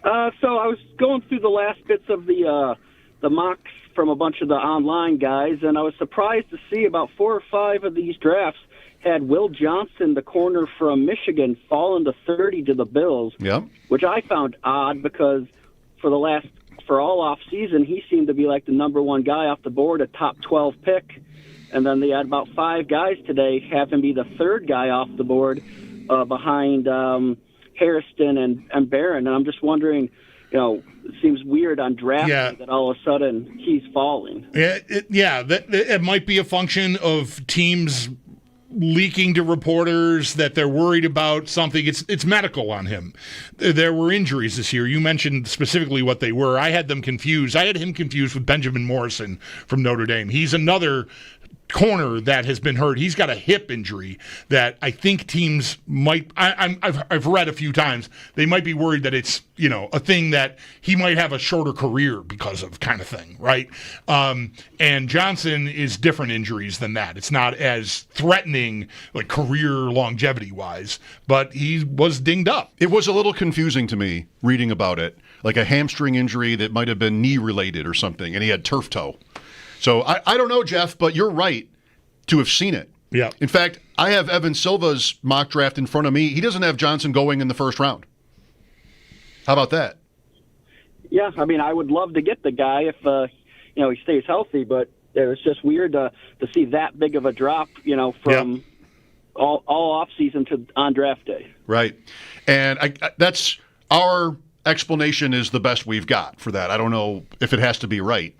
So I was going through the last bits of the mocks from a bunch of the online guys, and I was surprised to see about 4 or 5 of these drafts had Will Johnson, the corner from Michigan, fallen to 30 to the Bills. Yeah. Which I found odd because for all off season, he seemed to be like the number one guy off the board, a top 12 pick. And then they had about 5 guys today have him be the 3rd guy off the board behind Hairston and Barron. And I'm just wondering, it seems weird on draft day that all of a sudden he's falling. It might be a function of teams leaking to reporters that they're worried about something. It's medical on him. There were injuries this year. You mentioned specifically what they were. I had them confused. I had him confused with Benjamin Morrison from Notre Dame. He's another corner that has been hurt. He's got a hip injury that I think teams might. I've read a few times they might be worried that it's a thing that he might have a shorter career because of, kind of thing, right? And Johnson is different injuries than that. It's not as threatening, like career longevity wise, but he was dinged up. It was a little confusing to me reading about it, like a hamstring injury that might have been knee related or something, and he had turf toe. So I don't know, Jeff, but you're right to have seen it. Yeah. In fact, I have Evan Silva's mock draft in front of me. He doesn't have Johnson going in the first round. How about that? Yeah, I mean, I would love to get the guy if he stays healthy, but it was just weird to see that big of a drop, from all off season to on draft day. Right, and that's our explanation is the best we've got for that. I don't know if it has to be right.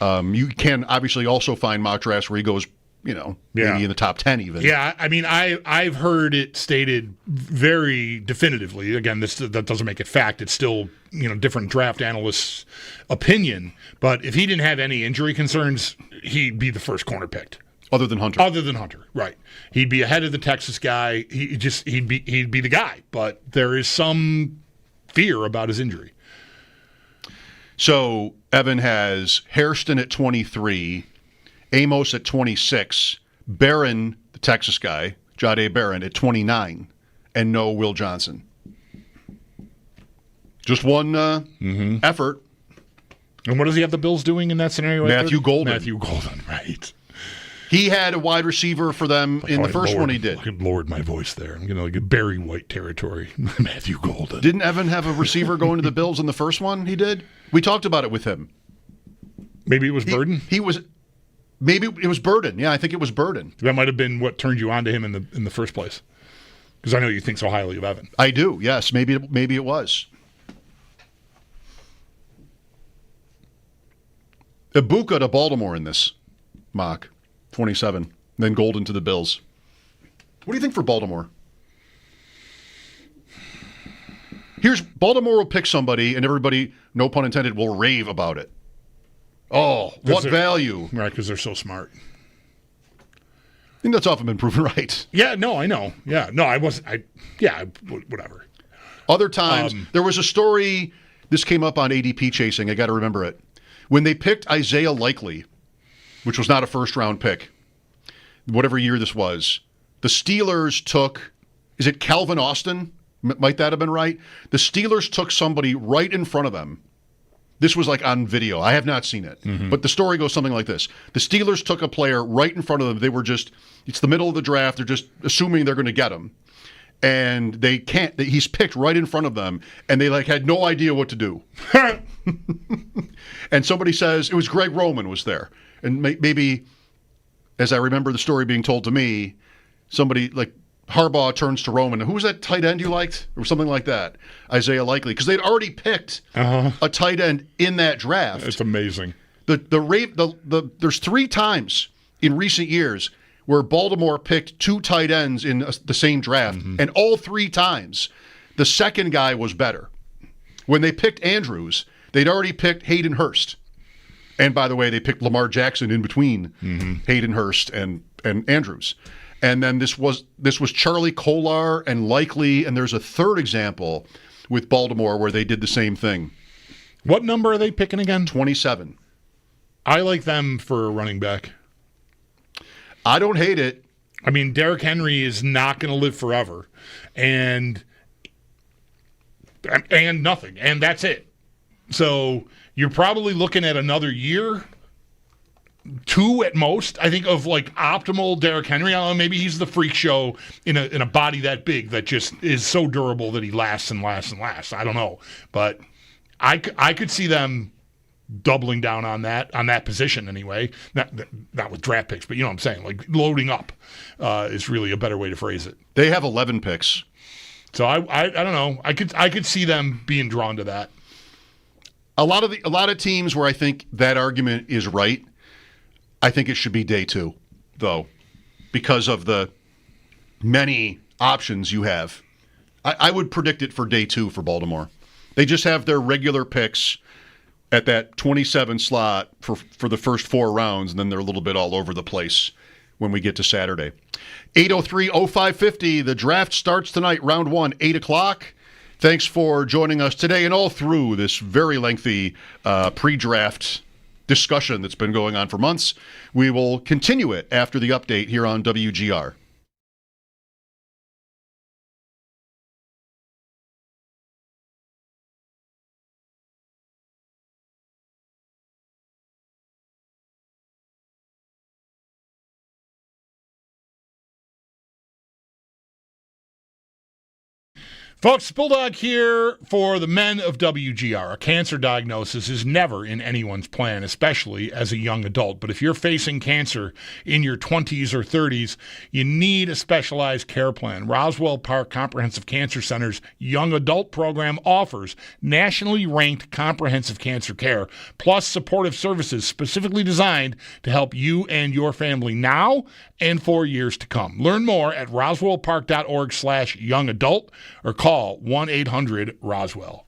You can obviously also find mock drafts where he goes, maybe in the top 10 even. Yeah, I mean, I've heard it stated very definitively. Again, that doesn't make it fact. It's still, different draft analysts' opinion. But if he didn't have any injury concerns, he'd be the first corner picked. Other than Hunter, right? He'd be ahead of the Texas guy. He'd be the guy. But there is some fear about his injury. So Evan has Hairston at 23, Amos at 26, Barron, the Texas guy, Jahdae Barron at 29, and no Will Johnson. Just one effort. And what does he have the Bills doing in that scenario? Matthew Golden, right. He had a wide receiver for them in the first one he did. I lowered my voice there. I'm going to get Barry White territory. Matthew Golden. Didn't Evan have a receiver going to the Bills in the first one he did? We talked about it with him. Maybe it was Burden? Maybe it was Burden. Yeah, I think it was Burden. That might have been what turned you on to him in the first place. Because I know you think so highly of Evan. I do, yes. Maybe it was. Ibuka to Baltimore in this mock. 27. Then Golden to the Bills. What do you think for Baltimore? Baltimore will pick somebody, and everybody, no pun intended, will rave about it. Oh, what value? Right, because they're so smart. I think that's often been proven right. Yeah, no, I know. Yeah, no, whatever. Other times, there was a story, this came up on ADP chasing, I got to remember it. When they picked Isaiah Likely, which was not a first-round pick, whatever year this was, the Steelers took, is it Calvin Austin? Might that have been right? The Steelers took somebody right in front of them. This was like on video. I have not seen it. But the story goes something like this. The Steelers took a player right in front of them. They were just, it's the middle of the draft. They're just assuming they're going to get him. And they can't, he's picked right in front of them. And they like had no idea what to do. And somebody says, it was Greg Roman was there. And maybe, as I remember the story being told to me, somebody like Harbaugh turns to Roman. Who was that tight end you liked? Or something like that. Isaiah Likely. Because they'd already picked a tight end in that draft. It's amazing. There's 3 times in recent years where Baltimore picked 2 tight ends in the same draft. And all 3 times, the second guy was better. When they picked Andrews, they'd already picked Hayden Hurst. And by the way, they picked Lamar Jackson in between Hayden Hurst and Andrews. And then this was Charlie Kolar and Likely, and there's a third example with Baltimore where they did the same thing. What number are they picking again? 27. I like them for a running back. I don't hate it. I mean, Derrick Henry is not going to live forever, and nothing, and that's it. So you're probably looking at another year, 2 at most, I think, of like optimal Derrick Henry. I don't know, maybe he's the freak show in a body that big that just is so durable that he lasts and lasts and lasts. I don't know, but I could see them doubling down on that position anyway. Not with draft picks, but you know what I'm saying. Like loading up is really a better way to phrase it. They have 11 picks, so I don't know. I could see them being drawn to that. A lot of teams where I think that argument is right. I think it should be day 2, though, because of the many options you have. I would predict it for day 2 for Baltimore. They just have their regular picks at that 27 slot for the first 4 rounds, and then they're a little bit all over the place when we get to Saturday. 803-0550, the draft starts tonight, round 1, 8 o'clock. Thanks for joining us today and all through this very lengthy pre-draft discussion that's been going on for months. We will continue it after the update here on WGR. Folks, Bulldog here for the men of WGR. A cancer diagnosis is never in anyone's plan, especially as a young adult. But if you're facing cancer in your 20s or 30s, you need a specialized care plan. Roswell Park Comprehensive Cancer Center's Young Adult Program offers nationally ranked comprehensive cancer care, plus supportive services specifically designed to help you and your family now and for years to come. Learn more at roswellpark.org/youngadult or call 1-800-ROSWELL.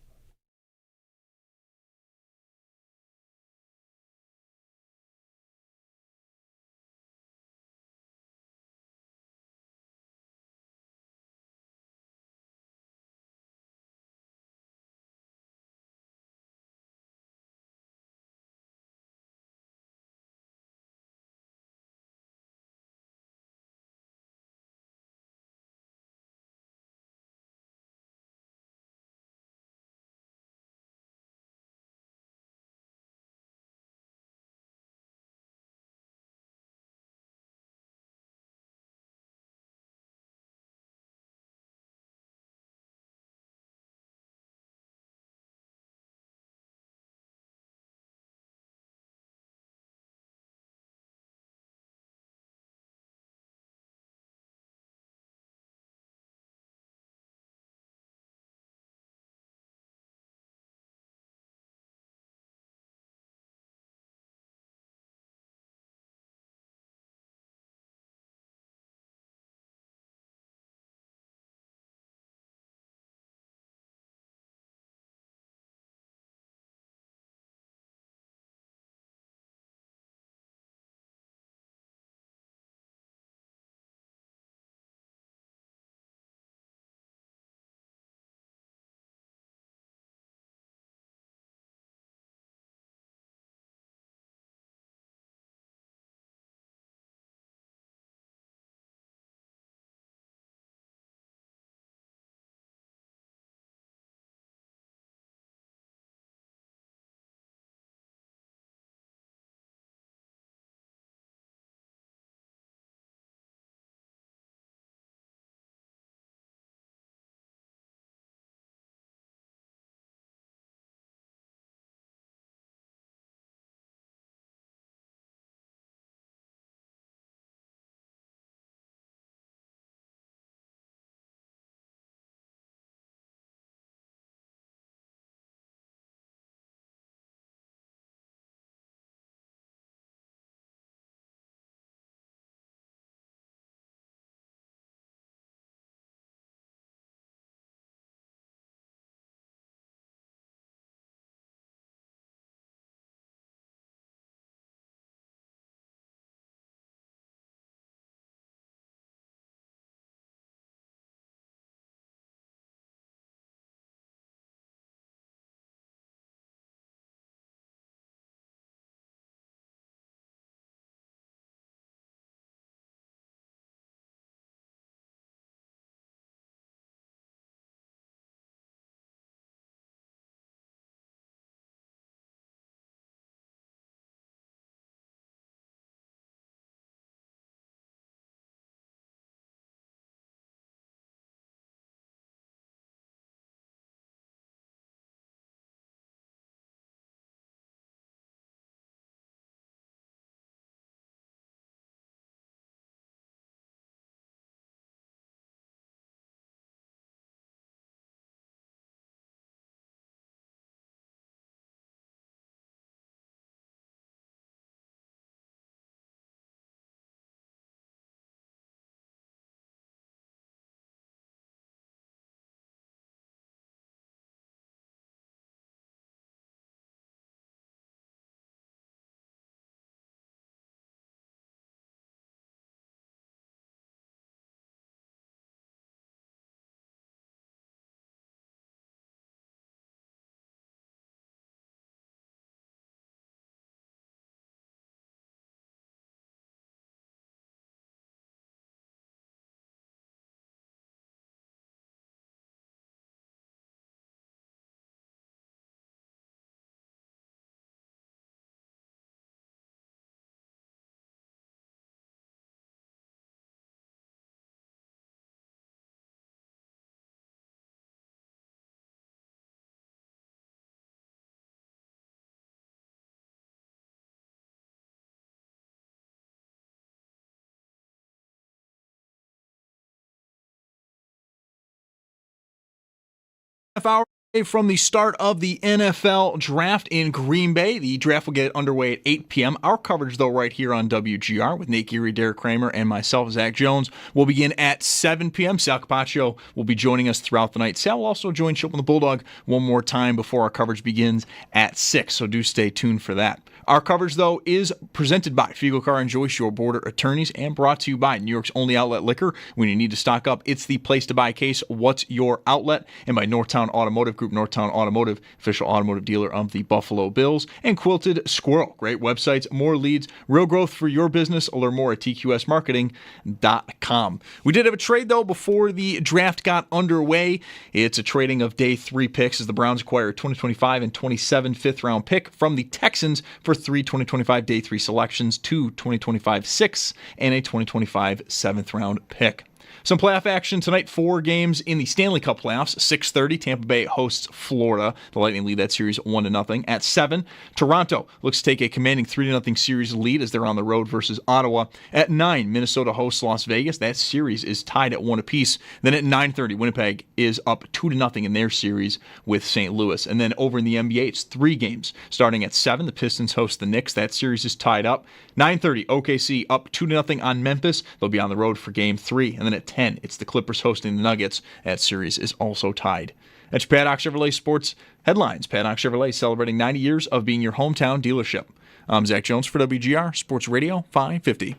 Half-hour from the start of the NFL draft in Green Bay. The draft will get underway at 8 p.m. Our coverage, though, right here on WGR with Nate Geary, Derek Kramer, and myself, Zach Jones, will begin at 7 p.m. Sal Capacio will be joining us throughout the night. Sal will also join Schopp and the Bulldog one more time before our coverage begins at 6, so do stay tuned for that. Our coverage, though, is presented by Fiegel Car and Joyce, your border attorneys, and brought to you by New York's only outlet liquor. When you need to stock up, it's the place to buy. Case, what's your outlet? And by Northtown Automotive Group, Northtown Automotive, official automotive dealer of the Buffalo Bills, and Quilted Squirrel. Great websites, more leads, real growth for your business. Learn more at tqsmarketing.com. We did have a trade, though, before the draft got underway. It's a trading of day 3 picks as the Browns acquire a 2025 and 27 fifth-round pick from the Texans for 3 2025 day 3 selections, 2 2025 6th, and a 2025 7th-round pick. Some playoff action tonight, 4 games in the Stanley Cup playoffs. 6:30, Tampa Bay hosts Florida. The Lightning lead that series 1-0. At 7, Toronto looks to take a commanding 3-0 series lead as they're on the road versus Ottawa. At 9, Minnesota hosts Las Vegas. That series is tied at 1 apiece. Then at 9:30, Winnipeg is up 2-0 in their series with St. Louis. And then over in the NBA, it's 3 games. Starting at 7, the Pistons host the Knicks. That series is tied up. 9:30, OKC up 2-0 on Memphis. They'll be on the road for Game 3. And then at 10, it's the Clippers hosting the Nuggets. That series is also tied. That's your Paddock Chevrolet Sports headlines. Paddock Chevrolet celebrating 90 years of being your hometown dealership. I'm Zach Jones for WGR Sports Radio 550.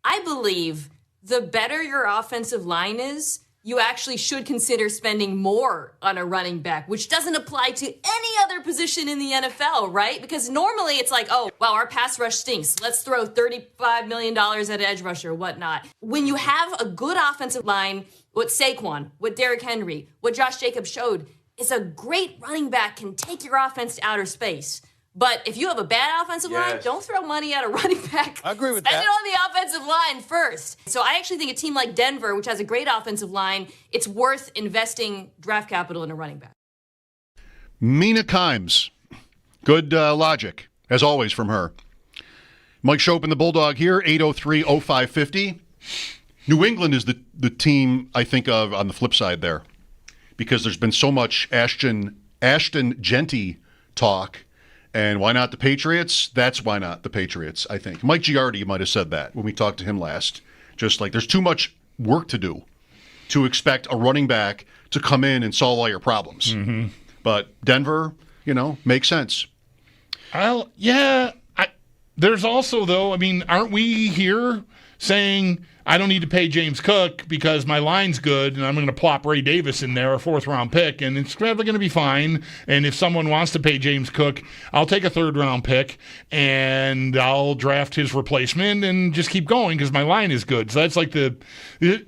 I believe the better your offensive line is, you actually should consider spending more on a running back, which doesn't apply to any other position in the NFL, right? Because normally it's like, oh, wow, our pass rush stinks. Let's throw $35 million at an edge rusher or whatnot. When you have a good offensive line, what Saquon, what Derrick Henry, what Josh Jacobs showed, is a great running back can take your offense to outer space. But if you have a bad offensive line, don't throw money at a running back. I agree with Spend that. it on the offensive line first. So I actually think a team like Denver, which has a great offensive line, it's worth investing draft capital in a running back. Mina Kimes. Good logic, as always, from her. Mike Schopp and the Bulldog here, 803-0550. New England is the team I think of on the flip side there, because there's been so much Ashton Genty talk. And why not the Patriots? That's why not the Patriots, I think. Mike Giardi might have said that when we talked to him last. Just like there's too much work to do to expect a running back to come in and solve all your problems. Mm-hmm. But Denver, makes sense. There's also, though, aren't we here saying I don't need to pay James Cook because my line's good and I'm going to plop Ray Davis in there, a 4th-round pick, and it's probably going to be fine. And if someone wants to pay James Cook, I'll take a 3rd-round pick and I'll draft his replacement and just keep going because my line is good. So that's like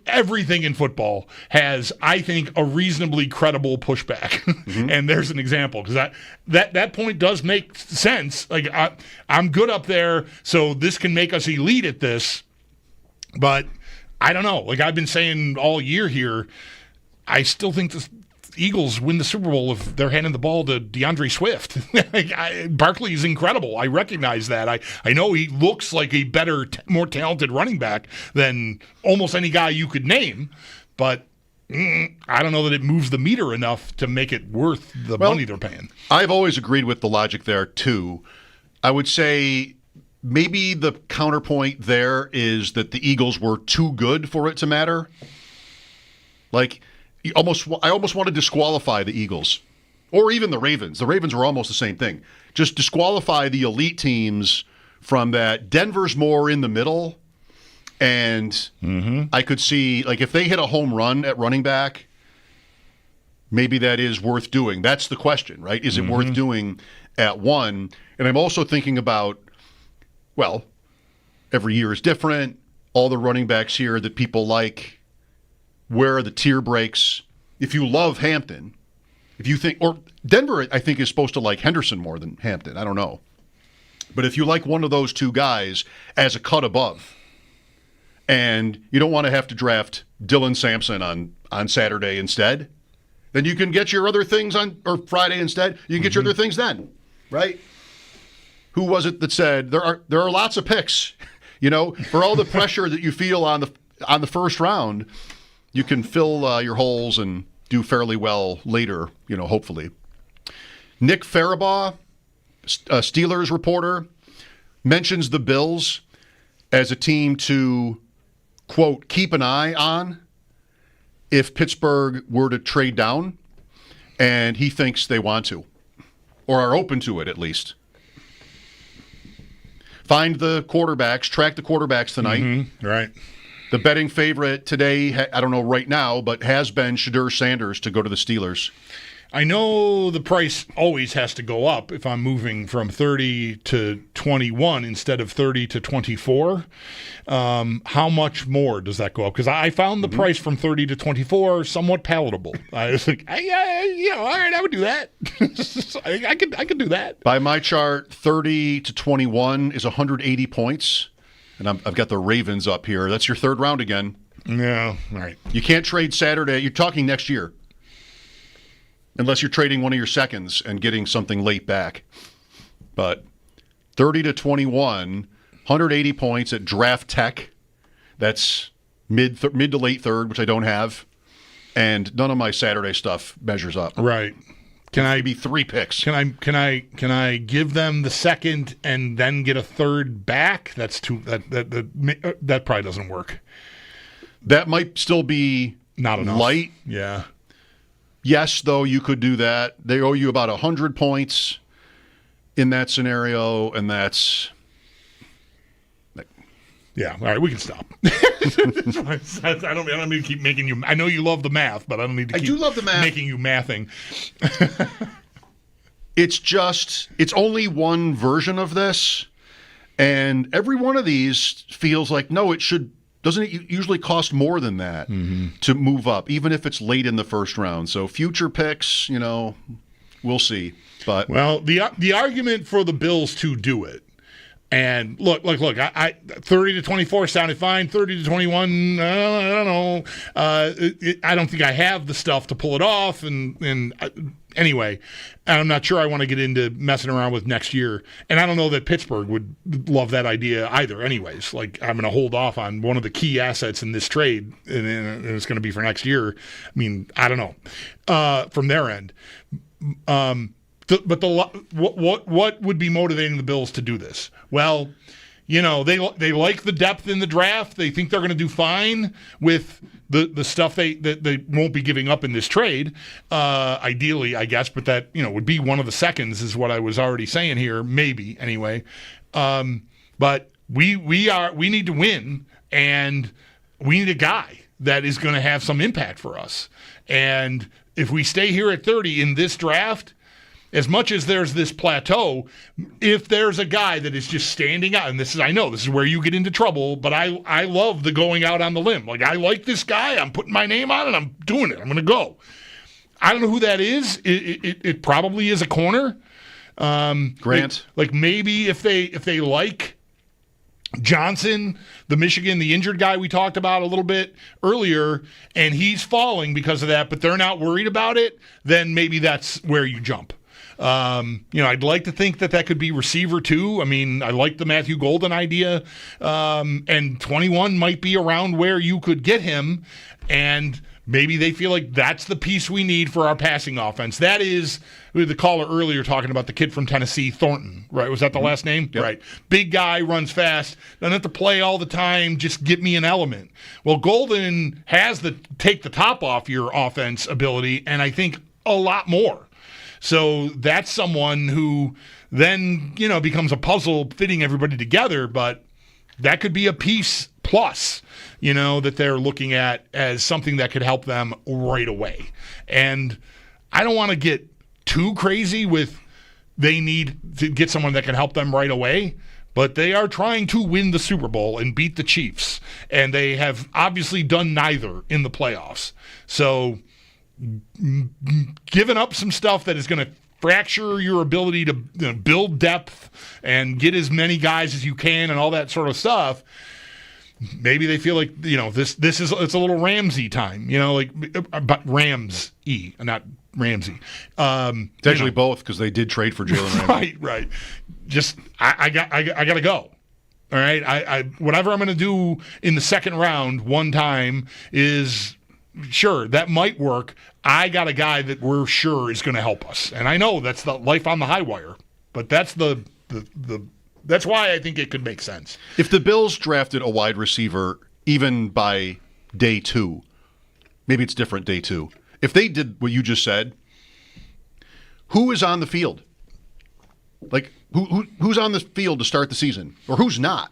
everything in football has, I think, a reasonably credible pushback. Mm-hmm. And there's an example because that point does make sense. Like I'm good up there, so this can make us elite at this. But I don't know. Like I've been saying all year here, I still think the Eagles win the Super Bowl if they're handing the ball to DeAndre Swift. Barkley is incredible. I recognize that. I know he looks like a better, more talented running back than almost any guy you could name, but I don't know that it moves the meter enough to make it worth the money they're paying. I've always agreed with the logic there, too. I would say maybe the counterpoint there is that the Eagles were too good for it to matter. Like, I almost want to disqualify the Eagles. Or even the Ravens. The Ravens were almost the same thing. Just disqualify the elite teams from that. Denver's more in the middle. And I could see, like, if they hit a home run at running back, maybe that is worth doing. That's the question, right? Is it worth doing at 1? And I'm also thinking about, well, every year is different. All the running backs here that people like, where are the tier breaks? If you love Hampton, if you think, or Denver, I think, is supposed to like Henderson more than Hampton. I don't know. But if you like one of those two guys as a cut above, and you don't want to have to draft Dylan Sampson on Saturday instead, then you can get your other things or Friday instead. You can get your other things then, right? Who was it that said there are lots of picks For all the pressure that you feel on the first round, you can fill your holes and do fairly well later, hopefully. Nick Farabaugh, Steelers reporter, mentions the Bills as a team to, quote, keep an eye on if Pittsburgh were to trade down, and he thinks they want to, or are open to it at least. Find the quarterbacks, track the quarterbacks tonight. Mm-hmm. Right. The betting favorite today, I don't know right now, but has been Shadur Sanders to go to the Steelers. I know the price always has to go up if I'm moving from 30 to 21 instead of 30 to 24. How much more does that go up? Because I found the price from 30 to 24 somewhat palatable. I was like, all right, I would do that. I could do that. By my chart, 30 to 21 is 180 points. And I've got the Ravens up here. That's your third round again. Yeah, all right. You can't trade Saturday. You're talking next year. Unless you're trading one of your seconds and getting something late back. But 30 to 21, 180 points at Draft Tech. That's mid to late third, which I don't have. And none of my Saturday stuff measures up. Right. Can I be 3 picks? Can I give them the second and then get a third back? That's too that probably doesn't work. That might still be not enough. Light. Yeah. Yes, though, you could do that. They owe you about 100 points in that scenario, and that's... Yeah, all right, we can stop. I don't need to keep making you... I know you love the math, but I don't need to keep love the math. Making you mathing. It's only one version of this, and every one of these feels like, no, it should... Doesn't it usually cost more than that to move up, even if it's late in the first round? So future picks, we'll see. But the argument for the Bills to do it, and look, I 30 to 24 sounded fine. 30 to 21, I don't know. I don't think I have the stuff to pull it off. And anyway, I'm not sure I want to get into messing around with next year. And I don't know that Pittsburgh would love that idea either anyways. Like, I'm going to hold off on one of the key assets in this trade, and it's going to be for next year. I mean, I don't know from their end. But what would be motivating the Bills to do this? Well, they like the depth in the draft. They think they're going to do fine with the stuff they won't be giving up in this trade. Ideally, I guess, but that would be one of the seconds is what I was already saying here. Maybe anyway. But we need to win, and we need a guy that is going to have some impact for us. And if we stay here at 30 in this draft, as much as there's this plateau, if there's a guy that is just standing out, and I know this is where you get into trouble, but I love the going out on the limb. Like, I like this guy. I'm putting my name on it. I'm doing it. I'm going to go. I don't know who that is. It probably is a corner. Grant. Like maybe if they like Johnson, the injured guy we talked about a little bit earlier, and he's falling because of that, but they're not worried about it, then maybe that's where you jump. I'd like to think that could be receiver too. I mean, I like the Matthew Golden idea, and 21 might be around where you could get him, and maybe they feel like that's the piece we need for our passing offense. That is the caller earlier talking about the kid from Tennessee, Thornton, right? Was that the last name? Yep. Right. Big guy, runs fast, doesn't have to play all the time, just give me an element. Well, Golden has the take the top off your offense ability, and I think a lot more. So that's someone who then, becomes a puzzle fitting everybody together, but that could be a piece plus, that they're looking at as something that could help them right away. And I don't want to get too crazy with they need to get someone that can help them right away, but they are trying to win the Super Bowl and beat the Chiefs, and they have obviously done neither in the playoffs. So giving up some stuff that is going to fracture your ability to build depth and get as many guys as you can and all that sort of stuff, maybe they feel like it's a little Ramsey time, but Rams-y, not Ramsey. It's actually both, because they did trade for Jalen Ramsey. Right. Just I got to go. All right, I whatever I'm going to do in the second round one time is sure that might work. I got a guy that we're sure is going to help us, and I know that's the life on the high wire, but that's that's why I think it could make sense. If the Bills drafted a wide receiver even by day 2, maybe it's different day 2. If they did what you just said, who is on the field? Like, who's on the field to start the season? Or who's not?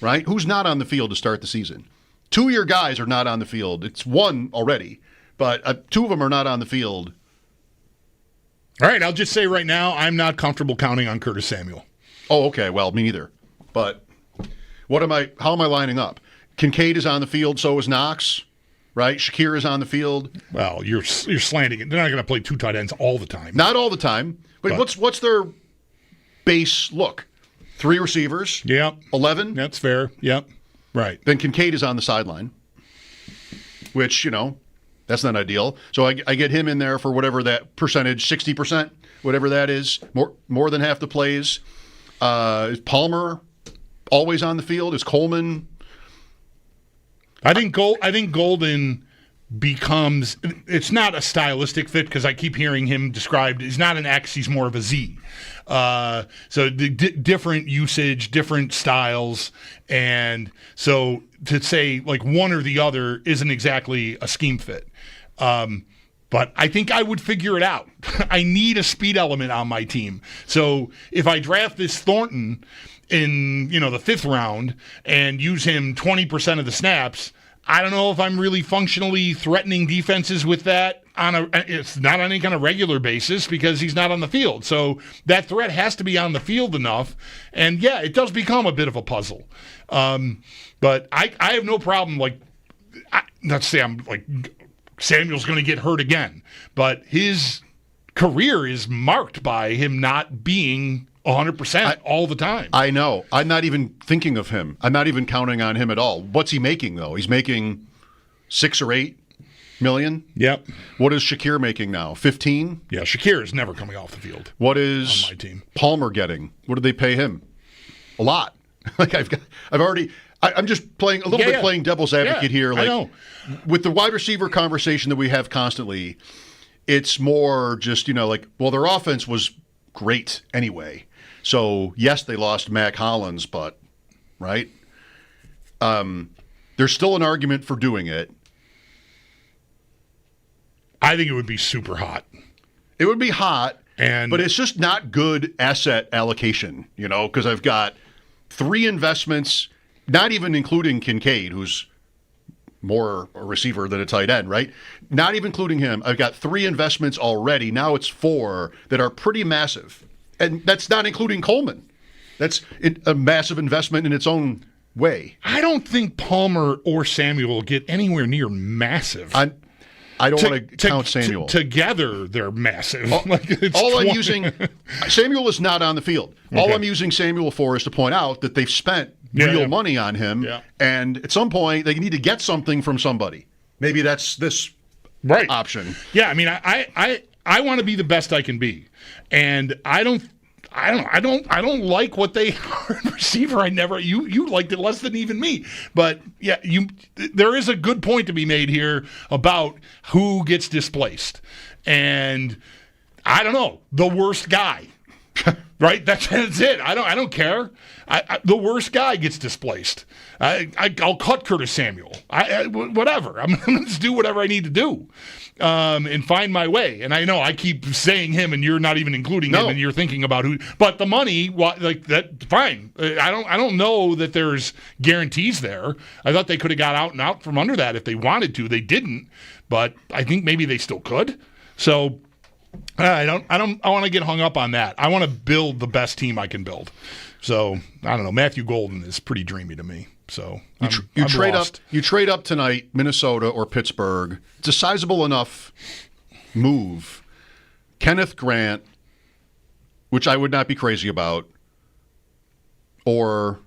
Right? Who's not on the field to start the season? 2 of your guys are not on the field. It's one already, but 2 of them are not on the field. All right, I'll just say right now, I'm not comfortable counting on Curtis Samuel. Oh, okay. Well, me neither. But how am I lining up? Kincaid is on the field, so is Knox, right? Shakir is on the field. Well, you're slanting it. They're not going to play 2 tight ends all the time. Not all the time. But what's their base look? 3 receivers. Yep. 11. That's fair. Yep. Right. Then Kincaid is on the sideline, which, that's not ideal. So I get him in there for whatever that percentage, 60%, whatever that is, more than half the plays. Is Palmer always on the field? Is Coleman? I think Golden becomes, it's not a stylistic fit because I keep hearing him described, he's not an X, he's more of a Z. So the different usage, different styles, and so to say like one or the other isn't exactly a scheme fit. But I think I would figure it out. I need a speed element on my team. So if I draft this Thornton in, the 5th round and use him 20% of the snaps, I don't know if I'm really functionally threatening defenses with that it's not on any kind of regular basis because he's not on the field. So that threat has to be on the field enough. And yeah, it does become a bit of a puzzle. But I have no problem, not to say I'm like Samuel's going to get hurt again, but his career is marked by him not being 100% all the time. I know. I'm not even thinking of him. I'm not even counting on him at all. What's he making, though? He's making 6 or 8 million? Yep. What is Shakir making now? 15? Yeah, Shakir is never coming off the field. What is on my team. Palmer getting? What do they pay him? A lot. I'm just playing a little bit playing devil's advocate here. I know. With the wide receiver conversation that we have constantly, it's more just, their offense was great anyway. So, yes, they lost Mac Hollins, but, right? There's still an argument for doing it. I think it would be super hot. It would be hot, but it's just not good asset allocation, because I've got 3 investments, not even including Kincaid, who's more a receiver than a tight end, right? Not even including him. I've got 3 investments already. Now it's 4 that are pretty massive. And that's not including Coleman. That's a massive investment in its own way. I don't think Palmer or Samuel will get anywhere near massive. I don't want to count Samuel. Together, they're massive. I'm using Samuel is not on the field. Okay. All I'm using Samuel for is to point out that they've spent real money on him, and at some point they need to get something from somebody. Maybe that's this option. Yeah, I mean, I want to be the best I can be, and I don't like what they are in receiver. You liked it less than even me, but yeah, there is a good point to be made here about who gets displaced, and I don't know, the worst guy, right? That's it. I don't care. The worst guy gets displaced. I'll cut Curtis Samuel. Whatever. I'm going to do whatever I need to do. And find my way. And I know I keep saying him, and you're not even including him, and you're thinking about who. But the money, like that, fine. I don't know that there's guarantees there. I thought they could have got out from under that if they wanted to. They didn't, but I think maybe they still could. So I want to get hung up on that. I want to build the best team I can build. So I don't know. Matthew Golden is pretty dreamy to me. So you trade up tonight, Minnesota or Pittsburgh. It's a sizable enough move. Kenneth Grant, which I would not be crazy about, or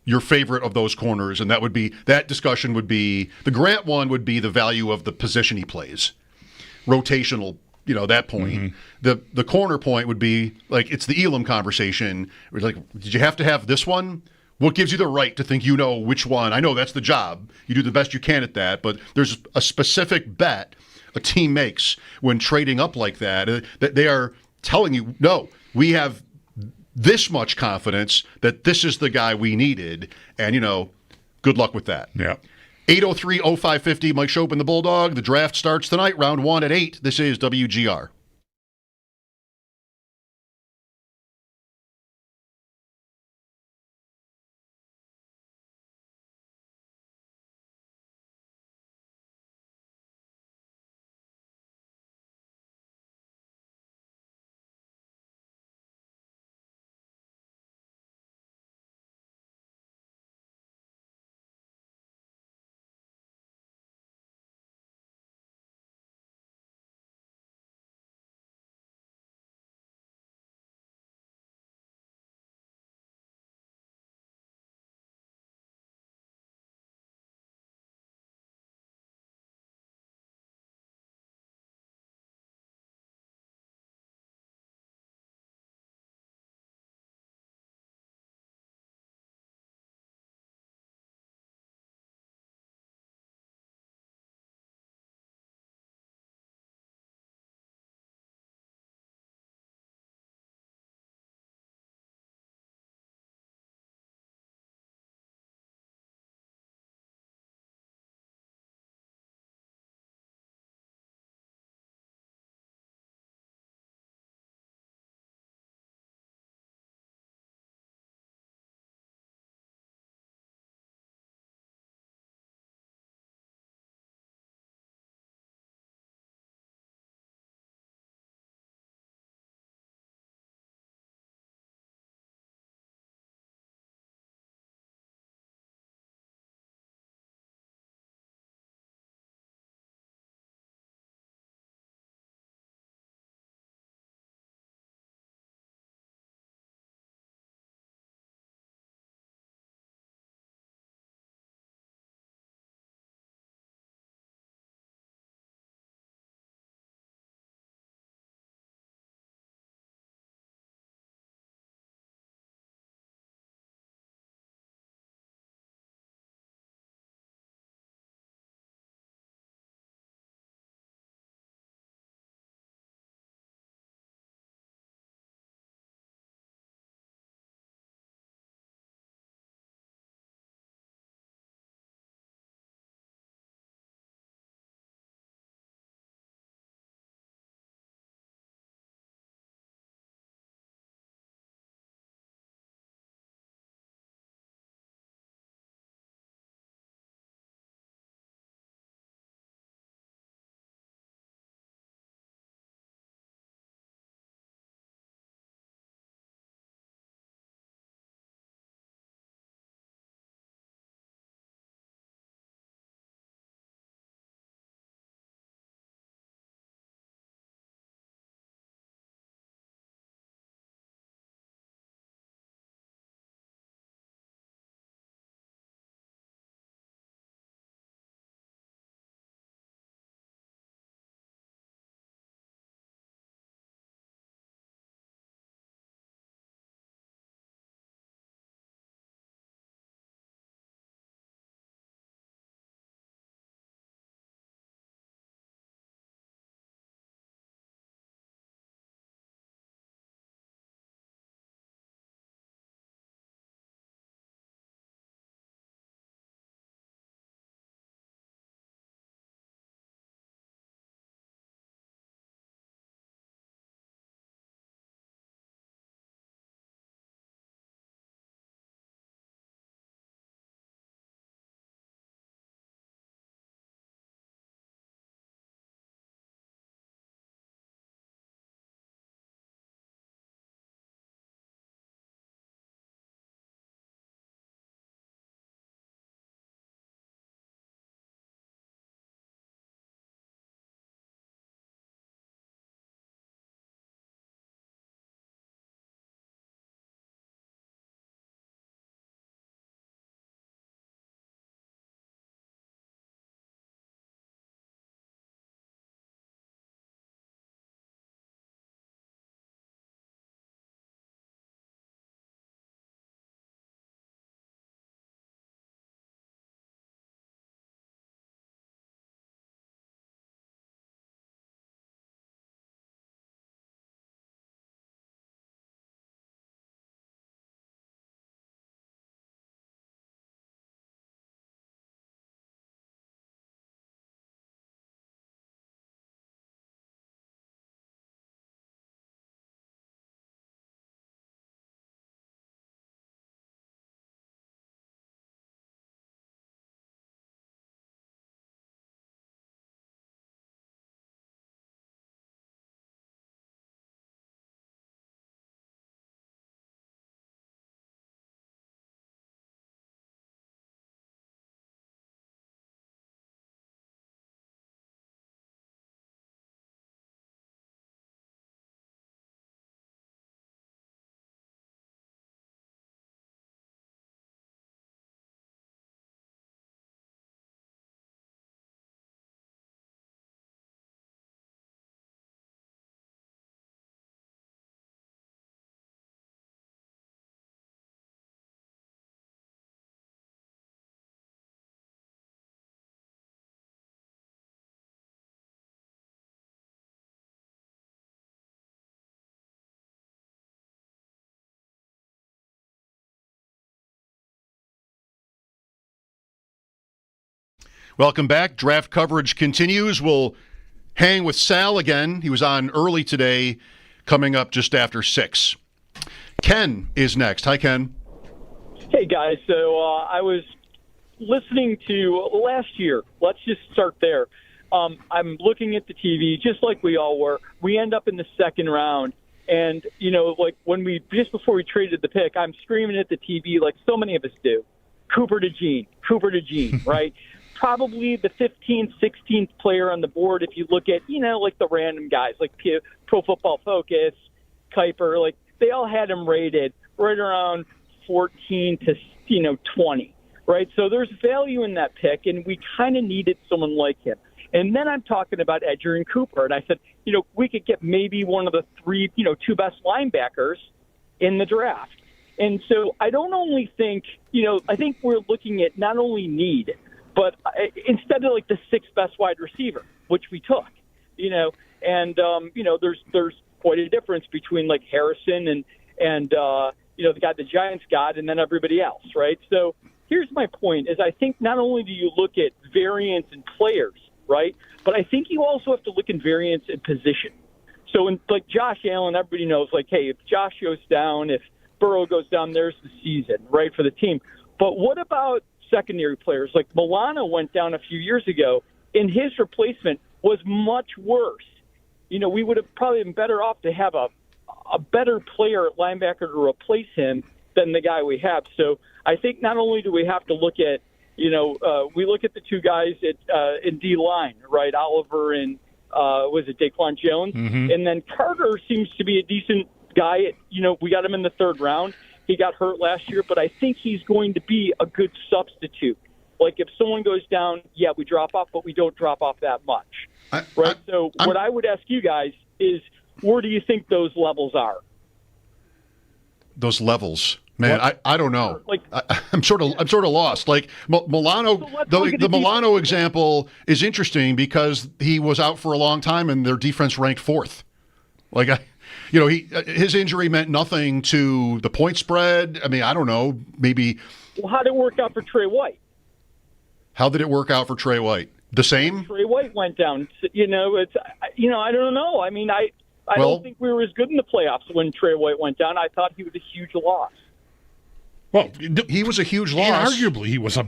your favorite of those corners, and that discussion would be the Grant one would be the value of the position he plays, rotational. That point. Mm-hmm. The corner point would be like it's the Elam conversation. It's like, did you have to have this one? What gives you the right to think you know which one? I know that's the job. You do the best you can at that, but there's a specific bet a team makes when trading up like that. That they are telling you, no, we have this much confidence that this is the guy we needed, and, good luck with that. Yeah. 803-0550, Mike Schopp and the Bulldog. The draft starts tonight, round 1 at 8. This is WGR. Welcome back. Draft coverage continues. We'll hang with Sal again. He was on early today, coming up just after 6. Ken is next. Hi, Ken. Hey, guys. So I was listening to last year. Let's just start there. I'm looking at the TV, just like we all were. We end up in the second round. And, like just before we traded the pick, I'm screaming at the TV like so many of us do. Cooper DeJean, right? Probably the 15th, 16th player on the board if you look at, like the random guys, like Pro Football Focus, Kuiper, like they all had him rated right around 14 to, 20, right? So there's value in that pick, and we kind of needed someone like him. And then I'm talking about Edgerrin Cooper, and I said, we could get maybe one of the 2 best linebackers in the draft. And so I don't only think, I think we're looking at not only need, but instead of like the 6th best wide receiver, which we took, and there's quite a difference between like Harrison and the guy the Giants got and then everybody else, right? So here's my point: is I think not only do you look at variance in players, right, but I think you also have to look in variance in position. So in like Josh Allen, everybody knows like, hey, if Josh goes down, if Burrow goes down, there's the season, right, for the team. But what about secondary players? Like Milano went down a few years ago, and his replacement was much worse. We would have probably been better off to have a better player at linebacker to replace him than the guy we have. So I think not only do we have to look at, we look at the 2 guys in D-line, right, Oliver and was it Daquan Jones? Mm-hmm. And then Carter seems to be a decent guy. We got him in the 3rd round. He got hurt last year, but I think he's going to be a good substitute. Like if someone goes down, yeah, we drop off, but we don't drop off that much. So what I would ask you guys is, where do you think those levels are? Those levels, man, I don't know. Like I'm sort of lost. Like Milano, the Milano example is interesting because he was out for a long time and their defense ranked 4th. Like his injury meant nothing to the point spread. I mean, I don't know. Maybe. Well, how did it work out for Trey White? How did it work out for Trey White? The same? Trey White went down. I don't know. I mean, I don't think we were as good in the playoffs when Trey White went down. I thought he was a huge loss. Well, he was a huge loss. Arguably, he was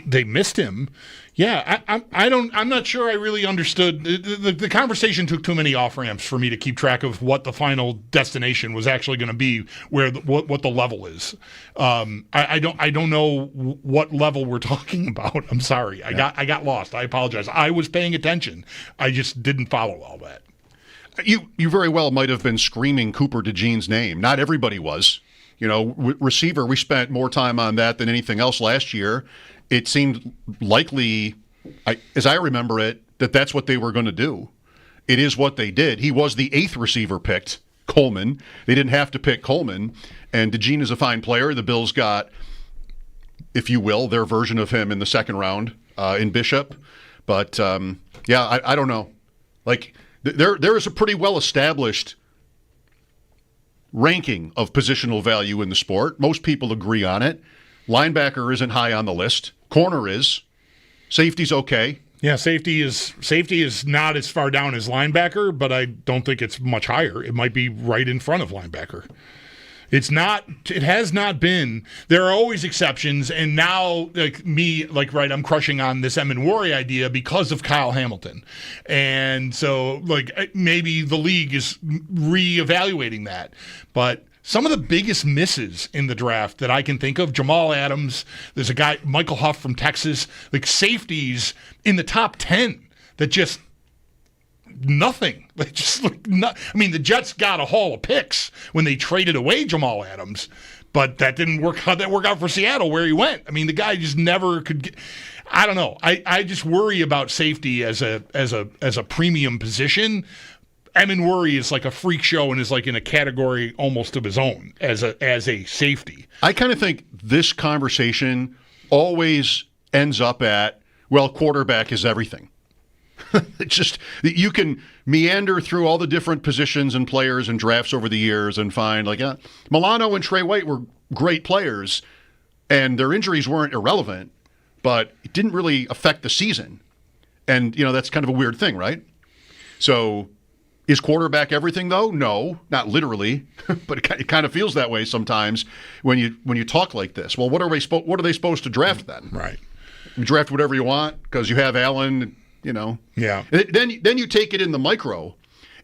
they missed him. Yeah, I'm not sure I really understood. The conversation took too many off ramps for me to keep track of what the final destination was actually going to be, what the level is. I don't know what level we're talking about. I'm sorry. Yeah. I got lost. I apologize. I was paying attention. I just didn't follow all that. You very well might have been screaming Cooper DeJean's name. Not everybody was. Receiver, we spent more time on that than anything else last year. It seemed likely, as I remember it, that's what they were going to do. It is what they did. He was the 8th receiver picked, Coleman. They didn't have to pick Coleman. And DeJean is a fine player. The Bills got, if you will, their version of him in the 2nd round in Bishop. But, I don't know. Like, there is a pretty well-established ranking of positional value in the sport. Most people agree on it. Linebacker isn't high on the list. Corner is. Safety's okay. Yeah, safety is not as far down as linebacker, but I don't think it's much higher. It might be right in front of linebacker. It has not been. There are always exceptions, and now, I'm crushing on this Eminwari idea because of Kyle Hamilton. And so, maybe the league is reevaluating that. But some of the biggest misses in the draft that I can think of, Jamal Adams, there's a guy, Michael Huff from Texas, safeties in the top 10 that just nothing. They just the Jets got a haul of picks when they traded away Jamal Adams, but that didn't work out. That worked out for Seattle where he went. I mean, the guy just never could get. I don't know. I just worry about safety as a premium position. Eminwari is like a freak show and is like in a category almost of his own as a safety. I kind of think this conversation always ends up at, well, quarterback is everything. It's just, you can meander through all the different positions and players and drafts over the years and find Milano and Trey White were great players and their injuries weren't irrelevant, but it didn't really affect the season. And, that's kind of a weird thing, right? So is quarterback everything, though? No, not literally, but it kind of feels that way sometimes when you talk like this. Well, what are they supposed to draft then? Right. You draft whatever you want because you have Allen, Yeah. Then you take it in the micro,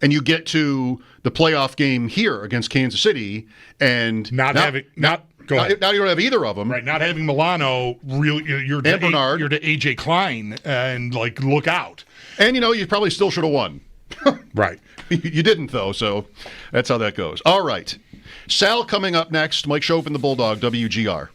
and you get to the playoff game here against Kansas City, and now you don't have either of them. Right. Not having Milano, really, you're to Bernard. You're to AJ Klein, and look out. And you probably still should have won. Right. You didn't, though, so that's how that goes. All right. Sal coming up next. Mike Schopp and the Bulldog, WGR.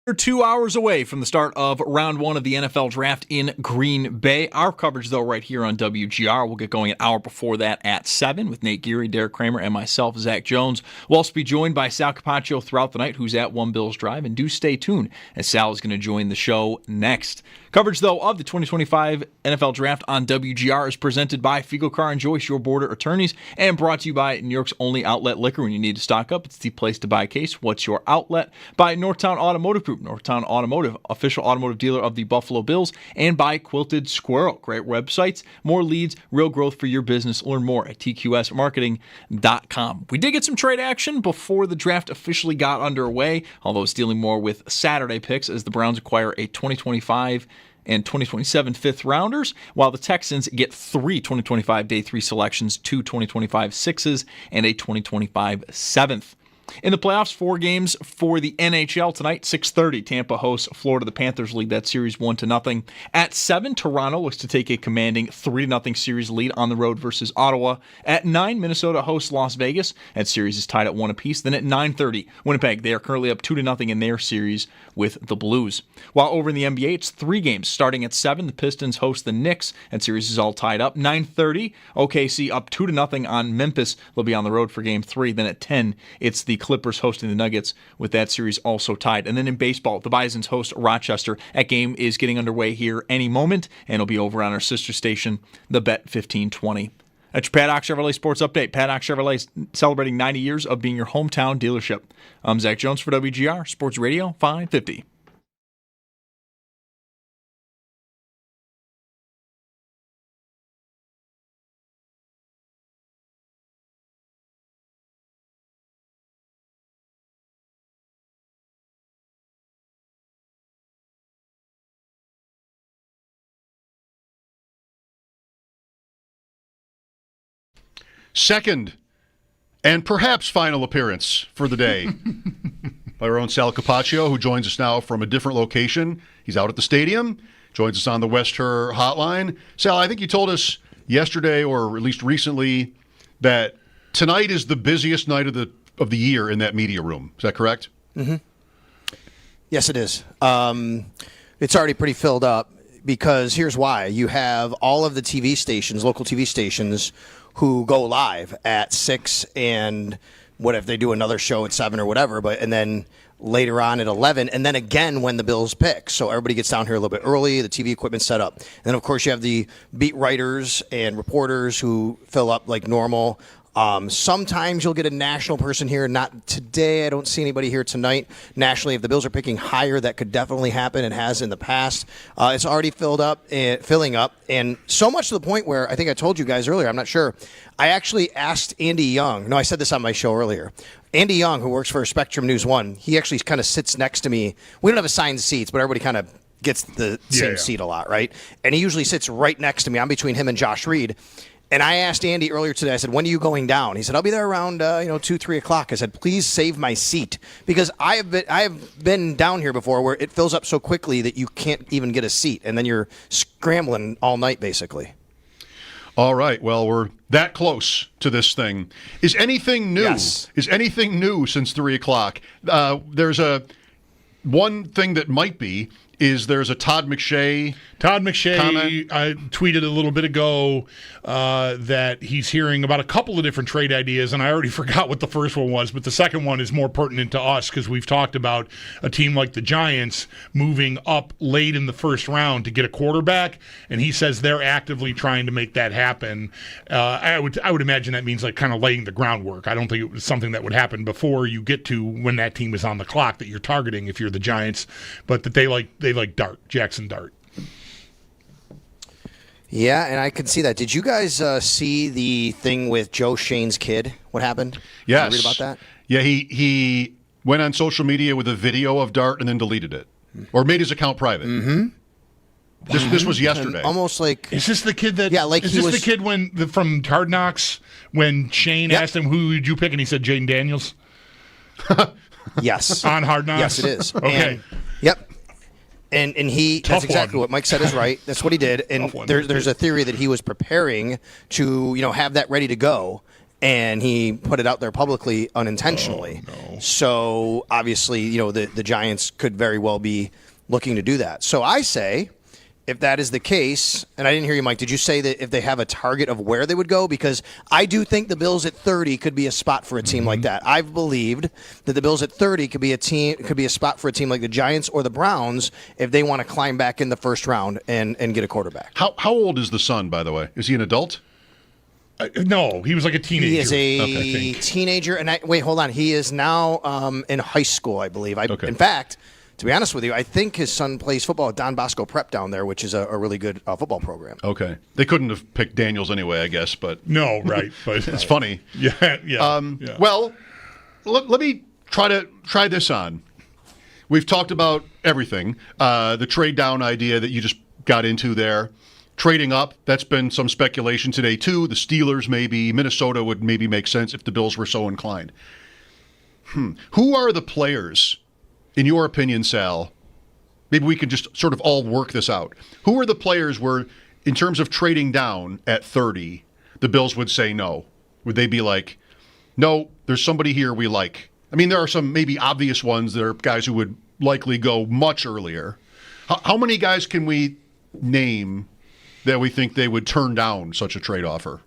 We're 2 hours away from the start of round one of the NFL draft in Green Bay. Our coverage, though, right here on WGR. We'll get going an hour before that at 7 with Nate Geary, Derek Kramer, and myself, Zach Jones. We'll also be joined by Sal Capacio throughout the night, who's at One Bills Drive. And do stay tuned, as Sal is going to join the show next. Coverage, though, of the 2025 NFL Draft on WGR is presented by Fiegel Car & Joyce, your border attorneys, and brought to you by New York's only outlet liquor. When you need to stock up, it's the place to buy a case. What's your outlet? By Northtown Automotive Group. Northtown Automotive, official automotive dealer of the Buffalo Bills, and by Quilted Squirrel. Great websites, more leads, real growth for your business. Learn more at tqsmarketing.com. We did get some trade action before the draft officially got underway, although it's dealing more with Saturday picks as the Browns acquire a 2025 and 2027 fifth rounders, while the Texans get 3 2025 day 3 selections, 2 2025 sixes, and a 2025 seventh. In the playoffs, 4 games for the NHL tonight. 6:30, Tampa hosts Florida. The Panthers lead that series 1-0. At 7, Toronto looks to take a commanding 3-0 series lead on the road versus Ottawa. At 9, Minnesota hosts Las Vegas. That series is tied at 1 apiece. Then at 9:30, Winnipeg. They are currently up 2-0 in their series with the Blues. While over in the NBA, it's 3 games. Starting at 7, the Pistons host the Knicks. That series is all tied up. 9:30, OKC up 2-0 on Memphis. They'll be on the road for Game 3. Then at 10, it's the Clippers hosting the Nuggets, with that series also tied. And then in baseball, the Bisons host Rochester. That game is getting underway here any moment, and it'll be over on our sister station, the Bet 1520. That's your Paddock Chevrolet Sports Update. Paddock Chevrolet celebrating 90 years of being your hometown dealership. I'm Zach Jones for WGR Sports Radio 550. Second and perhaps final appearance for the day by our own Sal Capacio, who joins us now from a different location. He's out at the stadium, joins us on the West Her hotline. Sal, I think you told us yesterday, or at least recently, that tonight is the busiest night of the year in that media room. Is that correct? Mm-hmm. Yes, it is. It's already pretty filled up because here's why. You have all of the TV stations, local TV stations, who go live at 6 and what if they do another show at 7 or whatever, and then later on at 11, and then again when the Bills pick. So everybody gets down here a little bit early, the TV equipment's set up. And then, of course, you have the beat writers and reporters who fill up like normal. Sometimes you'll get a national person here. Not today. I don't see anybody here tonight. Nationally, if the Bills are picking higher, that could definitely happen and has in the past. It's already filled up and filling up, and so much to the point where I think I told you guys earlier, I'm not sure. I actually asked Andy Young. No, I said this on my show earlier. Andy Young, who works for Spectrum News 1, he actually kind of sits next to me. We don't have assigned seats, but everybody kind of gets the same seat a lot, right? And he usually sits right next to me. I'm between him and Josh Reed. And I asked Andy earlier today, I said, when are you going down? He said, I'll be there around 2, 3 o'clock. I said, please save my seat. Because I have been down here before where it fills up so quickly that you can't even get a seat. And then you're scrambling all night, basically. All right. Well, we're that close to this thing. Is anything new? Yes. Is anything new since 3 o'clock? There's one thing that might be. There's a Todd McShay comment? I tweeted a little bit ago that he's hearing about a couple of different trade ideas, and I already forgot what the first one was, but the second one is more pertinent to us because we've talked about a team like the Giants moving up late in the first round to get a quarterback, and he says they're actively trying to make that happen. I would imagine that means like kind of laying the groundwork. I don't think it was something that would happen before you get to when that team is on the clock that you're targeting if you're the Giants, but that they like Jackson Dart. Yeah, and I can see that. Did you guys see the thing with Joe Shane's kid? What happened? Yes. Did you read about that? Yeah, he went on social media with a video of Dart and then deleted it. Or made his account private. Mm-hmm. This was yesterday. Almost like... Is this the kid that... Yeah, like is this the kid from Hard Knocks when Shane asked him who did you pick and he said Jaden Daniels? Yes. On Hard Knocks? Yes, it is. Okay. Yep. And that's exactly one. what Mike said is right. That's what he did. And there's a theory that he was preparing to have that ready to go. and he put it out there publicly unintentionally. Oh, no. So obviously, the Giants could very well be looking to do that. So I say, if that is the case, and I didn't hear you, Mike, did you say that if they have a target of where they would go? Because I do think the Bills at 30 could be a spot for a team like that. I've believed that the Bills at 30 could be a spot for a team like the Giants or the Browns if they want to climb back in the first round and get a quarterback. How old is the son, by the way? Is he an adult? No, he was like a teenager. He is a teenager, and wait, hold on. He is now in high school, I believe. In fact, to be honest with you, I think his son plays football at Don Bosco Prep down there, which is a really good football program. Okay. They couldn't have picked Daniels anyway, I guess, but... No, right. But it's funny. Yeah. Well, let me try this on. We've talked about everything. The trade down idea that you just got into there. Trading up, that's been some speculation today, too. The Steelers, maybe. Minnesota would maybe make sense if the Bills were so inclined. Who are the players... In your opinion, Sal, maybe we can just sort of all work this out. Who are the players where, in terms of trading down at 30, the Bills would say no? Would they be like, no, there's somebody here we like? I mean, there are some maybe obvious ones. There are guys who would likely go much earlier. How many guys can we name that we think they would turn down such a trade offer?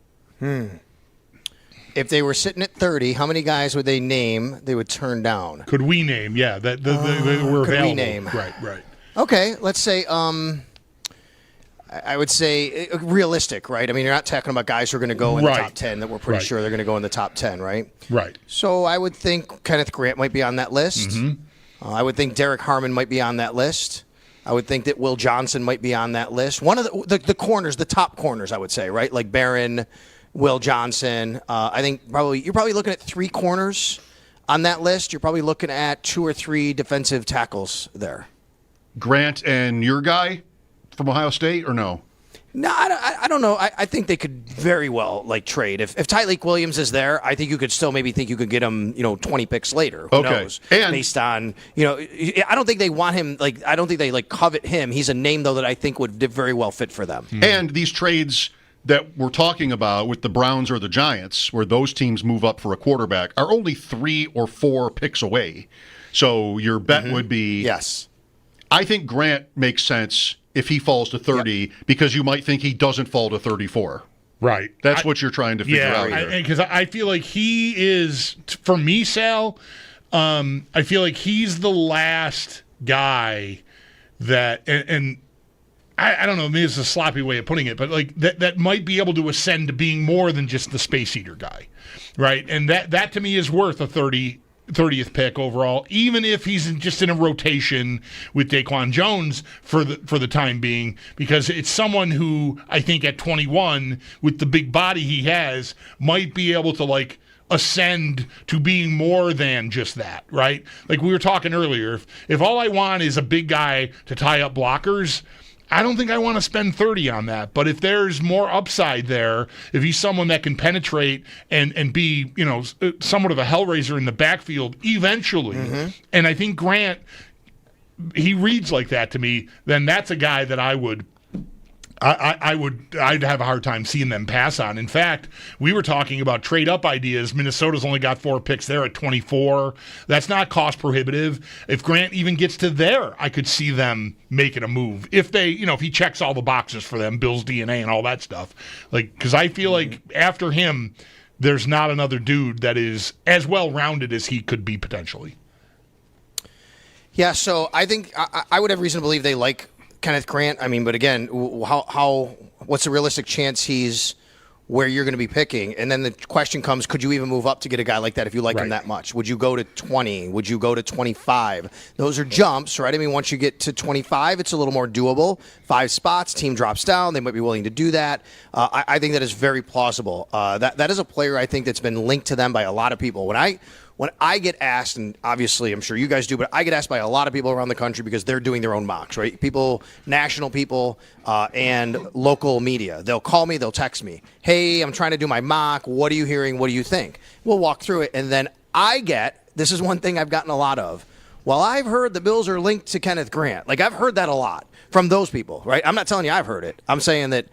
If they were sitting at 30, how many guys would they name they would turn down? Could we name? Yeah, that were available. Could we name? Right. Okay, let's say, I would say realistic, right? I mean, you're not talking about guys who are going to go in the top 10 that we're pretty sure they're going to go in the top 10, right? Right. So I would think Kenneth Grant might be on that list. Mm-hmm. I would think Derek Harmon might be on that list. I would think that Will Johnson might be on that list. One of the corners, the top corners, I would say, right? Like Barron, Will Johnson. I think you're probably looking at 3 corners on that list. You're probably looking at 2 or 3 defensive tackles there. Grant and your guy from Ohio State, or no? No, I don't know. I think they could very well trade. If Tyleik Williams is there, I think you could still maybe think you could get him, 20 picks later. Who knows? And based on, I don't think they want him. I don't think they covet him. He's a name though that I think would very well fit for them. And these trades that we're talking about with the Browns or the Giants, where those teams move up for a quarterback, are only 3 or 4 picks away. So your bet would be yes. I think Grant makes sense if he falls to 30 because you might think he doesn't fall to 34. Right. That's what you're trying to figure out here. Because I feel like he is, for me, Sal, I feel like he's the last guy that, and I don't know, maybe it's a sloppy way of putting it, but that might be able to ascend to being more than just the space eater guy, right? And that to me is worth a 30th pick overall, even if he's just in a rotation with Daquan Jones for the time being, because it's someone who I think at 21, with the big body he has, might be able to ascend to being more than just that, right? Like we were talking earlier, if all I want is a big guy to tie up blockers, I don't think I want to spend 30 on that. But if there's more upside there, if he's someone that can penetrate and be, somewhat of a hellraiser in the backfield eventually, and I think Grant, he reads like that to me, then that's a guy that I'd have a hard time seeing them pass on. In fact, we were talking about trade up ideas. Minnesota's only got 4 picks there at 24. That's not cost prohibitive. If Grant even gets to there, I could see them making a move. If they, if he checks all the boxes for them, Bill's DNA and all that stuff. Because I feel like after him, there's not another dude that is as well-rounded as he could be potentially. Yeah, so I think I would have reason to believe they like Kenneth Grant. I mean, but again, what's the realistic chance he's where you're going to be picking? And then the question comes, could you even move up to get a guy like that if you like him that much? Would you go to 20? Would you go to 25? Those are jumps, right? I mean, once you get to 25, it's a little more doable. 5 spots, team drops down. They might be willing to do that. I think that is very plausible. That is a player I think that's been linked to them by a lot of people. When I get asked, and obviously I'm sure you guys do, but I get asked by a lot of people around the country because they're doing their own mocks, right? People, national people, and local media. They'll call me, they'll text me. Hey, I'm trying to do my mock. What are you hearing? What do you think? We'll walk through it. And then this is one thing I've gotten a lot of. well, I've heard the Bills are linked to Kenneth Grant. Like, I've heard that a lot from those people, right? I'm not telling you I've heard it. I'm saying that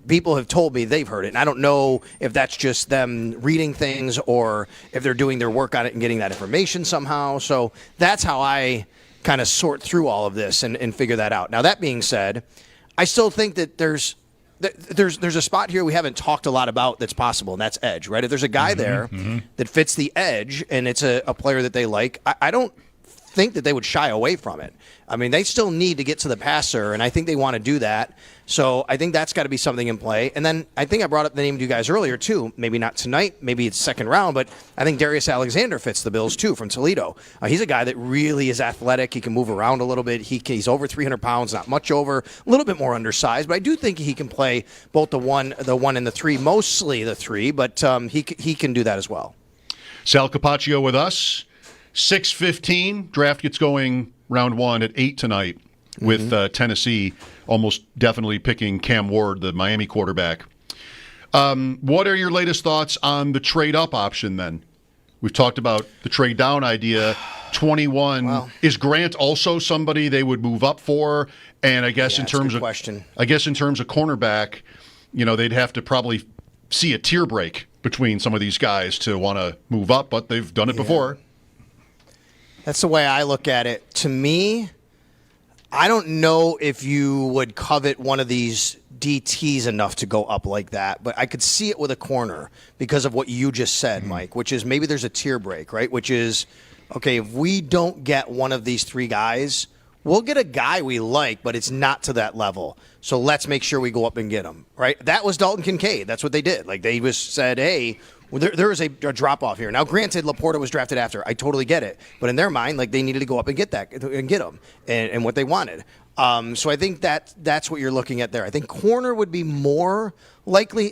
people have told me they've heard it, and I don't know if that's just them reading things or if they're doing their work on it and getting that information somehow. So that's how I kind of sort through all of this and figure that out. Now, that being said, I still think that there's a spot here we haven't talked a lot about that's possible, and that's edge, right? If there's a guy there that fits the edge and it's a player that they like, I don't think that they would shy away from it. I mean, they still need to get to the passer, and I think they want to do that. So I think that's got to be something in play. And then I think I brought up the name to you guys earlier, too. Maybe not tonight. Maybe it's second round. But I think Darius Alexander fits the Bills, too, from Toledo. He's a guy that really is athletic. He can move around a little bit. He's over 300 pounds, not much over, a little bit more undersized. But I do think he can play both the one and the three, mostly the three. But he can do that as well. Sal Capacio with us. 6:15. Draft gets going round 1 at 8 tonight with Tennessee almost definitely picking Cam Ward, the Miami quarterback. What are your latest thoughts on the trade-up option then? We've talked about the trade-down idea. 21. Well, is Grant also somebody they would move up for? And I guess in terms of cornerback, they'd have to probably see a tier break between some of these guys to want to move up, but they've done it before. That's the way I look at it. To me, I don't know if you would covet one of these DTs enough to go up like that, but I could see it with a corner because of what you just said, Mike, which is maybe there's a tier break, right? Which is, okay, if we don't get one of these three guys, we'll get a guy we like, but it's not to that level. So let's make sure we go up and get him, right? That was Dalton Kincaid. That's what they did. Like, they just said, hey, there is a drop-off here. Now, granted, Laporta was drafted after. I totally get it. But in their mind, like, they needed to go up and get him and what they wanted. So I think that's what you're looking at there. I think corner would be more likely.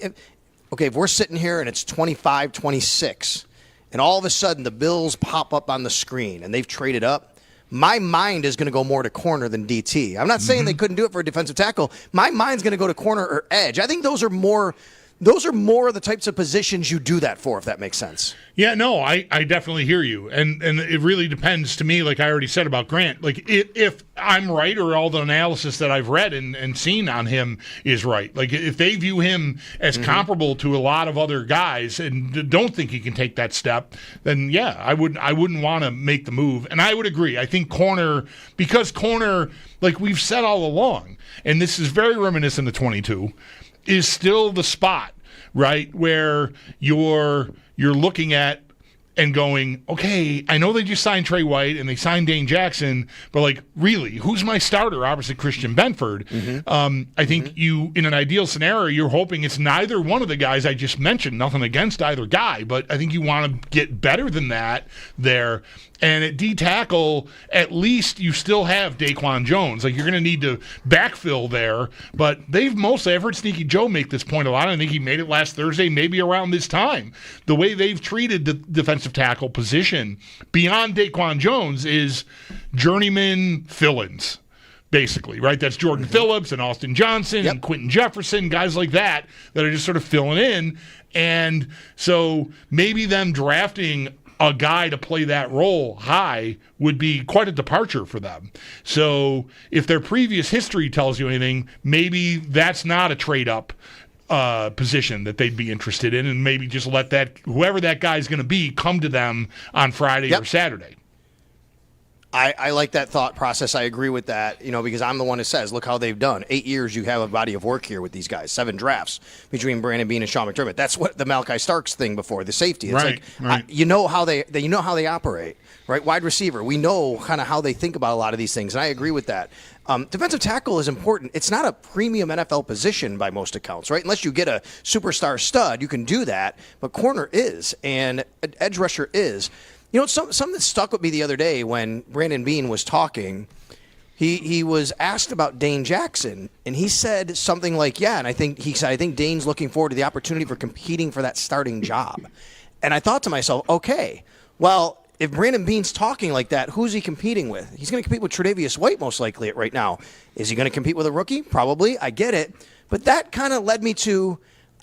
If we're sitting here and it's 25-26, and all of a sudden the Bills pop up on the screen and they've traded up, my mind is going to go more to corner than DT. I'm not saying they couldn't do it for a defensive tackle. My mind's going to go to corner or edge. I think those are more the types of positions you do that for, if that makes sense. Yeah, no, I definitely hear you. And it really depends to me, like I already said about Grant. Like, if I'm right or all the analysis that I've read and seen on him is right. Like, if they view him as comparable to a lot of other guys and don't think he can take that step, then, yeah, I wouldn't want to make the move. And I would agree. I think corner, like we've said all along, and this is very reminiscent of 22, is still the spot, right, where you're looking at and going, okay, I know they just signed Trey White and they signed Dane Jackson, but, like, really, who's my starter opposite Christian Benford? I think in an ideal scenario, you're hoping it's neither one of the guys I just mentioned. Nothing against either guy, but I think you want to get better than that there. And at D-tackle, at least you still have Daquan Jones. Like, you're going to need to backfill there. But I've heard Sneaky Joe make this point a lot. I think he made it last Thursday, maybe around this time. The way they've treated the defensive tackle position beyond Daquan Jones is journeyman fill-ins, basically, right? That's Jordan Phillips and Austin Johnson and Quentin Jefferson, guys like that are just sort of filling in. And so maybe them drafting a guy to play that role high would be quite a departure for them. So if their previous history tells you anything, maybe that's not a trade-up position that they'd be interested in, and maybe just let whoever that guy's going to be come to them on Friday or Saturday. I like that thought process. I agree with that, because I'm the one who says, look how they've done. 8 years you have a body of work here with these guys. 7 drafts between Brandon Beane and Sean McDermott. That's what the Malachi Starks thing before, the safety. It's right. You know how they operate, right? Wide receiver. We know kind of how they think about a lot of these things, and I agree with that. Defensive tackle is important. It's not a premium NFL position by most accounts, right? Unless you get a superstar stud, you can do that, but corner is, and edge rusher is. Something that stuck with me the other day when Brandon Beane was talking, he was asked about Dane Jackson, and he said something like, and I think Dane's looking forward to the opportunity for competing for that starting job. And I thought to myself, okay, well, if Brandon Beane's talking like that, who's he competing with? He's going to compete with Tre'Davious White most likely right now. Is he going to compete with a rookie? Probably. I get it. But that kind of led me to,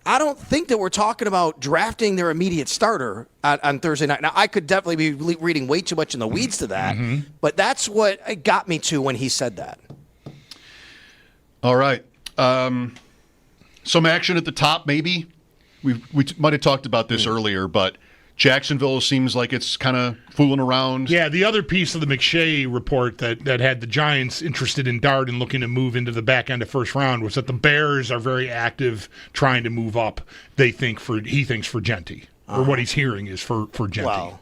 I don't think that we're talking about drafting their immediate starter on Thursday night. Now, I could definitely be reading way too much in the weeds to that, but that's what it got me to when he said that. All right. Some action at the top, maybe. We might have talked about this earlier, but Jacksonville seems like it's kind of fooling around. Yeah, the other piece of the McShay report that had the Giants interested in Dart and looking to move into the back end of first round was that the Bears are very active trying to move up. He thinks for Genty, or what he's hearing is for Genty. Wow.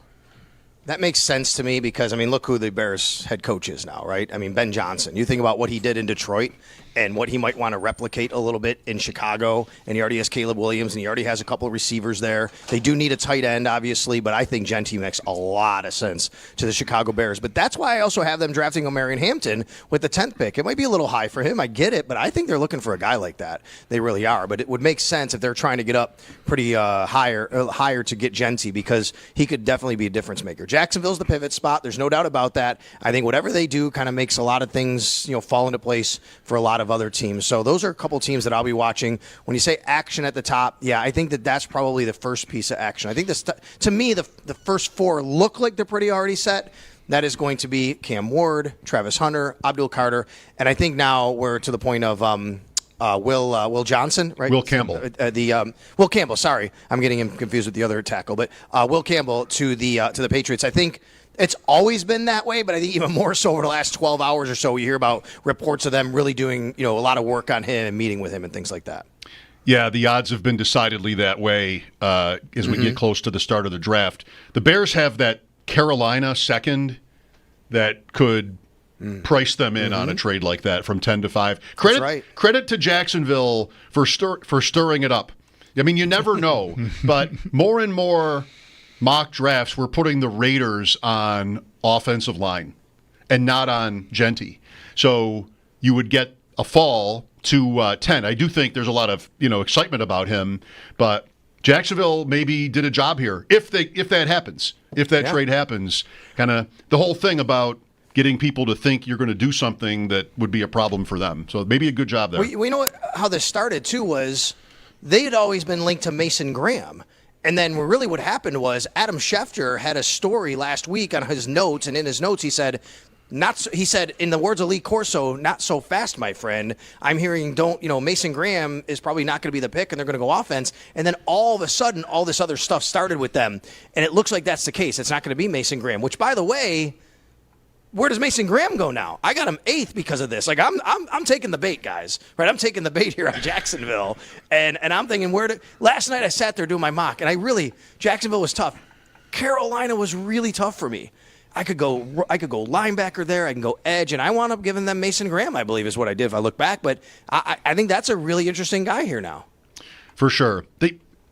That makes sense to me because, look who the Bears head coach is now, right? Ben Johnson. You think about what he did in Detroit and what he might want to replicate a little bit in Chicago, and he already has Caleb Williams, and he already has a couple of receivers there. They do need a tight end, obviously, but I think Genty makes a lot of sense to the Chicago Bears. But that's why I also have them drafting Omarion Hampton with the 10th pick. It might be a little high for him. I get it, but I think they're looking for a guy like that. They really are. But it would make sense if they're trying to get up pretty higher to get Genty because he could definitely be a difference maker. Jacksonville's the pivot spot. There's no doubt about that. I think whatever they do kind of makes a lot of things, fall into place for a lot of other teams. So those are a couple teams that I'll be watching. When you say action at the top, yeah, I think that's probably the first piece of action. I think to me, the first four look like they're pretty already set. That is going to be Cam Ward, Travis Hunter, Abdul Carter, and I think now we're to the point of Will Johnson, right? Will Campbell. Will Campbell. Sorry, I'm getting him confused with the other tackle, but Will Campbell to the Patriots. I think it's always been that way, but I think even more so over the last 12 hours or so, you hear about reports of them really doing a lot of work on him and meeting with him and things like that. Yeah, the odds have been decidedly that way as we get close to the start of the draft. The Bears have that Carolina second that could price them in on a trade like that from 10 to 5. Credit to Jacksonville for stirring it up. You never know, but more and more mock drafts were putting the Raiders on offensive line and not on Genty. So you would get a fall to 10. I do think there's a lot of excitement about him, but Jacksonville maybe did a job here if that happens. If that trade happens, kind of the whole thing about getting people to think you're going to do something that would be a problem for them. So maybe a good job there. We know how this started, too, was they had always been linked to Mason Graham. And then really what happened was Adam Schefter had a story last week on his notes, and in his notes he said, in the words of Lee Corso, not so fast, my friend. I'm hearing Mason Graham is probably not going to be the pick and they're going to go offense. And then all of a sudden, all this other stuff started with them. And it looks like that's the case. It's not going to be Mason Graham, which, by the way, where does Mason Graham go now? I got him 8th because of this. I'm taking the bait, guys. Right? I'm taking the bait here on Jacksonville. And I'm thinking, last night I sat there doing my mock, and Jacksonville was tough. Carolina was really tough for me. I could go linebacker there. I can go edge, and I wound up giving them Mason Graham, I believe is what I did if I look back. But I think that's a really interesting guy here now. For sure.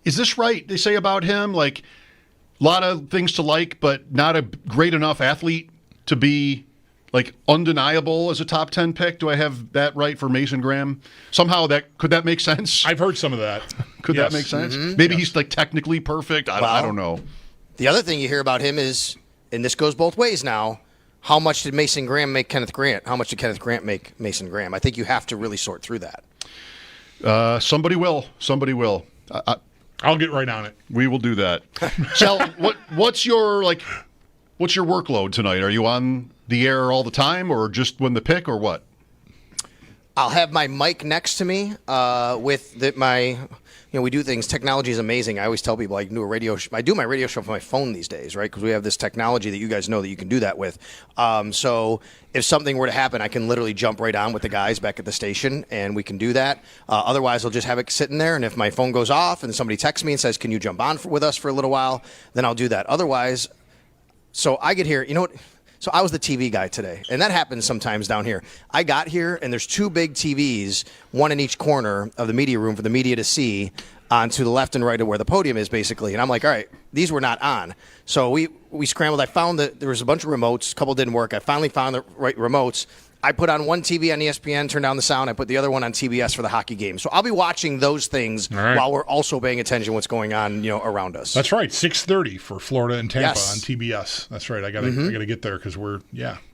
Is this right? They say about him, a lot of things to like, but not a great enough athlete to be undeniable as a top 10 pick. Do I have that right for Mason Graham? Somehow could that make sense? I've heard some of that. Could that make sense? Maybe he's technically perfect. I don't know. The other thing you hear about him is, and this goes both ways now, how much did Mason Graham make Kenneth Grant? How much did Kenneth Grant make Mason Graham? I think you have to really sort through that. Somebody will. I'll get right on it. We will do that. Sal, what's your workload tonight? Are you on the air all the time, or just when the pick, or what? I'll have my mic next to me we do things. Technology is amazing. I always tell people I do my radio show from my phone these days, right? Because we have this technology that you guys know that you can do that with. So if something were to happen, I can literally jump right on with the guys back at the station, and we can do that. Otherwise, I'll just have it sitting there, and if my phone goes off and somebody texts me and says, can you jump on with us for a little while, then I'll do that. Otherwise, so I get here, So I was the TV guy today, and that happens sometimes down here. I got here, and there's 2 big TVs, one in each corner of the media room for the media to see, on to the left and right of where the podium is, basically. And I'm like, all right, these were not on. So we scrambled. I found that there was a bunch of remotes. A couple didn't work. I finally found the right remotes. I put on one TV on ESPN, turned down the sound. I put the other one on TBS for the hockey game. So I'll be watching those things while we're also paying attention to what's going on, around us. That's right. 6:30 for Florida and Tampa on TBS. That's right. I gotta get there because all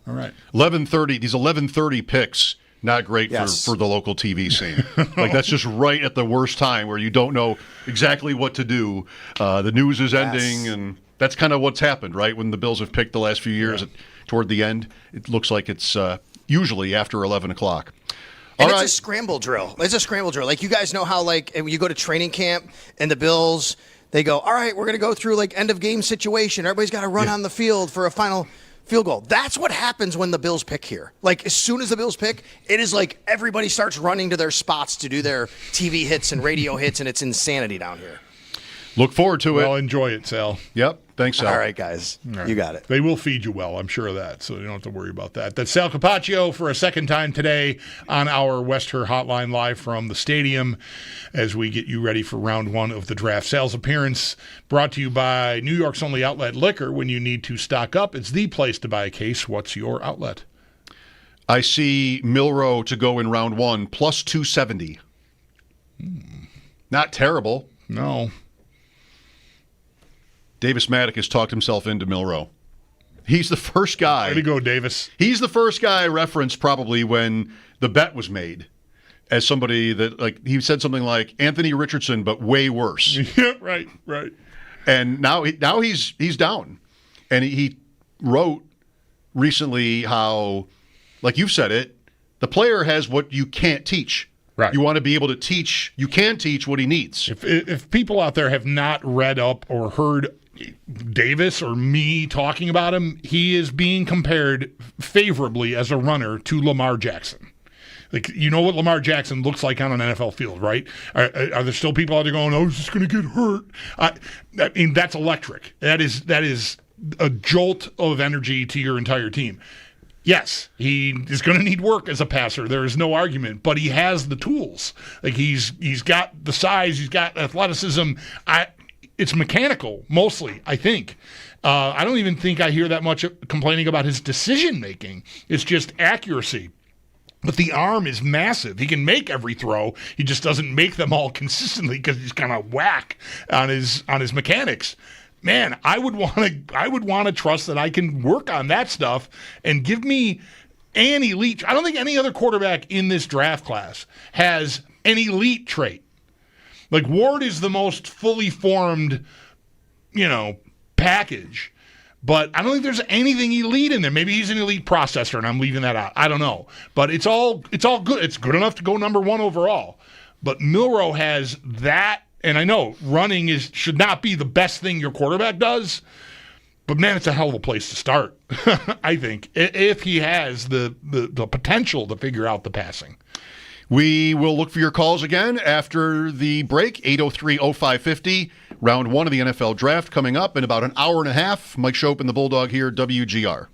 right. 11:30. These 11:30 picks Not great for the local TV scene. Like, that's just right at the worst time where you don't know exactly what to do. The news is ending, and that's kind of what's happened, right? When the Bills have picked the last few years toward the end, it looks like it's usually after 11 o'clock. And it's a scramble drill. It's a scramble drill. Like, you guys know how, like, when you go to training camp and the Bills, they go, all right, we're going to go through, like, end-of-game situation. Everybody's got to run on the field for a final field goal. That's what happens when the Bills pick here. Like, as soon as the Bills pick, it is like everybody starts running to their spots to do their TV hits and radio hits, and it's insanity down here. Look forward to it. Well, enjoy it, Sal. Yep. Thanks, Sal. All right, guys. All right. You got it. They will feed you well, I'm sure of that, so you don't have to worry about that. That's Sal Capacio for a second time today on our West Her Hotline live from the stadium as we get you ready for round one of the draft. Sal's appearance brought to you by New York's only outlet liquor. When you need to stock up, it's the place to buy a case. What's your outlet? I see Milroe to go in round one, plus 270. Not terrible. No. Davis Maddock has talked himself into Milroe. He's the first guy. Way to go, Davis. He's the first guy I referenced probably when the bet was made as somebody that, like, he said something like Anthony Richardson, but way worse. Yeah, right. And now he's down. And he wrote recently how, like you've said it, the player has what you can't teach. Right. You want to be able to teach. You can teach what he needs. If people out there have not read up or heard Davis or me talking about him, he is being compared favorably as a runner to Lamar Jackson. Like, you know what Lamar Jackson looks like on an NFL field, right? Are there still people out there going, "Oh, he's just going to get hurt"? I mean, that's electric. That is a jolt of energy to your entire team. Yes, he is going to need work as a passer. There is no argument, but he has the tools. Like, he's got the size, he's got athleticism. It's mechanical mostly, I think. I don't even think I hear that much complaining about his decision making. It's just accuracy. But the arm is massive. He can make every throw. He just doesn't make them all consistently because he's kind of whack on his mechanics. Man, I would want to trust that I can work on that stuff and give me an elite. I don't think any other quarterback in this draft class has an elite trait. Like, Ward is the most fully formed, package. But I don't think there's anything elite in there. Maybe he's an elite processor, and I'm leaving that out. I don't know. But it's all good. It's good enough to go number one overall. But Milroe has that. And I know running should not be the best thing your quarterback does, but man, it's a hell of a place to start, I think, if he has the potential to figure out the passing. We will look for your calls again after the break, 803-0550. Round one of the NFL draft coming up in about an hour and a half. Mike Schopp and the Bulldog here, WGR.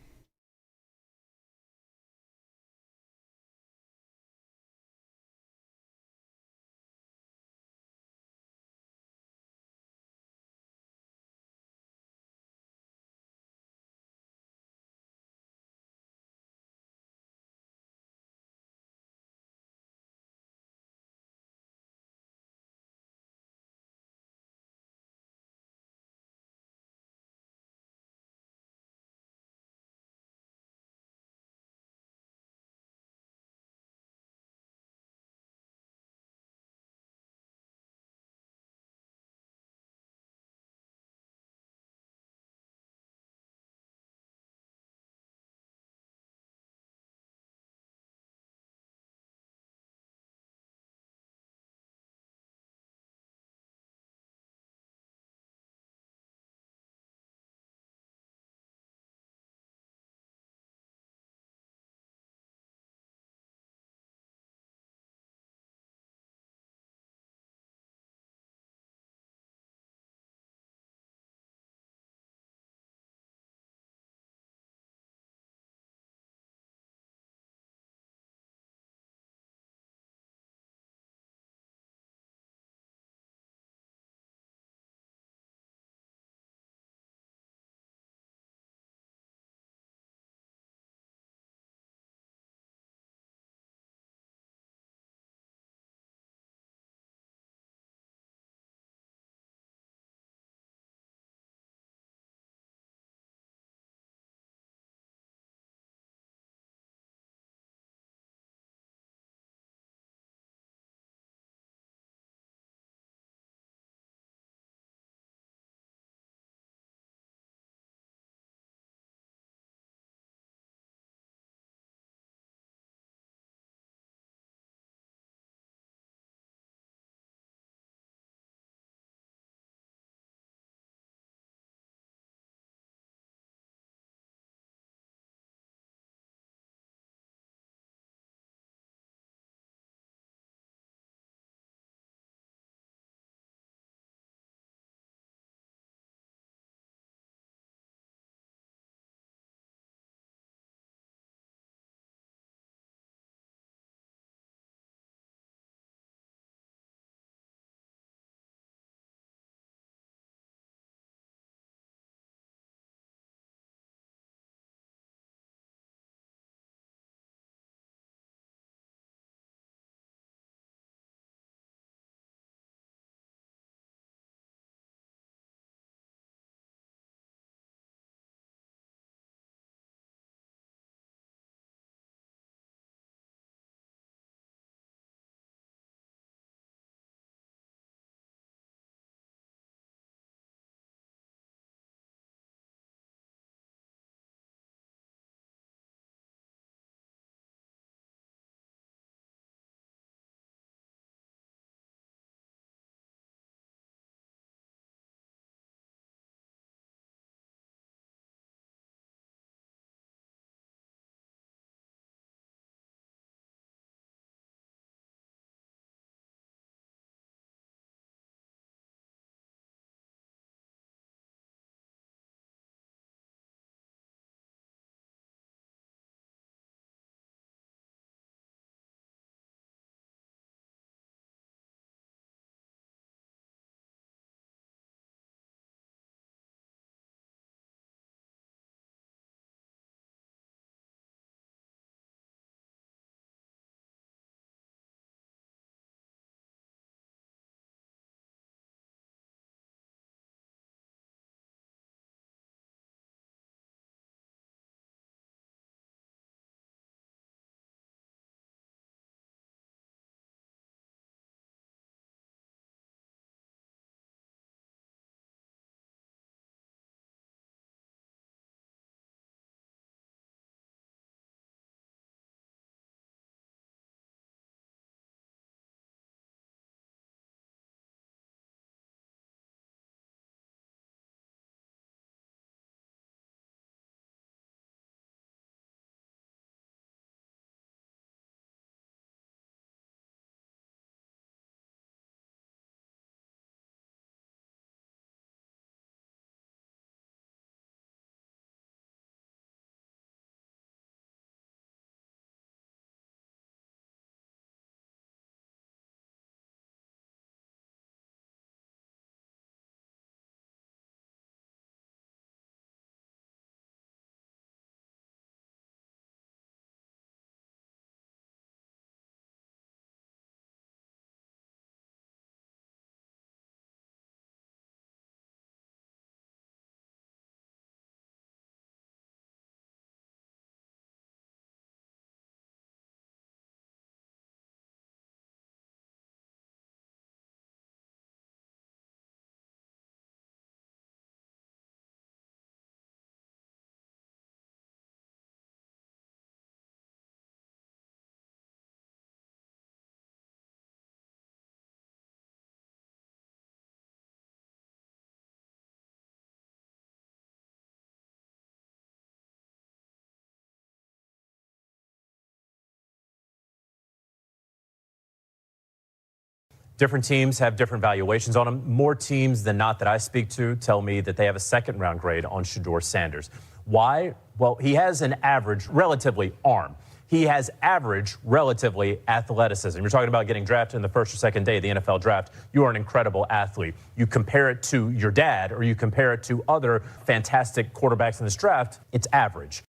Different teams have different valuations on him. More teams than not that I speak to tell me that they have a second-round grade on Shedeur Sanders. Why? Well, he has an average, relatively, arm. He has average, relatively, athleticism. You're talking about getting drafted in the first or second day of the NFL draft. You are an incredible athlete. You compare it to your dad or you compare it to other fantastic quarterbacks in this draft, it's average.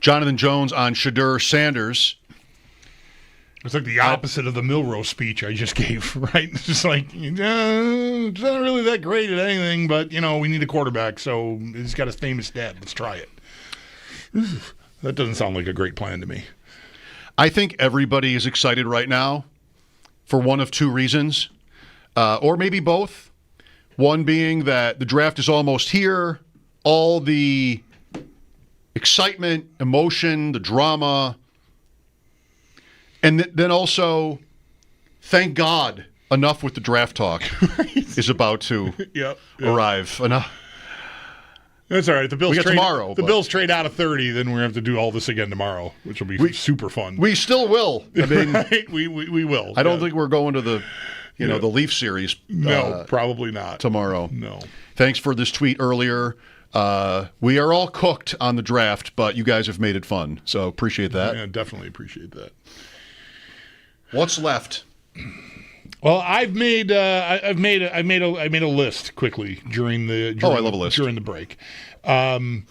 Jonathan Jones on Shedeur Sanders. It's like the opposite of the Milrose speech I just gave, right? It's just like, it's not really that great at anything, but, we need a quarterback, so he's got a famous dad. Let's try it. That doesn't sound like a great plan to me. I think everybody is excited right now for one of two reasons, or maybe both. One being that the draft is almost here. All the excitement, emotion, the drama, and then also, thank God, enough with the draft talk is about to arrive. Enough. That's all right. The Bills trade tomorrow. The Bills trade out of 30, then we're going to have to do all this again tomorrow, which will be super fun. We still will. I mean, right? We will. I don't think we're going to the the Leaf series. No, probably not tomorrow. No. Thanks for this tweet earlier. We are all cooked on the draft, but you guys have made it fun, so appreciate that. Yeah, definitely appreciate that. What's left? Well, I made a list quickly during I love a list during the break. I don't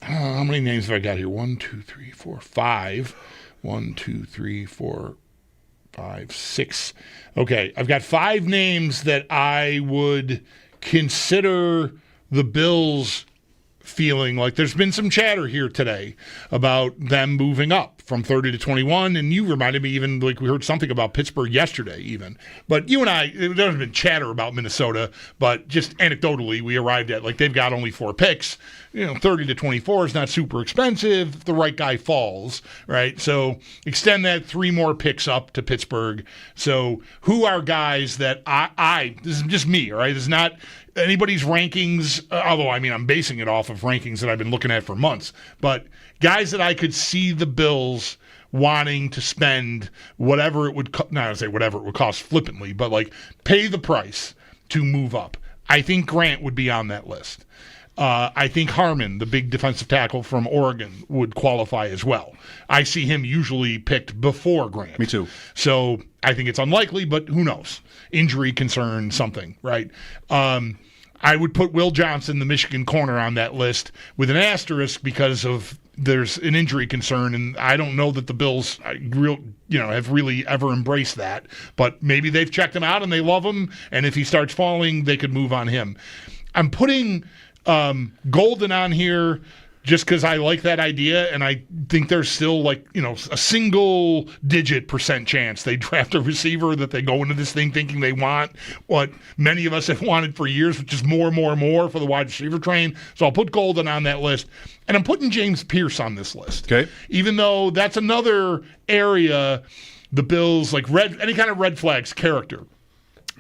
know, how many names have I got here? 1, 2, 3, 4, 5. 1, 2, 3, 4, 5, 6. Okay, I've got 5 names that I would consider the Bills feeling like there's been some chatter here today about them moving up from 30 to 21, and you reminded me even, like, we heard something about Pittsburgh yesterday even. But you and I, there hasn't been chatter about Minnesota, but just anecdotally, we arrived at, like, they've got only 4 picks. 30 to 24 is not super expensive if the right guy falls, right? So extend that 3 more picks up to Pittsburgh. So who are guys that this is just me, all right? This is not anybody's rankings, although, I'm basing it off of rankings that I've been looking at for months. But guys that I could see the Bills wanting to spend whatever it would not to say whatever it would cost flippantly, but like pay the price to move up. I think Grant would be on that list. I think Harmon, the big defensive tackle from Oregon, would qualify as well. I see him usually picked before Grant. Me too. So I think it's unlikely, but who knows? Injury concern, something, right? I would put Will Johnson, the Michigan corner, on that list with an asterisk because of there's an injury concern, and I don't know that the Bills have really ever embraced that. But maybe they've checked him out and they love him, and if he starts falling, they could move on him. I'm putting Golden on here just because I like that idea, and I think there's still a single-digit % chance they draft a receiver that they go into this thing thinking they want what many of us have wanted for years, which is more for the wide receiver train. So I'll put Golden on that list, and I'm putting James Pierce on this list. Okay. Even though that's another area the Bills, any kind of red flags character.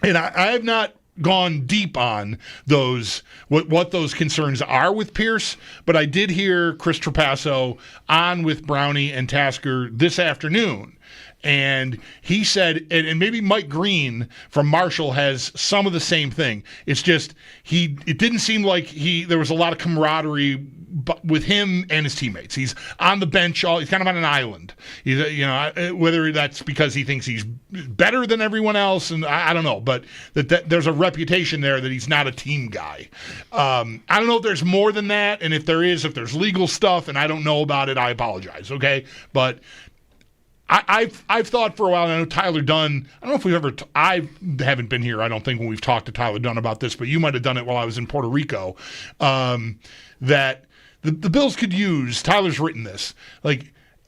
And I have not gone deep on those what those concerns are with Pierce, but I did hear Chris Trapasso on with Brownie and Tasker this afternoon, and he said, and maybe Mike Green from Marshall has some of the same thing. It's just it didn't seem like there was a lot of camaraderie with him and his teammates. He's on the bench. He's kind of on an island. He's, whether that's because he thinks he's better than everyone else, and I don't know, but that there's a reputation there that he's not a team guy. I don't know if there's more than that, and if there's legal stuff and I don't know about it, I apologize, okay? But I've thought for a while, and I know Tyler Dunn, I don't know if I haven't been here, I don't think, when we've talked to Tyler Dunn about this, but you might have done it while I was in Puerto Rico, that the Bills could use, Tyler's written this,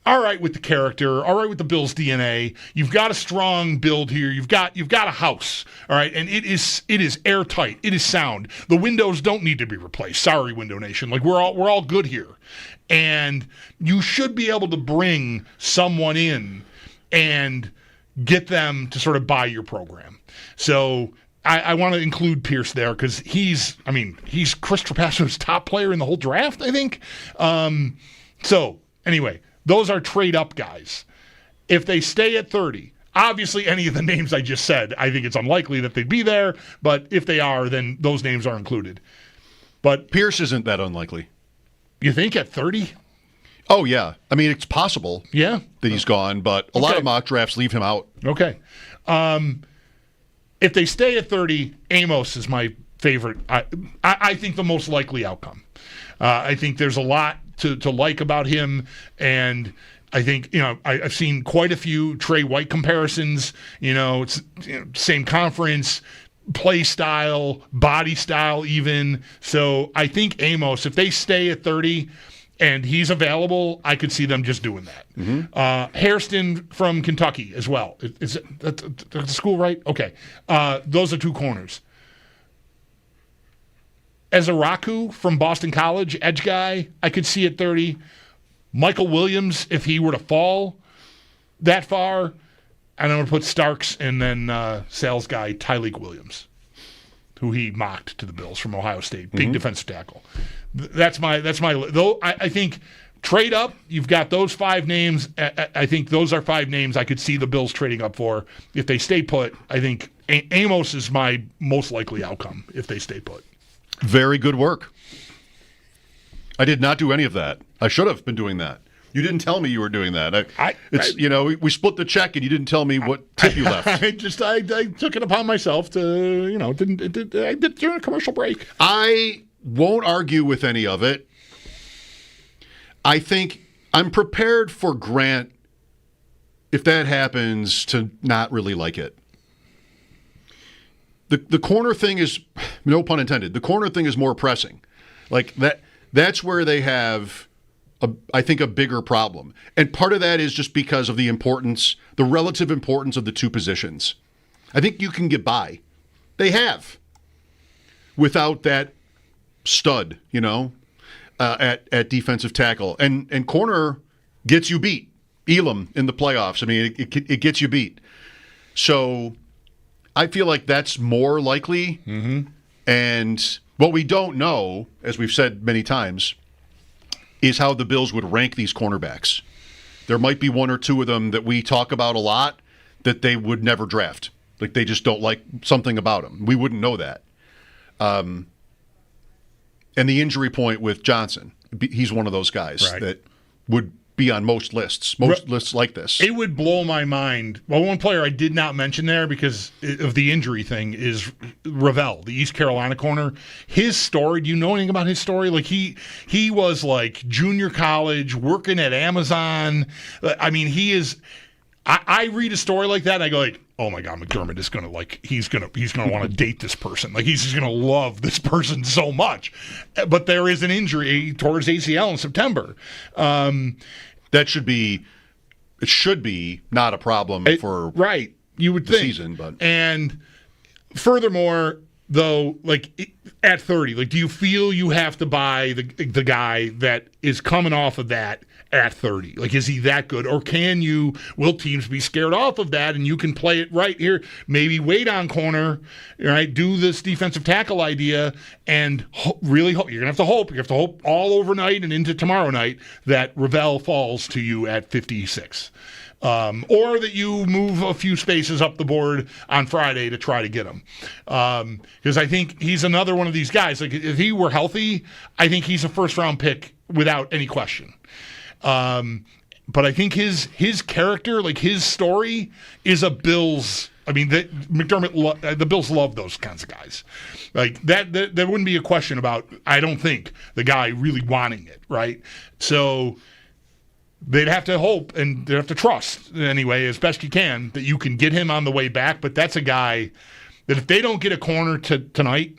all right with the character, all right with the Bills' DNA. You've got a strong build here. You've got a house, all right, and it is airtight. It is sound. The windows don't need to be replaced. Sorry, Window Nation. We're all good here, and you should be able to bring someone in and get them to sort of buy your program. So I want to include Pierce there because he's Chris Trapasso's top player in the whole draft, I think. So anyway. Those are trade-up guys. If they stay at 30, Obviously, any of the names I just said, I think it's unlikely that they'd be there, but if they are, then those names are included. But Pierce isn't that unlikely. You think at 30? Oh, yeah. I mean, it's possible that he's gone, but a lot of mock drafts leave him out. Okay. If they stay at 30, Amos is my favorite. I think the most likely outcome. I think there's a lot to like about him, and I think, I've seen quite a few Trey White comparisons. It's same conference, play style, body style even. So I think Amos, if they stay at 30 and he's available, I could see them just doing that. Mm-hmm. Hairston from Kentucky as well. Is that's the school, right? Okay. Those are two corners. Ezaraku from Boston College, edge guy, I could see at 30. Michael Williams, if he were to fall that far, and I'm going to put Starks and then sales guy Tyleek Williams, who he mocked to the Bills from Ohio State, big defensive tackle. That's my. Though I think trade up. You've got those 5 names. I think those are 5 names I could see the Bills trading up for. If they stay put, I think Amos is my most likely outcome if they stay put. Very good work. I did not do any of that. I should have been doing that. You didn't tell me you were doing that. We split the check and you didn't tell me what tip you left. I took it upon myself to, I did during a commercial break. I won't argue with any of it. I think I'm prepared for Grant, if that happens, to not really like it. The corner thing is, no pun intended, the corner thing is more pressing. Like that's where they have, I think, a bigger problem. And part of that is just because of the relative importance of the two positions. I think you can get by. They have. Without that stud, at defensive tackle. And corner gets you beat. Elam in the playoffs. I mean, it gets you beat. So I feel like that's more likely. Mm-hmm. And what we don't know, as we've said many times, is how the Bills would rank these cornerbacks. There might be 1 or 2 of them that we talk about a lot that they would never draft. Like they just don't like something about them. We wouldn't know that. And the injury point with Johnson, he's one of those guys that would be on most lists like this. It would blow my mind. Well, one player I did not mention there because of the injury thing is Ravel, the East Carolina corner. His story, do you know anything about his story? Like he was like junior college, working at Amazon. I mean, he is. I read a story like that and I go like, oh my God, McDermott is gonna he's gonna want to date this person. Like he's just gonna love this person so much. But there is an injury towards ACL in September. That should be not a problem for you would the think. Season, but and furthermore, though, at 30, do you feel you have to buy the guy that is coming off of that at 30? Is he that good? Or will teams be scared off of that and you can play it right here? Maybe wait on corner, right? Do this defensive tackle idea and really hope. You're going to have to hope. You have to hope all overnight and into tomorrow night that Ravel falls to you at 56. Or that you move a few spaces up the board on Friday to try to get him. Because I think he's another one of these guys. If he were healthy, I think he's a first-round pick without any question. But I think his character, his story, is a Bills. I mean, McDermott, the Bills love those kinds of guys. There wouldn't be a question about, I don't think, the guy really wanting it, right? So they'd have to hope and they'd have to trust, anyway, as best you can, that you can get him on the way back. But that's a guy that if they don't get a corner tonight,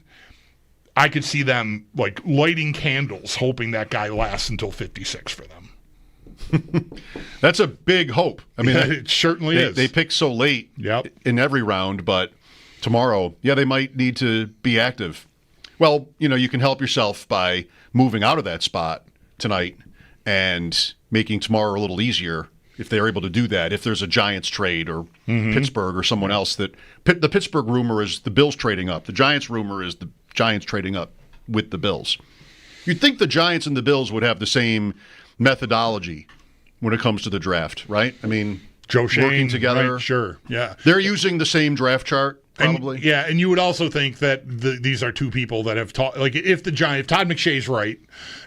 I could see them lighting candles, hoping that guy lasts until 56 for them. That's a big hope. I mean, it certainly is. They pick so late in every round, but tomorrow, they might need to be active. Well, you can help yourself by moving out of that spot tonight and making tomorrow a little easier if they're able to do that. If there's a Giants trade or Pittsburgh or someone else the Pittsburgh rumor is the Bills trading up. The Giants rumor is the Giants trading up with the Bills. You'd think the Giants and the Bills would have the same methodology when it comes to the draft, right? I mean, Joe Shane, working together. Right, sure, yeah. They're using the same draft chart, probably. And you would also think that these are two people that have taught. Like if Todd McShay's right,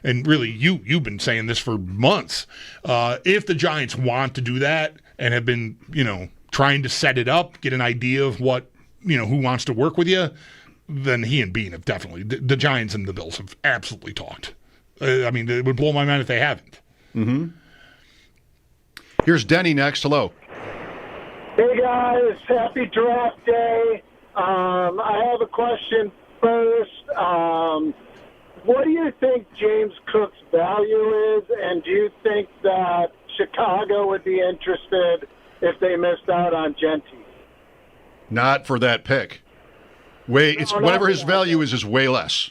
and really you've been saying this for months, if the Giants want to do that and have been trying to set it up, get an idea of what who wants to work with you, then he and Beane have definitely. The Giants and the Bills have absolutely talked. I mean, it would blow my mind if they haven't. Mm-hmm. Here's Denny next. Hello. Hey guys, happy draft day. I have a question first. What do you think James Cook's value is, and do you think that Chicago would be interested if they missed out on Genty? Not for that pick. Whatever his value is way less.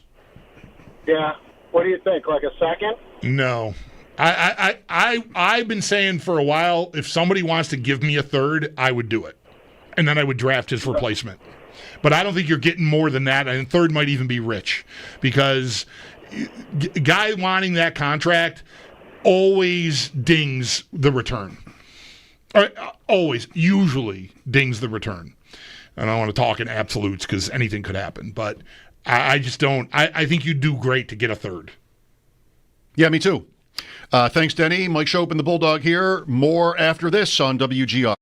Yeah. What do you think? Like a second? No. I've been saying for a while, if somebody wants to give me a third, I would do it. And then I would draft his replacement. But I don't think you're getting more than that. And third might even be rich. Because a guy wanting that contract always dings the return. Usually dings the return. I don't want to talk in absolutes because anything could happen. But I just don't. I think you'd do great to get a third. Yeah, me too. Thanks, Denny. Mike Schopp and the Bulldog here. More after this on WGR.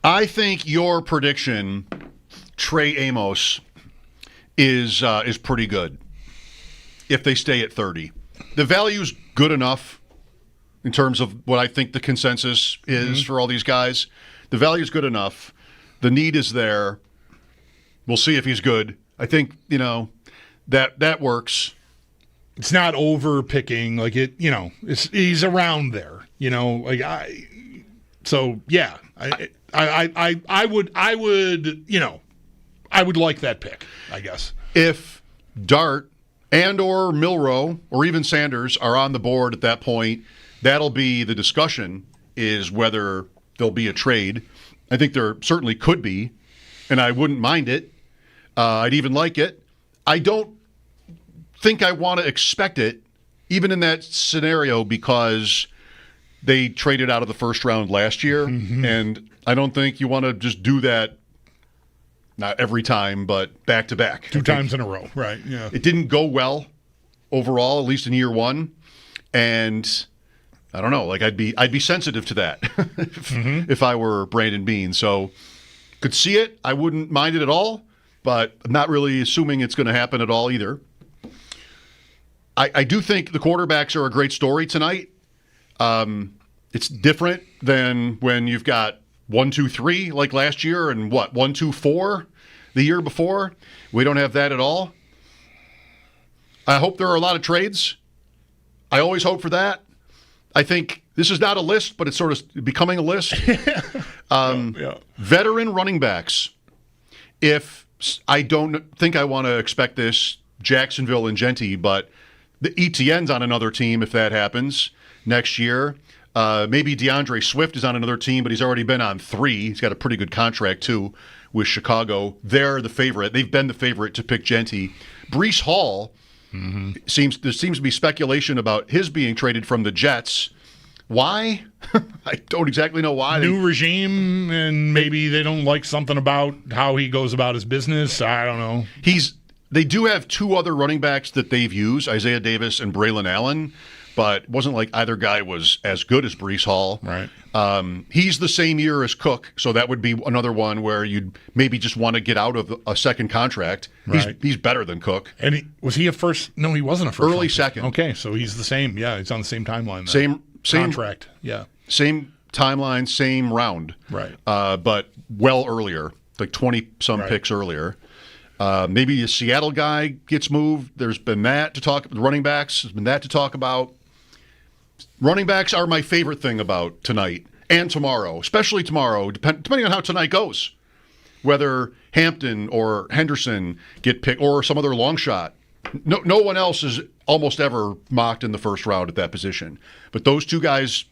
I think your prediction, Trey Amos, is pretty good if they stay at 30. The value's good enough in terms of what I think the consensus is for all these guys. The value's good enough. The need is there. We'll see if he's good. I think, that works. It's not over picking like it, he's around there, I would like that pick, I guess. If Dart and or Milroe or even Sanders are on the board at that point, that'll be the discussion, is whether there'll be a trade. I think there certainly could be, and I wouldn't mind it. I'd even like it. I don't think I want to expect it, even in that scenario, because they traded out of the first round last year, and I don't think you want to just do that, not every time, but back-to-back. Two times in a row, right, yeah. It didn't go well overall, at least in year one, and I don't know, I'd be sensitive to that if I were Brandon Beane. So could see it. I wouldn't mind it at all, but I'm not really assuming it's going to happen at all either. I do think the quarterbacks are a great story tonight. It's different than when you've got 1, 2, 3 like last year, and 1, 2, 4 the year before. We don't have that at all. I hope there are a lot of trades. I always hope for that. I think this is not a list, but it's sort of becoming a list. Veteran running backs. If I don't think I want to expect this, Jacksonville and Genty, but the ETN's on another team if that happens next year. Maybe DeAndre Swift is on another team, but he's already been on 3. He's got a pretty good contract, too, with Chicago. They're the favorite. They've been the favorite to pick Genty. Breece Hall, there seems to be speculation about his being traded from the Jets. Why? I don't exactly know why. New regime, and maybe they don't like something about how he goes about his business. I don't know. They do have 2 other running backs that they've used, Isaiah Davis and Braylon Allen, but it wasn't like either guy was as good as Breece Hall. Right. He's the same year as Cook, so that would be another one where you'd maybe just want to get out of a second contract. Right. He's better than Cook. And was he a first? No, he wasn't a first. Early second. Okay, so he's the same. Yeah, he's on the same timeline. Same contract. Yeah. Same timeline, same round. Right. But well earlier, like 20-some picks earlier. Maybe a Seattle guy gets moved. There's been that to talk. The running backs, there's been that to talk about. Running backs are my favorite thing about tonight and tomorrow, especially tomorrow, depending on how tonight goes. Whether Hampton or Henderson get picked or some other long shot. No one else is almost ever mocked in the first round at that position. But those 2 guys,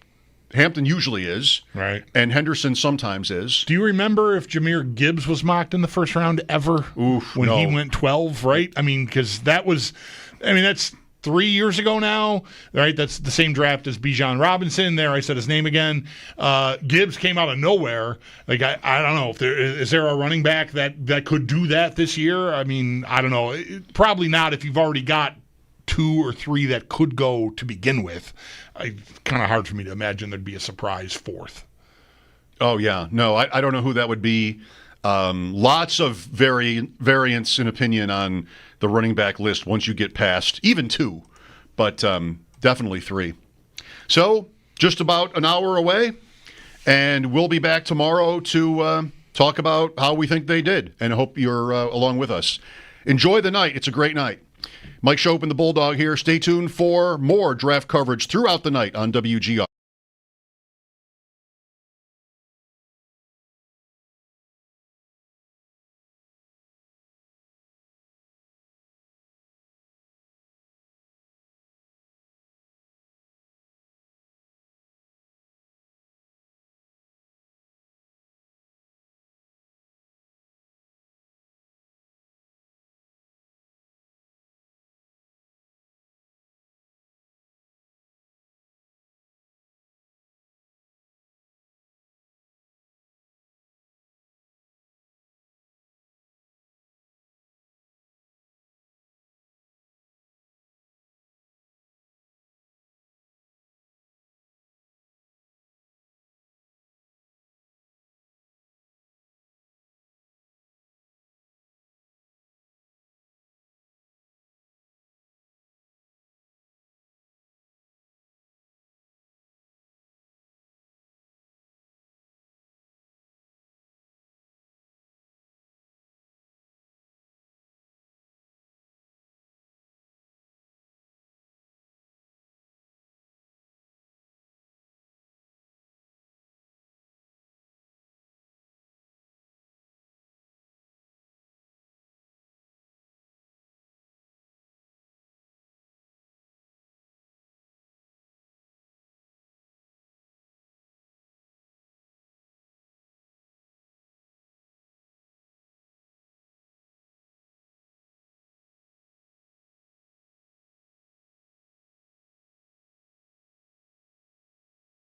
Hampton usually is, right, and Henderson sometimes is. Do you remember if Jahmyr Gibbs was mocked in the first round ever? When he went 12, right? I mean, because that's 3 years ago now, right? That's the same draft as Bijan Robinson. There, I said his name again. Gibbs came out of nowhere. Like I don't know if is there a running back that could do that this year. I mean, I don't know. Probably not if you've already got 2 or 3 that could go to begin with. It's kind of hard for me to imagine there'd be a surprise 4th. Oh, yeah. No, I don't know who that would be. Lots of variance in opinion on the running back list once you get past even 2, but definitely 3. So just about an hour away, and we'll be back tomorrow to talk about how we think they did, and I hope you're along with us. Enjoy the night. It's a great night. Mike Schopp and the Bulldog here. Stay tuned for more draft coverage throughout the night on WGR.